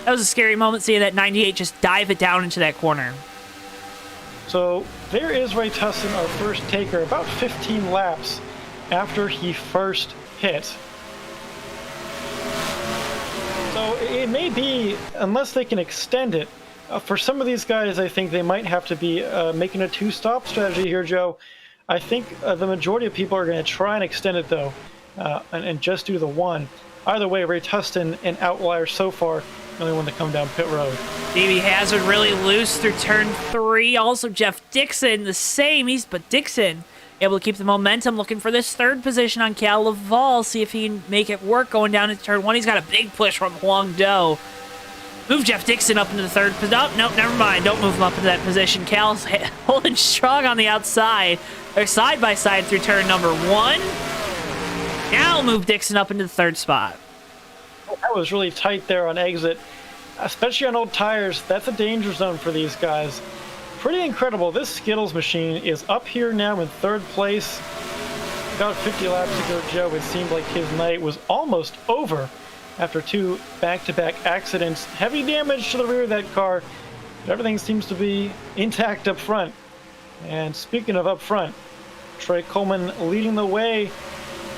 that was a scary moment seeing that 98 just dive it down into that corner. So there is Ray Tustin, our first taker, about 15 laps after he first hit. So it may be, unless they can extend it. For some of these guys, I think they might have to be making a two-stop strategy here, Joe. I think the majority of people are going to try and extend it, though, and just do the one. Either way, Ray Tustin, an outlier so far, the only one to come down pit road. Davey Hazard really loose through turn 3. Also, Jeff Dixon, the same. But Dixon able to keep the momentum, looking for this third position on Cal Laval. See if he can make it work going down into turn 1. He's got a big push from Huang Do. Move Jeff Dixon up into the third position. Oh, no, never mind. Don't move him up into that position. Cal's holding strong on the outside. They're side by side through turn number 1. Now move Dixon up into the third spot. That was really tight there on exit, especially on old tires. That's a danger zone for these guys. Pretty incredible. This Skittles machine is up here now in third place. About 50 laps ago, Joe, it seemed like his night was almost over after 2 back-to-back accidents. Heavy damage to the rear of that car, but everything seems to be intact up front. And speaking of up front, Trey Coleman leading the way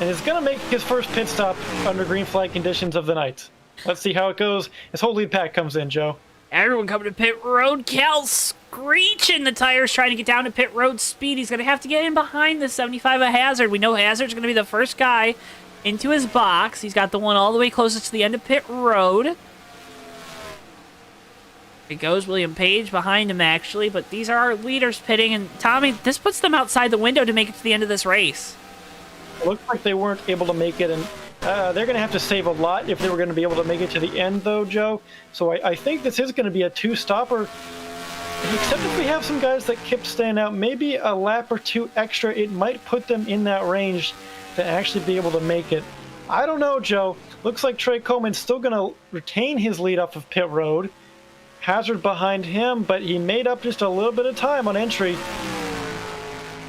and is going to make his first pit stop under green flag conditions of the night. Let's see how it goes. His whole lead pack comes in, Joe. Everyone coming to pit road. Cal screeching the tires, trying to get down to pit road speed. He's going to have to get in behind the 75 of Hazard. We know Hazard's going to be the first guy into his box. He's got the one all the way closest to the end of pit road. It goes William Page behind him, actually, but these are our leaders pitting. And Tommy, this puts them outside the window to make it to the end of this race. It looks like they weren't able to make it, and they're going to have to save a lot if they were going to be able to make it to the end, though, Joe. So I think this is going to be a two-stopper, except if we have some guys that keep staying out. Maybe a lap or 2 extra, it might put them in that range to actually be able to make it. I don't know, Joe. Looks like Trey Coleman's still going to retain his lead off of pit road. Hazard behind him, but he made up just a little bit of time on entry.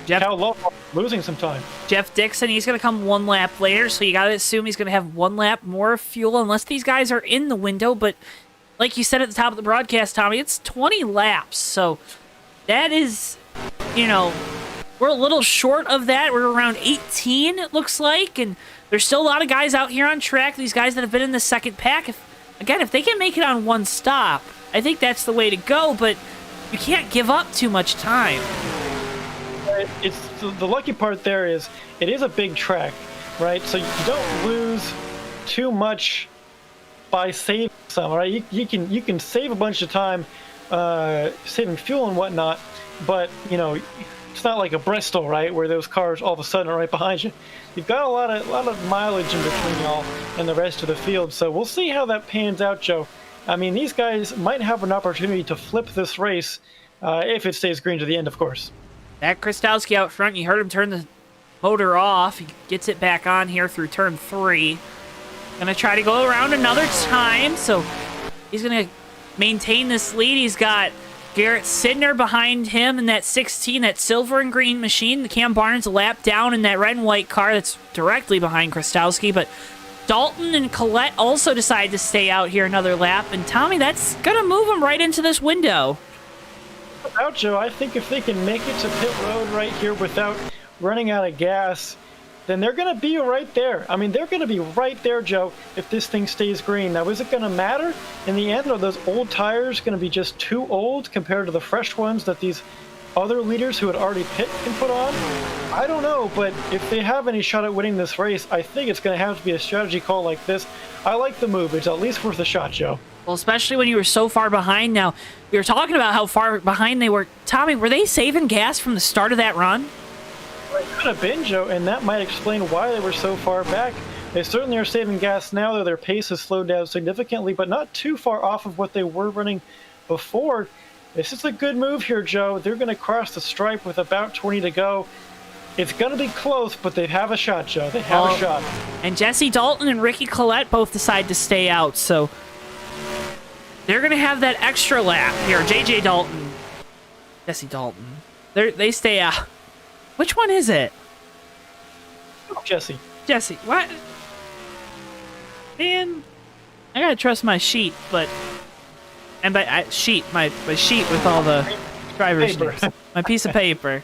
Cal Laval losing some time. Jeff Dixon, he's going to come 1 lap later, so you got to assume he's going to have 1 lap more fuel, unless these guys are in the window. But like you said at the top of the broadcast, Tommy, it's 20 laps, so that is, you know, we're a little short of that. We're around 18, it looks like, and there's still a lot of guys out here on track, these guys that have been in the second pack. If they can make it on 1 stop, I think that's the way to go, but you can't give up too much time. It's the lucky part there is it is a big track, right? So you don't lose too much by saving some, right? You can save a bunch of time saving fuel and whatnot, but you know it's not like a Bristol, right, where those cars all of a sudden are right behind you. You've got a lot of mileage in between y'all and the rest of the field, so we'll see how that pans out, Joe. I mean, these guys might have an opportunity to flip this race if it stays green to the end, of course. That Kristowski out front, you heard him turn the motor off. He gets it back on here through turn 3. Gonna try to go around another time, so he's gonna maintain this lead. He's got Garrett Sidner behind him in that 16, that silver and green machine. The Cam Barnes a lap down in that red and white car that's directly behind Kristowski, but Dalton and Collette also decide to stay out here another lap, and Tommy, that's gonna move them right into this window. Without Joe, I think if they can make it to pit road right here without running out of gas, then they're going to be right there. I mean, they're going to be right there, Joe, if this thing stays green. Now, is it going to matter in the end? Are those old tires going to be just too old compared to the fresh ones that these other leaders who had already pit can put on? I don't know, but if they have any shot at winning this race, I think it's going to have to be a strategy call like this. I like the move. It's at least worth a shot, Joe. Well, especially when you were so far behind now. We were talking about how far behind they were. Tommy, were they saving gas from the start of that run? Well, it could have been, Joe, and that might explain why they were so far back. They certainly are saving gas now, though their pace has slowed down significantly, but not too far off of what they were running before. This is a good move here, Joe. They're going to cross the stripe with about 20 to go. It's going to be close, but they have a shot, Joe. They have a shot. And Jesse Dalton and Ricky Collette both decide to stay out, so they're going to have that extra lap here. JJ Dalton. Jesse Dalton. They stay out. Which one is it? Jesse. Jesse. What? Man, I got to trust my sheet, but... And by my sheet with all the driver's names. My piece of paper.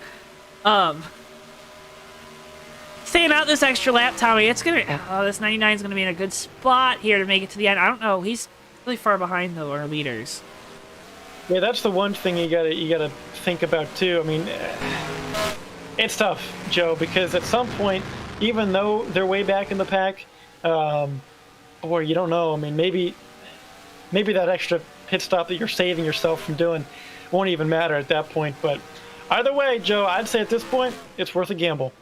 Staying out this extra lap, Tommy. It's gonna. This 99 is gonna be in a good spot here to make it to the end. I don't know. He's Really far behind, though, our leaders. Yeah, that's the one thing you gotta think about too. I mean, it's tough, Joe, because at some point, even though they're way back in the pack, or you don't know. I mean, maybe that extra pit stop that you're saving yourself from doing won't even matter at that point. But either way, Joe, I'd say at this point, it's worth a gamble.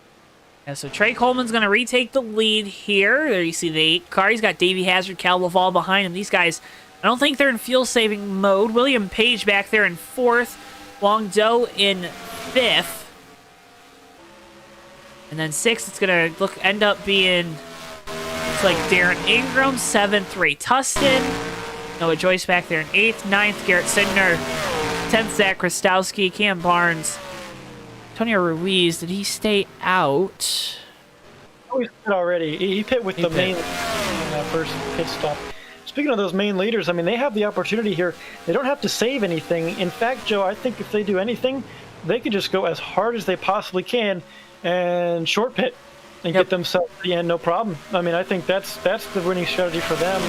Yeah, so Trey Coleman's going to retake the lead here. There you see the 8 car. He's got Davey Hazard, Cal Laval behind him. These guys, I don't think they're in fuel-saving mode. William Page back there in 4th. Wong Do in 5th. And then 6th, it's going to end up being, looks like Darren Ingram, 7th, Ray Tustin. Noah Joyce back there in 8th. 9th, Garrett Sidner. 10th, Zach Krastowski, Cam Barnes. Antonio Ruiz, did he stay out? Oh, he pit already. He pit with the main first pit stop. Speaking of those main leaders, I mean, they have the opportunity here. They don't have to save anything. In fact, Joe, I think if they do anything, they could just go as hard as they possibly can and short pit and get themselves to the end, no problem. I mean, I think that's the winning strategy for them.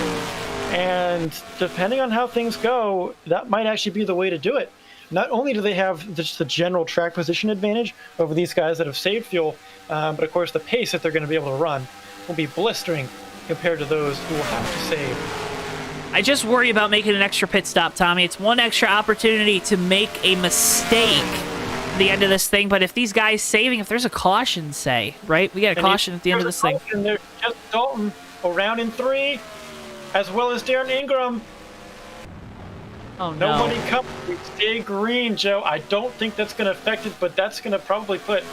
And depending on how things go, that might actually be the way to do it. Not only do they have just the general track position advantage over these guys that have saved fuel, but of course the pace that they're going to be able to run will be blistering compared to those who will have to save. I just worry about making an extra pit stop, Tommy. It's one extra opportunity to make a mistake at the end of this thing, but if these guys saving, if there's a caution, say, right? We got a caution at the end of this thing. There's just Dalton around in 3, as well as Darren Ingram. Oh, no. Nobody comes. We stay green, Joe. I don't think that's going to affect it, but that's going to probably put...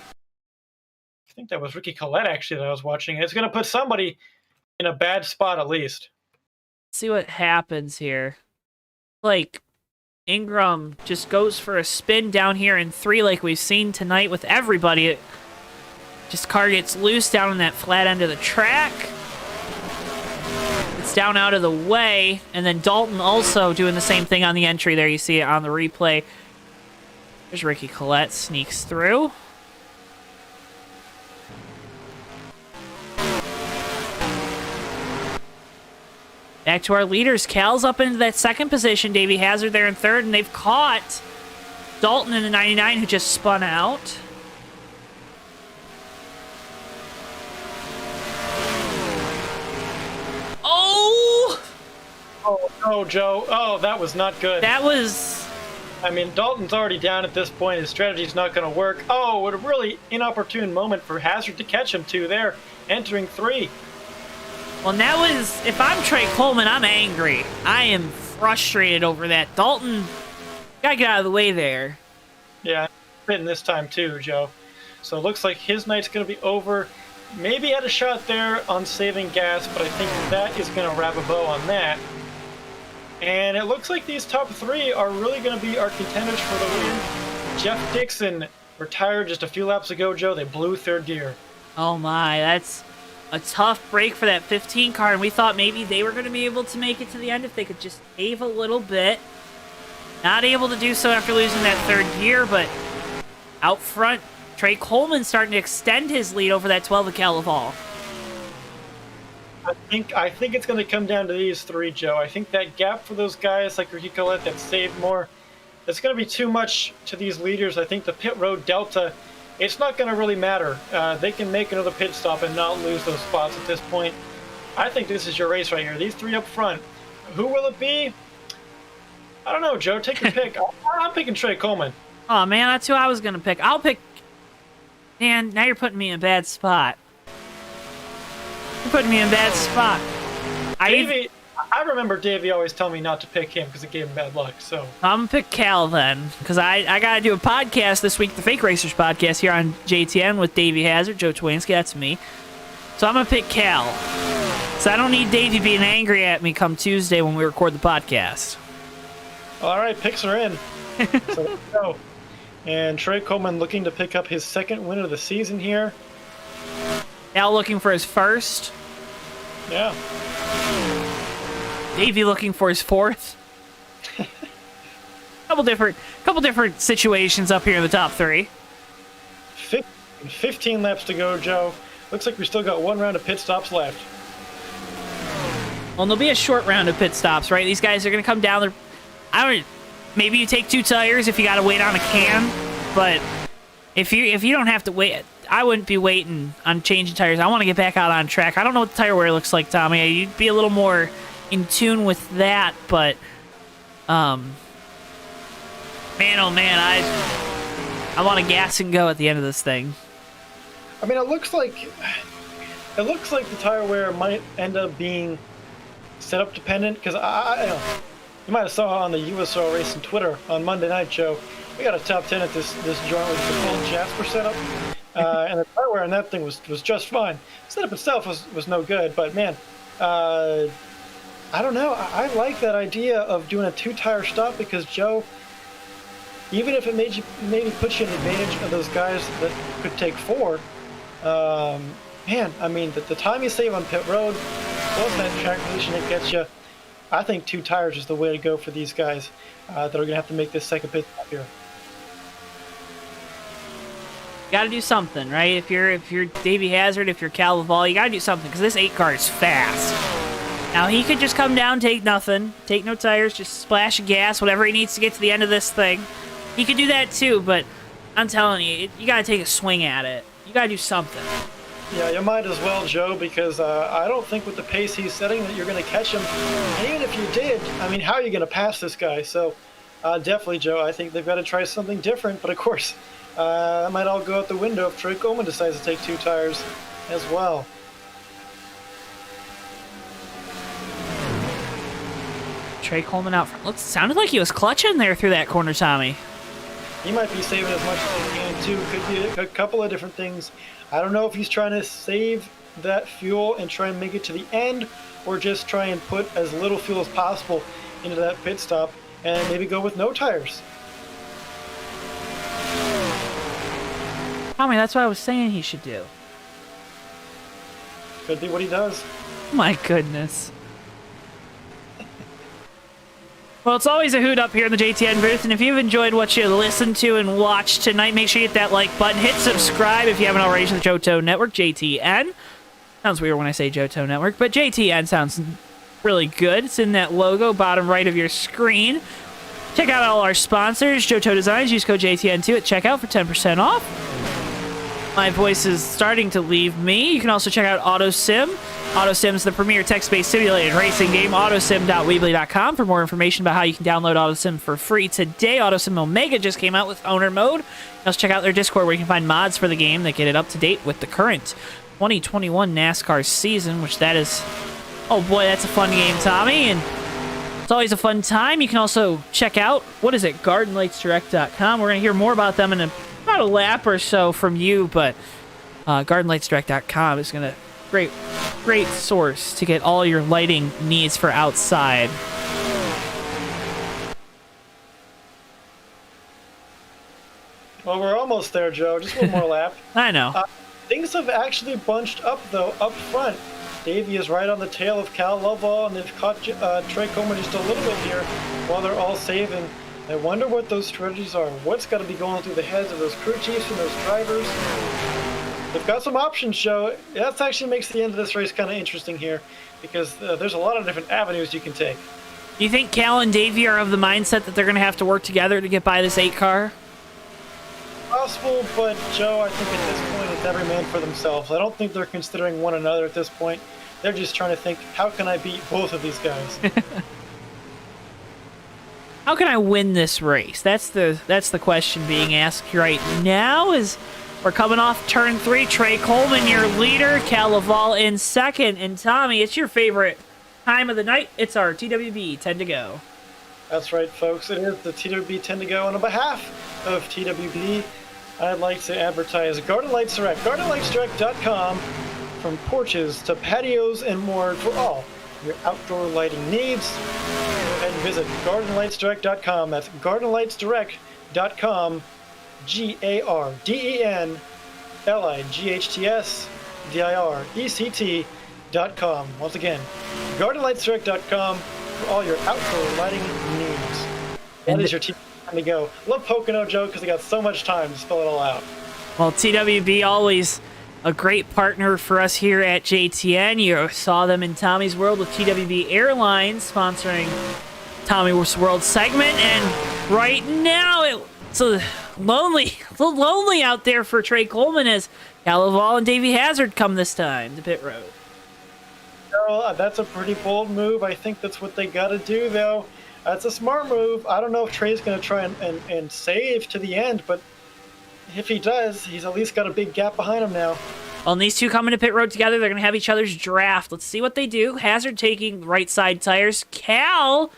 I think that was Ricky Collette, actually, that I was watching. It's going to put somebody in a bad spot, at least. Let's see what happens here. Like, Ingram just goes for a spin down here in 3 like we've seen tonight with everybody. Just car gets loose down on that flat end of the track. It's down out of the way, and then Dalton also doing the same thing on the entry there. You see it on the replay. There's Ricky Collette, sneaks through. Back to our leaders. Cal's up into that 2nd position. Davey Hazard there in 3rd, and they've caught Dalton in the 99 who just spun out. Oh, no, Joe. Oh, that was not good. That was... I mean, Dalton's already down at this point. His strategy's not going to work. Oh, what a really inopportune moment for Hazard to catch him, too, there, entering 3. Well, that was... If I'm Trey Coleman, I'm angry. I am frustrated over that. Dalton, gotta get out of the way there. Yeah, hitting this time, too, Joe. So it looks like his night's going to be over. Maybe had a shot there on saving gas, but I think that is going to wrap a bow on that. And it looks like these top 3 are really going to be our contenders for the win. Jeff Dixon retired just a few laps ago, Joe. They blew 3rd gear. Oh my, that's a tough break for that 15 car, and we thought maybe they were going to be able to make it to the end if they could just save a little bit. Not able to do so after losing that 3rd gear, but out front, Trey Coleman starting to extend his lead over that 12 of Cal Laval. I think it's going to come down to these 3, Joe. I think that gap for those guys like Ricky Collette that saved more, it's going to be too much to these leaders. I think the pit road delta, it's not going to really matter. They can make another pit stop and not lose those spots at this point. I think this is your race right here. These 3 up front. Who will it be? I don't know, Joe. Take your pick. I'm picking Trey Coleman. Oh, man, that's who I was going to pick. I'll pick... Man, now you're putting me in a bad spot. You're putting me in a bad spot. I remember Davey always telling me not to pick him because it gave him bad luck. So I'm gonna pick Cal then, because I gotta do a podcast this week, the Fake Racers podcast here on JTN with Davey Hazard, Joe Twainski, that's me. So I'm gonna pick Cal. So I don't need Davey being angry at me come Tuesday when we record the podcast. All right, picks are in. So let's go. And Trey Coleman looking to pick up his 2nd win of the season here. Cal looking for his 1st. Yeah. Davey looking for his 4th. couple different situations up here in the top 3. 15 laps to go, Joe. Looks like we still got 1 round of pit stops left. Well, there'll be a short round of pit stops, right? These guys are going to come down there. I don't. Maybe you take 2 tires if you got to wait on a can, but if you don't have to wait, I wouldn't be waiting on changing tires. I want to get back out on track. I don't know what the tire wear looks like, Tommy. You'd be a little more in tune with that, but man, oh man, I want to gas and go at the end of this thing. I mean, it looks like the tire wear might end up being setup dependent, because you might have saw on the USORL Racing Twitter on Monday night, Joe. We got a top 10 at this joint with the full Jasper setup, and the tire wear on that thing was just fine. The setup itself was no good, but man, I don't know. I like that idea of doing a 2-tire stop, because Joe, even if it maybe puts you in advantage of those guys that could take 4, man, I mean, the time you save on pit road, plus that track position it gets you, I think 2 tires is the way to go for these guys that are going to have to make this second pit stop here. Got to do something, right? If you're Davey Hazard, if you're Cal Laval, you got to do something, because this 8 car is fast. Now, he could just come down, take nothing, take no tires, just splash of gas, whatever he needs to get to the end of this thing. He could do that too, but I'm telling you, you got to take a swing at it. You got to do something. Yeah, you might as well, Joe, because I don't think with the pace he's setting that you're going to catch him. And even if you did, I mean, how are you going to pass this guy? So definitely, Joe, I think they've got to try something different. But of course, that might all go out the window if Trey Coleman decides to take 2 tires as well. Trey Coleman out front. Sounded like he was clutching there through that corner, Tommy. He might be saving as much as he can, too. Could be a couple of different things. I don't know if he's trying to save that fuel and try and make it to the end, or just try and put as little fuel as possible into that pit stop and maybe go with no tires. Tommy, that's what I was saying he should do. Could be what he does. My goodness. Well, it's always a hoot up here in the JTN booth, and if you've enjoyed what you listened to and watched tonight, make sure you hit that like button. Hit subscribe if you haven't already to the JoeTow Network, JTN. Sounds weird when I say JoeTow Network, but JTN sounds really good. It's in that logo, bottom right of your screen. Check out all our sponsors, JoeTow Designs. Use code JTN2 at checkout for 10% off. My voice is starting to leave me. You can also check out AutoSim. AutoSim is the premier text-based simulated racing game. Autosim.weebly.com for more information about how you can download AutoSim for free today. AutoSim Omega just came out with owner mode. Also check out their Discord where you can find mods for the game that get it up to date with the current 2021 NASCAR season, which that is... Oh boy, that's a fun game, Tommy, and it's always a fun time. You can also check out, what is it, GardenLightsDirect.com. We're going to hear more about them in about a lap or so from you, but GardenLightsDirect.com is going to great source to get all your lighting needs for outside. Well, we're almost there, Joe. Just one more lap. I know. Things have actually bunched up, though, up front. Davey is right on the tail of Cal Lovell, and they've caught Trey Coleman just a little bit here while they're all saving. I wonder what those strategies are. What's got to be going through the heads of those crew chiefs and those drivers? They've got some options, Joe. That actually makes the end of this race kind of interesting here, because there's a lot of different avenues you can take. Do you think Cal and Davey are of the mindset that they're going to have to work together to get by this 8 car? Possible, but Joe, I think at this point it's every man for themselves. I don't think they're considering one another at this point. They're just trying to think, how can I beat both of these guys? How can I win this race? That's the question being asked right now. As we're coming off turn 3, Trey Coleman, your leader, Cal Laval in second, and Tommy, it's your favorite time of the night. It's our TWB 10 to go. That's right, folks. It is the TWB 10 to go, and on behalf of TWB, I'd like to advertise Garden Lights Direct. GardenLightsDirect.com, from porches to patios and more for all your outdoor lighting needs. Go ahead and visit GardenLightsDirect.com. That's GardenLightsDirect.com. GardenLightsDirect.com. Once again, GardenLightsDirect.com for all your outdoor lighting needs. That is your team to go. Love Pocono, Joe, because they got so much time to spell it all out. Well, TWB always a great partner for us here at JTN. You saw them in Tommy's World with TWB Airlines sponsoring Tommy's World segment, and right now it's a little lonely out there for Trey Coleman as Cal Laval and Davey Hazard come this time to pit road. Well, that's a pretty bold move. I think that's what they got to do, though. That's a smart move. I don't know if Trey's going to try and save to the end, but if he does, he's at least got a big gap behind him now. On these two coming to pit road together, they're going to have each other's draft. Let's see what they do. Hazard taking right side tires. Cal,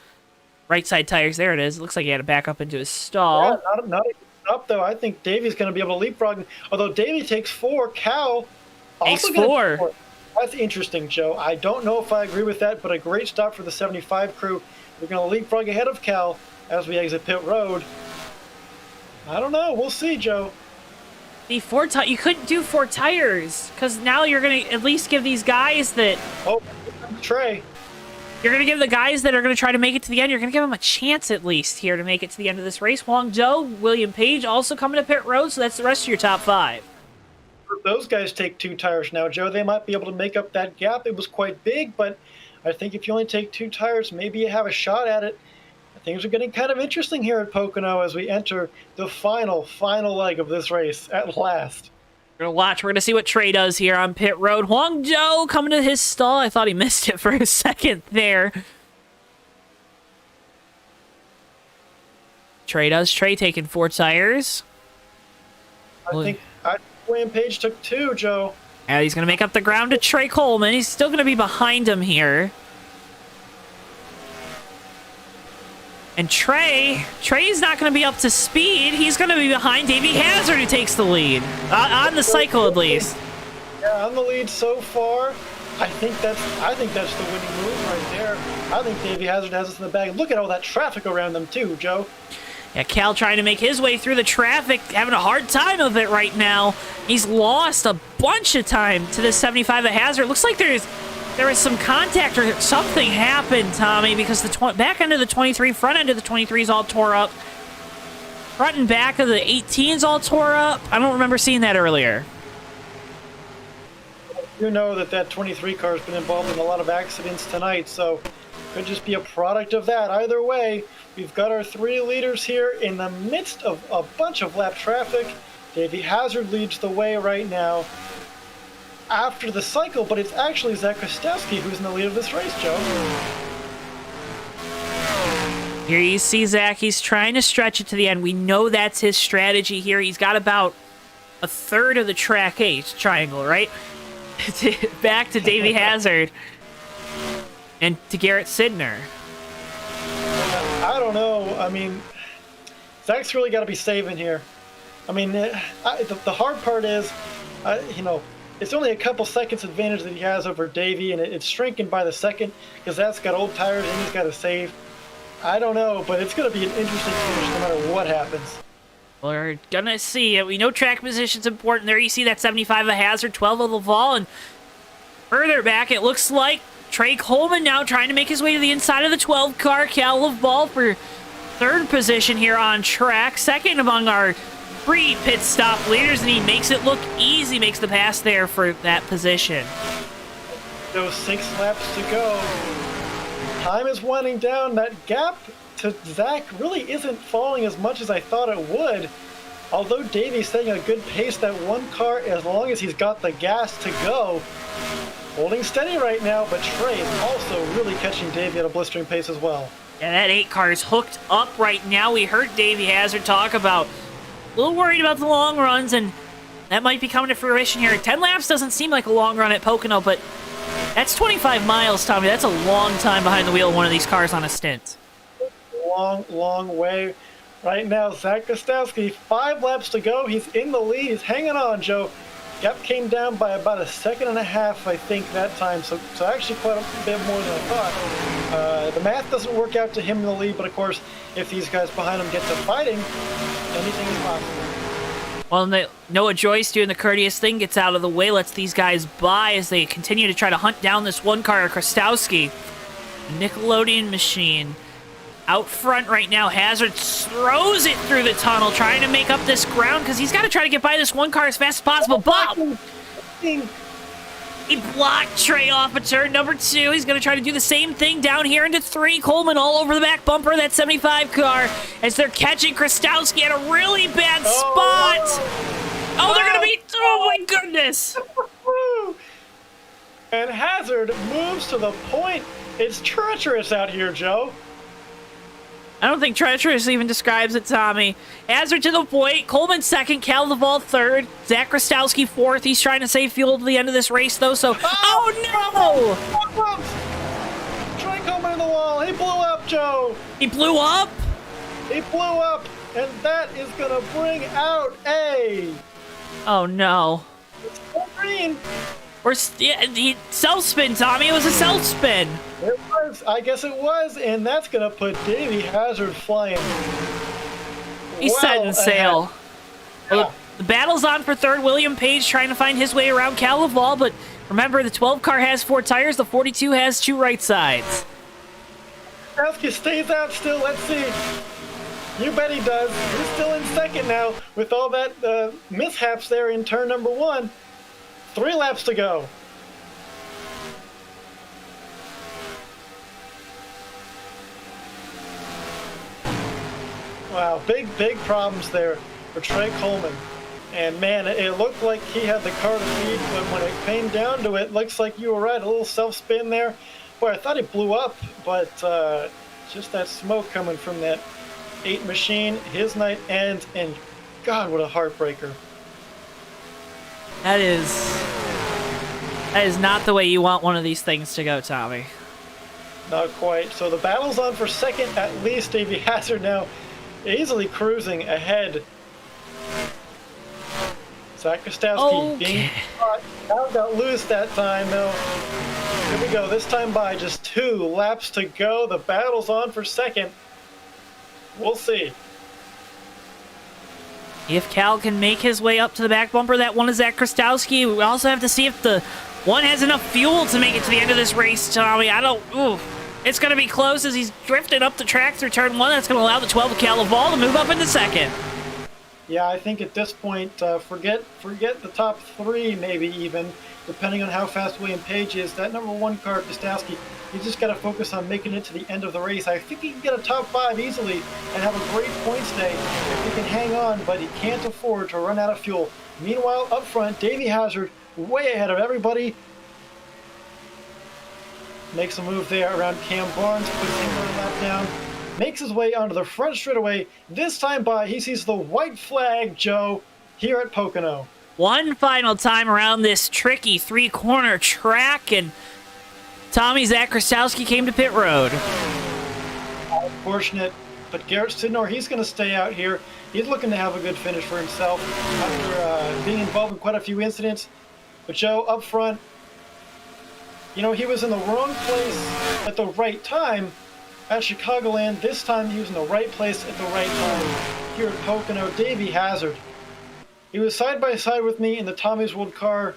right side tires. There it is. It looks like he had to back up into his stall. Yeah, not up, though. I think Davey's going to be able to leapfrog. Although Davey takes 4, Cal also Takes 4. 4. That's interesting, Joe. I don't know if I agree with that, but a great stop for the 75 crew. We're going to leapfrog ahead of Cal as we exit pit road. I don't know. We'll see, Joe. The you couldn't do 4 tires because now you're going to at least give these guys that. Oh, Trey. You're going to give the guys that are going to try to make it to the end, you're going to give them a chance at least here to make it to the end of this race. Huang Zhou, William Page also coming to pit road, so that's the rest of your top 5. If those guys take 2 tires now, Joe, they might be able to make up that gap. It was quite big, but I think if you only take 2 tires, maybe you have a shot at it. Things are getting kind of interesting here at Pocono as we enter the final leg of this race at last. We're going to watch. We're going to see what Trey does here on pit road. Huang Zhou coming to his stall. I thought he missed it for a second there. Trey taking 4 tires. I think William Page took 2, Joe. And he's going to make up the ground to Trey Coleman. He's still going to be behind him here. And Trey's not going to be up to speed. He's going to be behind Davey Hazard, who takes the lead. On the cycle, at least. Yeah, on the lead so far. I think that's the winning move right there. I think Davey Hazard has us in the bag. Look at all that traffic around them, too, Joe. Yeah, Cal trying to make his way through the traffic, having a hard time of it right now. He's lost a bunch of time to the 75 at Hazard. Looks like there was some contact or something happened, Tommy, because the back end of the 23, front end of the 23 is all tore up. Front and back of the 18's all tore up. I don't remember seeing that earlier. You know that 23 car has been involved in a lot of accidents tonight, so could just be a product of that. Either way, we've got our 3 leaders here in the midst of a bunch of lap traffic. Davey Hazard leads the way right now after the cycle, but it's actually Zach Kostowski who's in the lead of this race, Joe. Here you see Zach. He's trying to stretch it to the end. We know that's his strategy here. He's got about a third of the track 8 triangle, right? Back to Davey Hazard and to Garrett Sidner. I don't know. I mean, Zach's really got to be saving here. I mean, the hard part is, it's only a couple seconds advantage that he has over Davey, and it's shrinking by the second because that's got old tires and he's got to save. I don't know, but it's going to be an interesting finish no matter what happens. We're going to see it. We know track position's important. There you see that 75 of Hazard, 12 of Laval, and further back it looks like Trey Coleman now trying to make his way to the inside of the 12 car. Cal Laval for 3rd position here on track. 2nd among our pre-pit stop leaders, and he makes it look easy, makes the pass there for that position. Those 6 laps to go. Time is winding down. That gap to Zach really isn't falling as much as I thought it would. Although Davey's setting a good pace, that 1 car, as long as he's got the gas to go, holding steady right now, but Trey is also really catching Davey at a blistering pace as well. Yeah, that 8 car is hooked up right now. We heard Davey Hazard talk about a little worried about the long runs, and that might be coming to fruition here. 10 laps doesn't seem like a long run at Pocono, but that's 25 miles, Tommy. That's a long time behind the wheel of one of these cars on a stint. Long way. Right now, Zach Kostowski, 5 laps to go. He's in the lead. He's hanging on, Joe. Gap came down by about 1.5 seconds, I think, that time. So actually quite a bit more than I thought. The math doesn't work out to him in the lead, but of course, if these guys behind him get to fighting, anything is possible. Well, Noah Joyce doing the courteous thing, gets out of the way, lets these guys by as they continue to try to hunt down this 1 car, Kostowski. Nickelodeon machine. Out front right now, Hazard throws it through the tunnel, trying to make up this ground because he's got to try to get by this 1 car as fast as possible. Bob! blocking. He blocked Trey off of turn number 2. He's going to try to do the same thing down here into 3. Coleman all over the back bumper of that 75 car as they're catching Krastowski at a really bad spot. Oh, they're going to be... Oh, my goodness. And Hazard moves to the point. It's treacherous out here, Joe. I don't think treacherous even describes it, Tommy. Hazard to the point. Coleman second. Caldeval third. Zach Krastowski fourth. He's trying to save fuel to the end of this race, though, so... Oh, no! Trey Coleman in the wall. He blew up, Joe. He blew up? He blew up, and that is going to bring out a... Oh, no. It's green. Self-spin, Tommy. It was a self-spin. It was. I guess it was, and that's going to put Davey Hazard flying. He's setting sail. Yeah. Well, the battle's on for third. William Page trying to find his way around Caldeval, but remember, the 12 car has 4 tires. The 42 has 2 right sides. Krastowski stays out still. Let's see. You bet he does. He's still in second now with all that mishaps there in turn number 1. 3 laps to go. Wow, big problems there for Trey Coleman. And man, it looked like he had the car to beat, but when it came down to it, looks like you were right, a little self-spin there. Boy, I thought he blew up, but just that smoke coming from that 8 machine. His night ends, and God, what a heartbreaker. That is not the way you want one of these things to go, Tommy. Not quite. So the battle's on for second, at least. Davey Hazard now easily cruising ahead. Zach Krastowski being caught. Now got loose that time, though. Here we go. This time by just 2 laps to go. The battle's on for second. We'll see. If Cal can make his way up to the back bumper, that one is Zach Krastowski. We also have to see if the one has enough fuel to make it to the end of this race, Tommy. It's going to be close as he's drifting up the track through turn 1. That's going to allow the 12 of Caldeval to move up into second. Yeah, I think at this point, forget the top 3, maybe even, depending on how fast William Page is. That number 1 car, Krastowski, he's just got to focus on making it to the end of the race. I think he can get a top 5 easily and have a great points day if he can hang on, but he can't afford to run out of fuel. Meanwhile, up front, Davey Hazard, way ahead of everybody. Makes a move there around Cam Barnes, puts him on a lap down. Makes his way onto the front straightaway. This time by, he sees the white flag, Joe, here at Pocono. One final time around this tricky 3-corner track, and Tommy Zach Krastowski came to pit road. Unfortunate, but Garrett Sidnor, he's going to stay out here. He's looking to have a good finish for himself after being involved in quite a few incidents. But Joe, up front, you know, he was in the wrong place at the right time at Chicagoland. This time he was in the right place at the right time here at Pocono. Davey Hazard. He was side by side with me in the Tommy's World car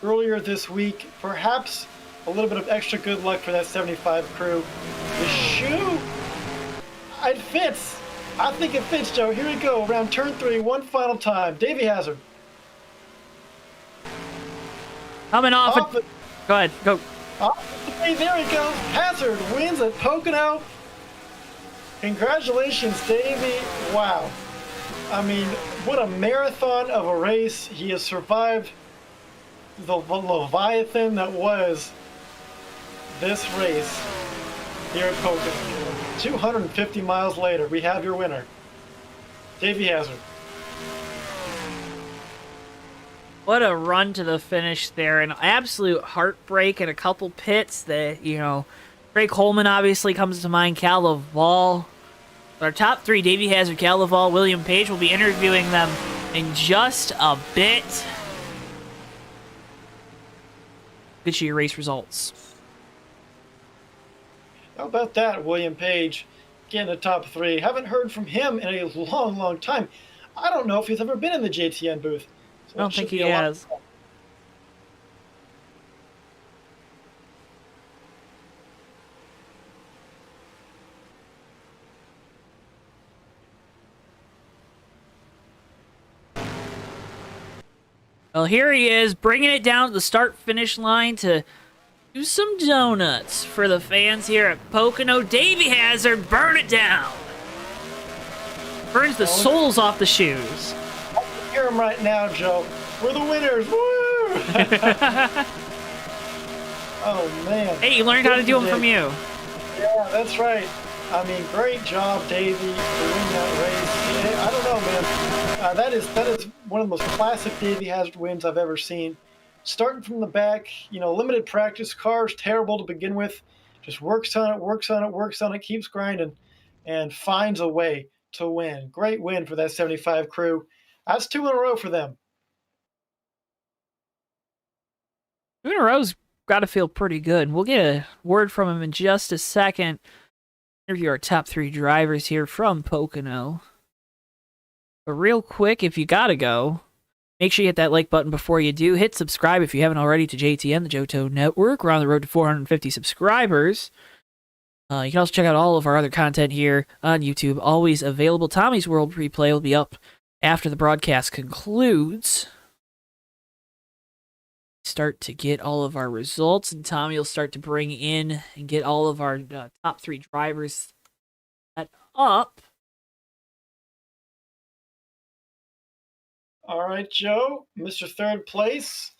earlier this week. Perhaps a little bit of extra good luck for that 75 crew. The shoe, it fits. I think it fits, Joe. Here we go, around turn 3, one final time. Davey Hazard. Coming off. Go ahead, go. Hey, there he goes. Hazard wins at Pocono. Congratulations, Davey. Wow. I mean, what a marathon of a race. He has survived the Leviathan that was this race here at Pocono. 250 miles later, we have your winner, Davey Hazard. What a run to the finish there. An absolute heartbreak and a couple pits that, you know, Trey Coleman obviously comes to mind, Caldeval. Our top 3, Davey Hazard, Caldeval, William Page. Will be interviewing them in just a bit. Get you your race results. How about that, William Page getting the top 3? Haven't heard from him in a long time. I don't know if he's ever been in the JTN booth. So I don't think he has. Well, here he is, bringing it down to the start-finish line to do some donuts for the fans here at Pocono. Davey Hazard, burn it down. Burns the soles off the shoes. Hear him right now, Joe. We're the winners. Woo! Oh, man. Hey, you learned how to do them from you. Yeah, that's right. I mean, great job, Davey, to win that race. Yeah, I don't know, man. That is one of the most classic Davey Hazard wins I've ever seen. Starting from the back, limited practice, car's terrible to begin with. Just works on it, keeps grinding, and finds a way to win. Great win for that 75 crew. That's 2 in a row for them. 2 in a row's got to feel pretty good. We'll get a word from him in just a second. Interview our top 3 drivers here from Pocono. But real quick, if you gotta go, make sure you hit that like button before you do. Hit subscribe if you haven't already to JTN, the JoeTow Network. We're on the road to 450 subscribers. You can also check out all of our other content here on YouTube, always available. Tommy's World replay will be up after the broadcast concludes. Start to get all of our results, and Tommy will start to bring in and get all of our top 3 drivers set up. All right, Joe, Mr. Third Place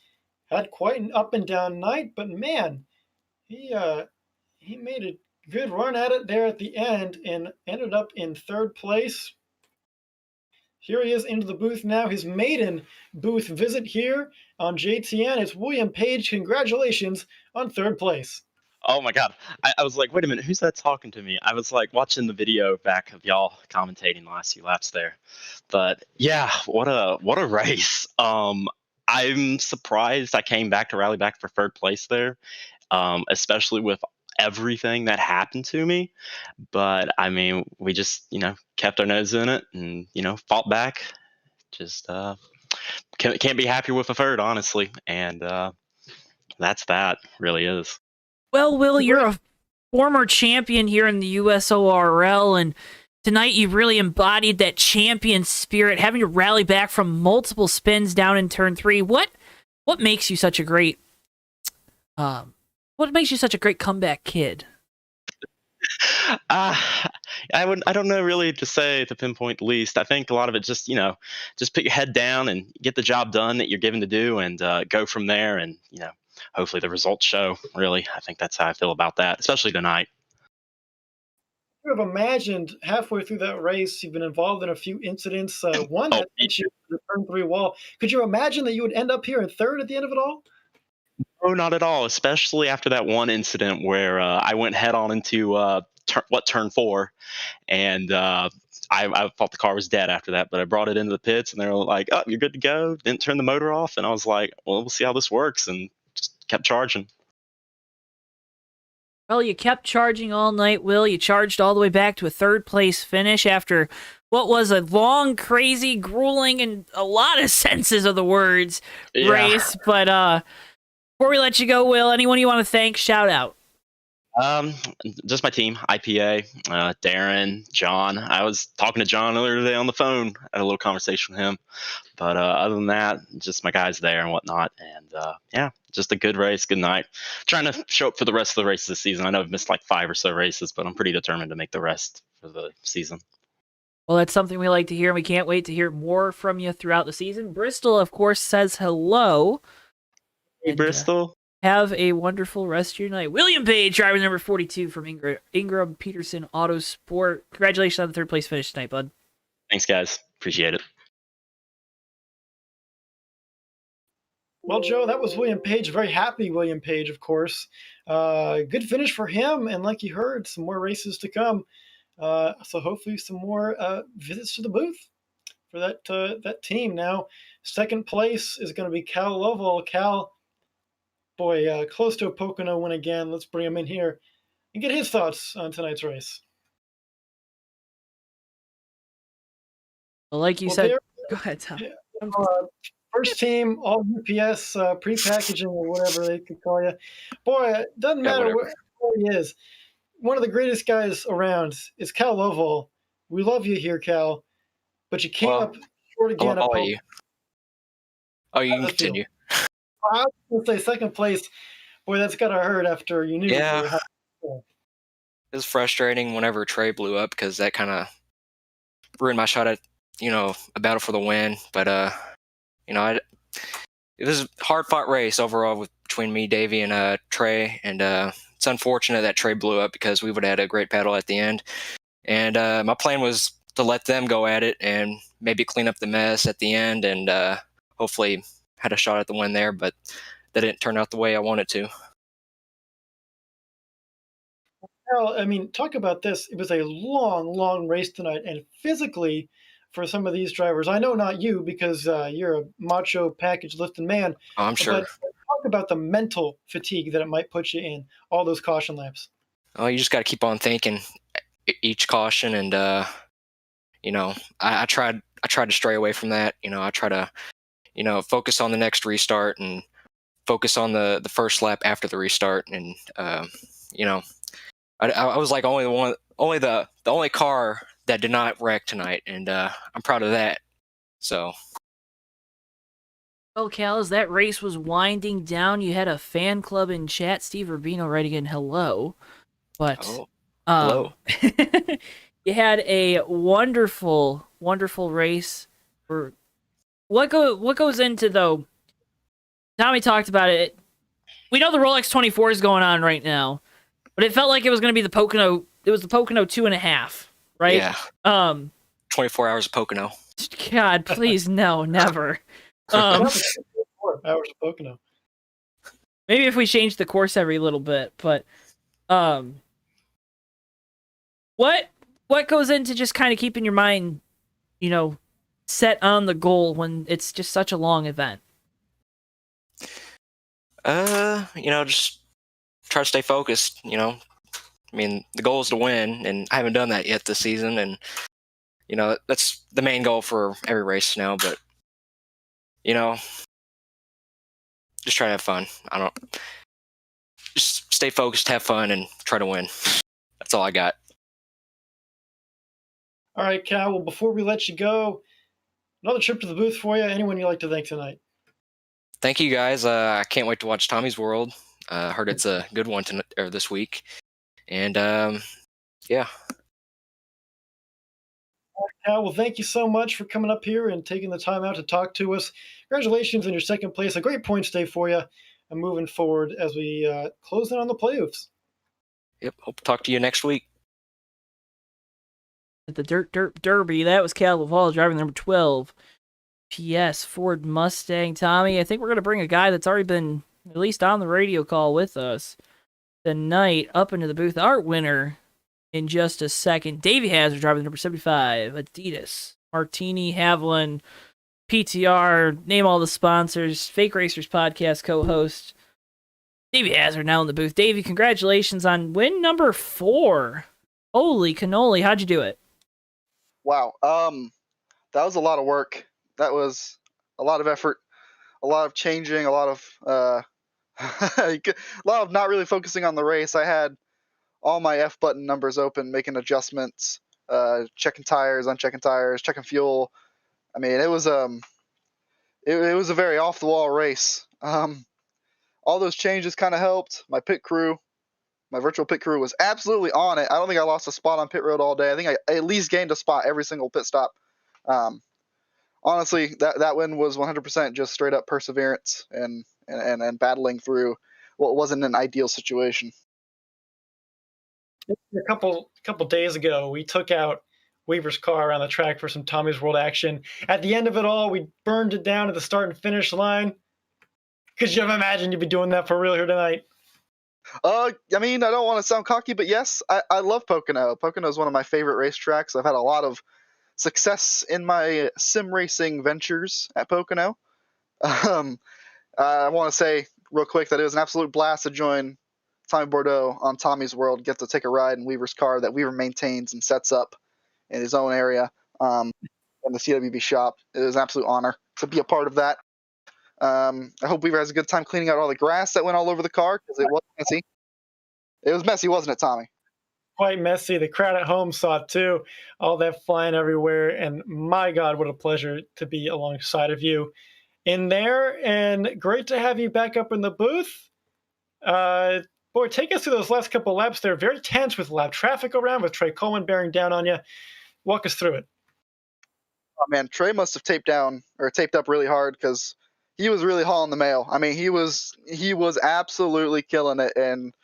had quite an up and down night, but man, he made a good run at it there at the end and ended up in 3rd place. Here he is into the booth now. His maiden booth visit here on JTN. It's William Page. Congratulations on 3rd place. Oh my God. I was like, wait a minute, who's that talking to me? I was like watching the video back of y'all commentating the last few laps there. But yeah, what a race. I'm surprised I came back to rally back for 3rd place there, especially with everything that happened to me. But I mean, we just, kept our nose in it and, fought back. Just can't be happier with a 3rd, honestly. And that's that, really is. Well, Will, you're a former champion here in the USORL, and tonight you really embodied that champion spirit, having to rally back from multiple spins down in turn 3. What makes you such a great comeback kid? I don't know really to say to pinpoint least. I think a lot of it just just put your head down and get the job done that you're given to do, and go from there. And hopefully the results show. Really, I think that's how I feel about that, especially tonight. You have imagined halfway through that race, you've been involved in a few incidents. One that hit you to the turn 3 wall. Could you imagine that you would end up here in 3rd at the end of it all? No, not at all. Especially after that one incident where I went head on into turn 4, and I thought the car was dead after that. But I brought it into the pits, and they were like, "Oh, you're good to go." Didn't turn the motor off, and I was like, "Well, we'll see how this works," and just kept charging. Well, you kept charging all night, Will. You charged all the way back to a 3rd place finish after what was a long, crazy, grueling, and a lot of senses of the words race. But before we let you go, Will, anyone you want to thank, shout out. Just my team, IPA, Darren, John. I was talking to John earlier today on the phone. I had a little conversation with him. But other than that, just my guys there and whatnot. And yeah, just a good race, good night. Trying to show up for the rest of the races this season. I know I've missed like 5 or so races, but I'm pretty determined to make the rest for the season. Well, that's something we like to hear, and we can't wait to hear more from you throughout the season. Bristol, of course, says hello. Hey, Bristol. Have a wonderful rest of your night. William Page, driver number 42 from Ingram Peterson Autosport. Congratulations on the 3rd place finish tonight, bud. Thanks, guys. Appreciate it. Well, Joe, that was William Page. Very happy William Page, of course. Good finish for him, and like you heard, some more races to come. So hopefully some more visits to the booth for that team. Now, 2nd place is going to be Cal Lovell. Cal, boy, close to a Pocono win again. Let's bring him in here and get his thoughts on tonight's race. Well, like you said, go ahead, Tom. First team, all UPS pre-packaging or whatever they could call you. Boy, it doesn't matter where he is. One of the greatest guys around is Cal Lovell. We love you here, Cal, but you came up short again. Oh, you How can does it feel? continue. I was going to say second place. Boy, that's gotta hurt after you knew you Yeah, were. it was frustrating whenever Trey blew up because that kind of ruined my shot at a battle for the win. But it was a hard fought race overall between me, Davey, and Trey. And it's unfortunate that Trey blew up because we would have had a great battle at the end. And my plan was to let them go at it and maybe clean up the mess at the end and hopefully had a shot at the win there. But that didn't turn out the way I wanted to. Well, I mean, talk about this. It was a long, long race tonight, and physically, for some of these drivers, I know not you because you're a macho package lifting man, Oh, I'm sure. but talk about the mental fatigue that it might put you in, all those caution laps. Oh, you just got to keep on thinking each caution, and I tried to stray away from that. I try to focus on the next restart and focus on the first lap after the restart, and I was like only the only car that did not wreck tonight, and I'm proud of that. So. Well, Cal, as that race was winding down, you had a fan club in chat, Steve Rubino writing in hello. But Hello. you had a wonderful, wonderful race. What goes into, though? Tommy talked about it. We know the Rolex 24 is going on right now, but it felt like it was going to be the Pocono. It was the Pocono 2.5, right? Yeah. 24 hours of Pocono. God, please, no, never. 4 hours of Pocono. Maybe if we change the course every little bit, but what goes into just kind of keeping your mind, set on the goal when it's just such a long event? Just try to stay focused. I mean, the goal is to win, and I haven't done that yet this season, and that's the main goal for every race now. But just try to have fun. Just stay focused, have fun, and try to win. That's all I got. All right, Cal. Well, before we let you go, another trip to the booth for you. Anyone you'd like to thank tonight? Thank you, guys. I can't wait to watch Tommy's World. Heard it's a good one this week. And, yeah. Cal, well, thank you so much for coming up here and taking the time out to talk to us. Congratulations on your second place. A great points day for you and moving forward as we close in on the playoffs. Yep. Hope to talk to you next week. At the Dirt Derby, that was Cal Laval driving number 12. PS Ford Mustang. Tommy, I think we're going to bring a guy that's already been at least on the radio call with us tonight up into the booth. Our winner in just a second. Davey Hazard driving number 75. Adidas. Martini, Haviland, PTR, name all the sponsors. Fake Racers podcast co-host. Davey Hazard now in the booth. Davey, congratulations on win number 4. Holy cannoli, how'd you do it? Wow. That was a lot of work. That was a lot of effort, a lot of changing, a lot of not really focusing on the race. I had all my F button numbers open, making adjustments, checking tires, unchecking tires, checking fuel. I mean, it was a very off the wall race. All those changes kind of helped. My virtual pit crew was absolutely on it. I don't think I lost a spot on pit road all day. I think I at least gained a spot every single pit stop. Honestly, that win was 100% just straight up perseverance and battling through what wasn't an ideal situation. A couple days ago, we took out Weaver's car on the track for some Tommy's World action. At the end of it all, we burned it down at the start and finish line. Could you have imagined you'd be doing that for real here tonight? I mean, I don't want to sound cocky, but yes, I love Pocono. Pocono is one of my favorite racetracks. I've had a lot of success in my sim racing ventures at Pocono. I want to say real quick that it was an absolute blast to join Tommy Bordeaux on Tommy's World, get to take a ride in Weaver's car that Weaver maintains and sets up in his own area in the CWB shop. It was an absolute honor to be a part of that. I hope Weaver has a good time cleaning out all the grass that went all over the car because it was messy. It was messy, wasn't it, Tommy? Quite messy. The crowd at home saw it too. All that flying everywhere. And my God, what a pleasure to be alongside of you. in there, and great to have you back up in the booth. Boy, take us through those last couple laps. They're very tense with lap traffic around, with Trey Coleman bearing down on you. Walk us through it. Oh man, Trey must have taped up really hard because he was really hauling the mail. I mean, he was absolutely killing it, and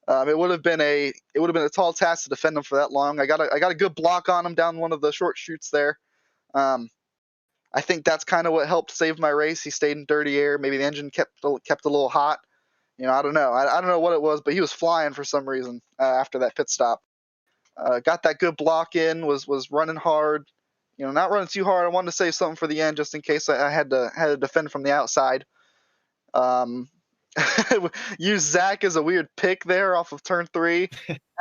it would have been a tall task to defend him for that long. I got a good block on him down one of the short chutes there. I think that's kind of what helped save my race. He stayed in dirty air. Maybe the engine kept a little hot. I don't know. I don't know what it was, but he was flying for some reason after that pit stop. Got that good block in. Was running hard. Not running too hard. I wanted to save something for the end just in case I had to defend from the outside. Use Zach as a weird pick there off of turn 3.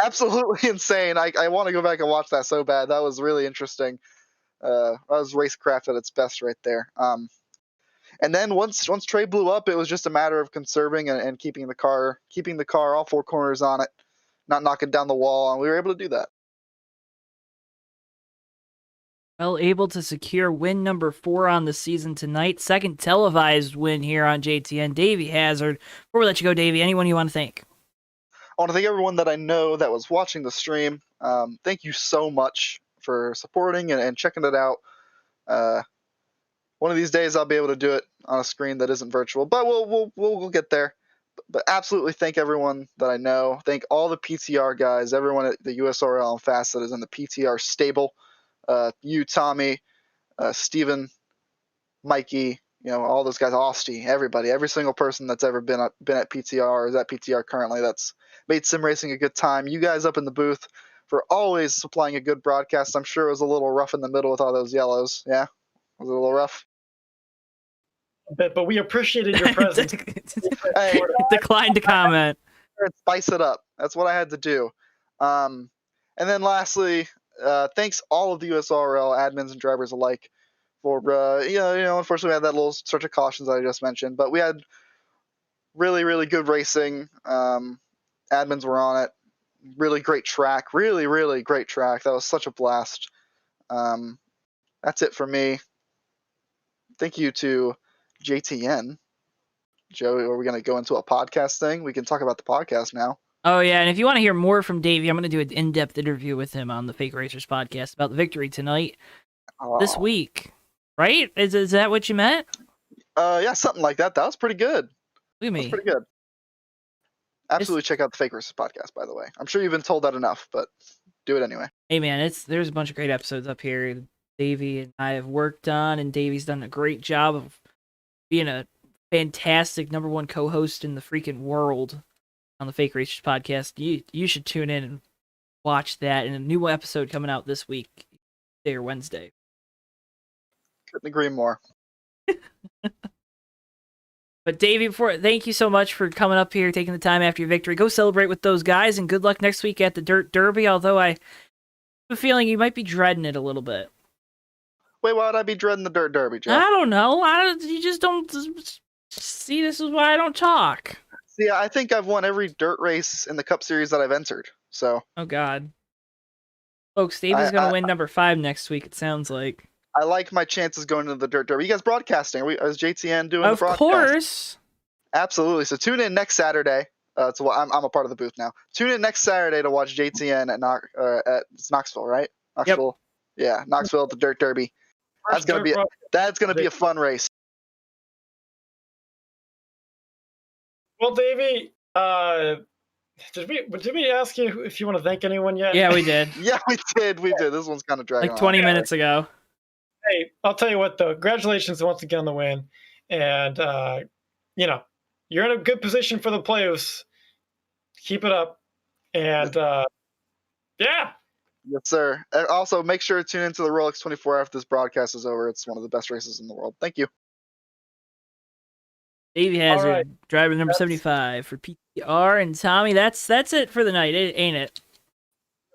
Absolutely insane. I want to go back and watch that so bad. That was really interesting. That was racecraft at its best right there. And then once Trey blew up, it was just a matter of conserving and keeping the car all 4 corners on it, not knocking down the wall, and we were able to do that. Well, able to secure win number 4 on the season tonight. Second televised win here on JTN. Davey Hazard. Before we let you go, Davey, anyone you want to thank? I want to thank everyone that I know that was watching the stream. Thank you so much for supporting and checking it out. One of these days I'll be able to do it on a screen that isn't virtual, but we'll get there. But absolutely thank everyone that I know. Thank all the PTR guys, everyone at the USORL and Fast that is in the PTR stable. You, Tommy, Steven, Mikey, all those guys, Austy, everybody, every single person that's ever been at PTR or is at PTR currently that's made sim racing a good time. You guys up in the booth for always supplying a good broadcast. I'm sure it was a little rough in the middle with all those yellows. Yeah, was it a little rough? But we appreciated your presence. Hey, Declined to comment. Spice it up. That's what I had to do. And then lastly, thanks all of the USRL admins and drivers alike for unfortunately we had that little search of cautions that I just mentioned, but we had really, really good racing. Admins were on it. Really great track. Really, really great track. That was such a blast. That's it for me. Thank you to JTN. Joe, are we going to go into a podcast thing? We can talk about the podcast now. Oh, yeah, and if you want to hear more from Davey, I'm going to do an in-depth interview with him on the Fake Racers podcast about the victory tonight, this week. Right? Is that what you meant? Yeah, something like that. That was pretty good. Look at me. That's pretty good. Absolutely check out the Fake Racers podcast, by the way. I'm sure you've been told that enough, but do it anyway. Hey, man, there's a bunch of great episodes up here Davey and I have worked on, and Davey's done a great job of being a fantastic #1 co-host in the freaking world on the Fake Racers podcast. You should tune in and watch that, and a new episode coming out this week, Tuesday or Wednesday. Couldn't agree more. But Davey, thank you so much for coming up here, taking the time after your victory. Go celebrate with those guys, and good luck next week at the Dirt Derby, although I have a feeling you might be dreading it a little bit. Wait, why would I be dreading the Dirt Derby, Joe? I don't know. You just don't see. This is why I don't talk. See, I think I've won every dirt race in the Cup Series that I've entered. So. Oh God. Folks, Davey's going to win number 5 next week. It sounds like. I like my chances going into the Dirt Derby. You guys broadcasting? Is JTN doing the broadcast? Of course. Absolutely. So tune in next Saturday. So I'm a part of the booth now. Tune in next Saturday to watch JTN at Knoxville, right? Knoxville. Yep. Yeah, Knoxville at the Dirt Derby. That's gonna be a fun race. Well, Davey, did we ask you if you want to thank anyone yet? Yeah, we did. Yeah, we did. This one's kind of dragging like 20 minutes ago. Hey, I'll tell you what, though. Congratulations once again on the win. And, you're in a good position for the playoffs. Keep it up. And, yeah. Yes, sir. And also, make sure to tune into the Rolex 24 after this broadcast is over. It's one of the best races in the world. Thank you. Davey Hazard, driver number 75 for PTR. And Tommy, that's it for the night, ain't it?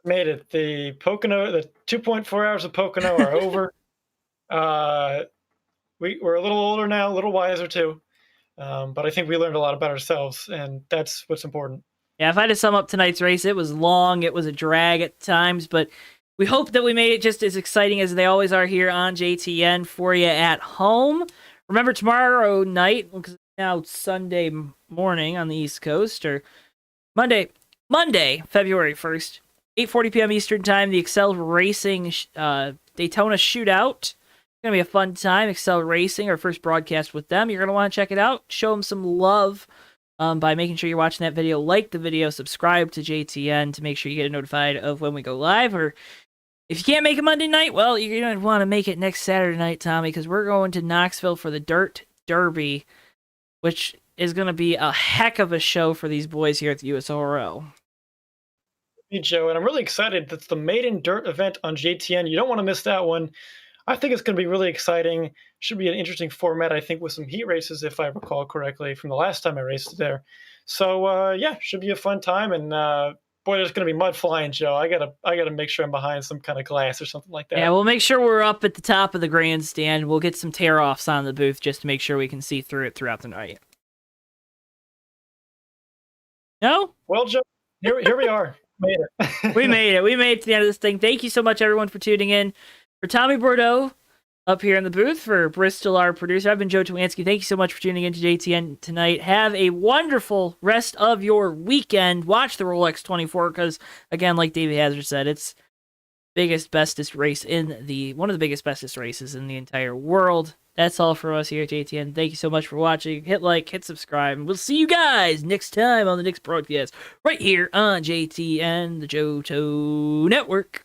Made it. The 2.4 hours of Pocono are over. We're a little older now, a little wiser too. But I think we learned a lot about ourselves, and that's what's important. Yeah, if I had to sum up tonight's race, it was long, it was a drag at times, but we hope that we made it just as exciting as they always are here on JTN for you at home. Remember tomorrow night, because now it's Sunday morning on the East Coast, or Monday, February 1st, 8:40 p.m. Eastern Time, the Excel Racing Daytona Shootout. It's going to be a fun time. Excel Racing, our first broadcast with them. You're going to want to check it out. Show them some love by making sure you're watching that video. Like the video. Subscribe to JTN to make sure you get notified of when we go live. Or if you can't make it Monday night, well, you're going to want to make it next Saturday night, Tommy, because we're going to Knoxville for the Dirt Derby, which is going to be a heck of a show for these boys here at the USORL. Hey, Joe, and I'm really excited. That's the Maiden Dirt event on JTN. You don't want to miss that one. I think it's going to be really exciting. Should be an interesting format, I think, with some heat races, if I recall correctly, from the last time I raced there. So, yeah, should be a fun time. And boy, there's going to be mud flying, Joe. I gotta make sure I'm behind some kind of glass or something like that. Yeah, we'll make sure we're up at the top of the grandstand. We'll get some tear-offs on the booth just to make sure we can see through it throughout the night. No? Well, Joe, here we are. Made it. We made it. We made it to the end of this thing. Thank you so much, everyone, for tuning in. For Tommy Bordeaux up here in the booth, for Bristol, our producer, I've been JoeTowNetwork. Thank you so much for tuning in to JTN tonight. Have a wonderful rest of your weekend. Watch the Rolex 24 because, again, like David Hazard said, it's bestest race in one of the biggest, bestest races in the entire world. That's all for us here at JTN. Thank you so much for watching. Hit like, hit subscribe, and we'll see you guys next time on the next broadcast right here on JTN, the JoeTow Network.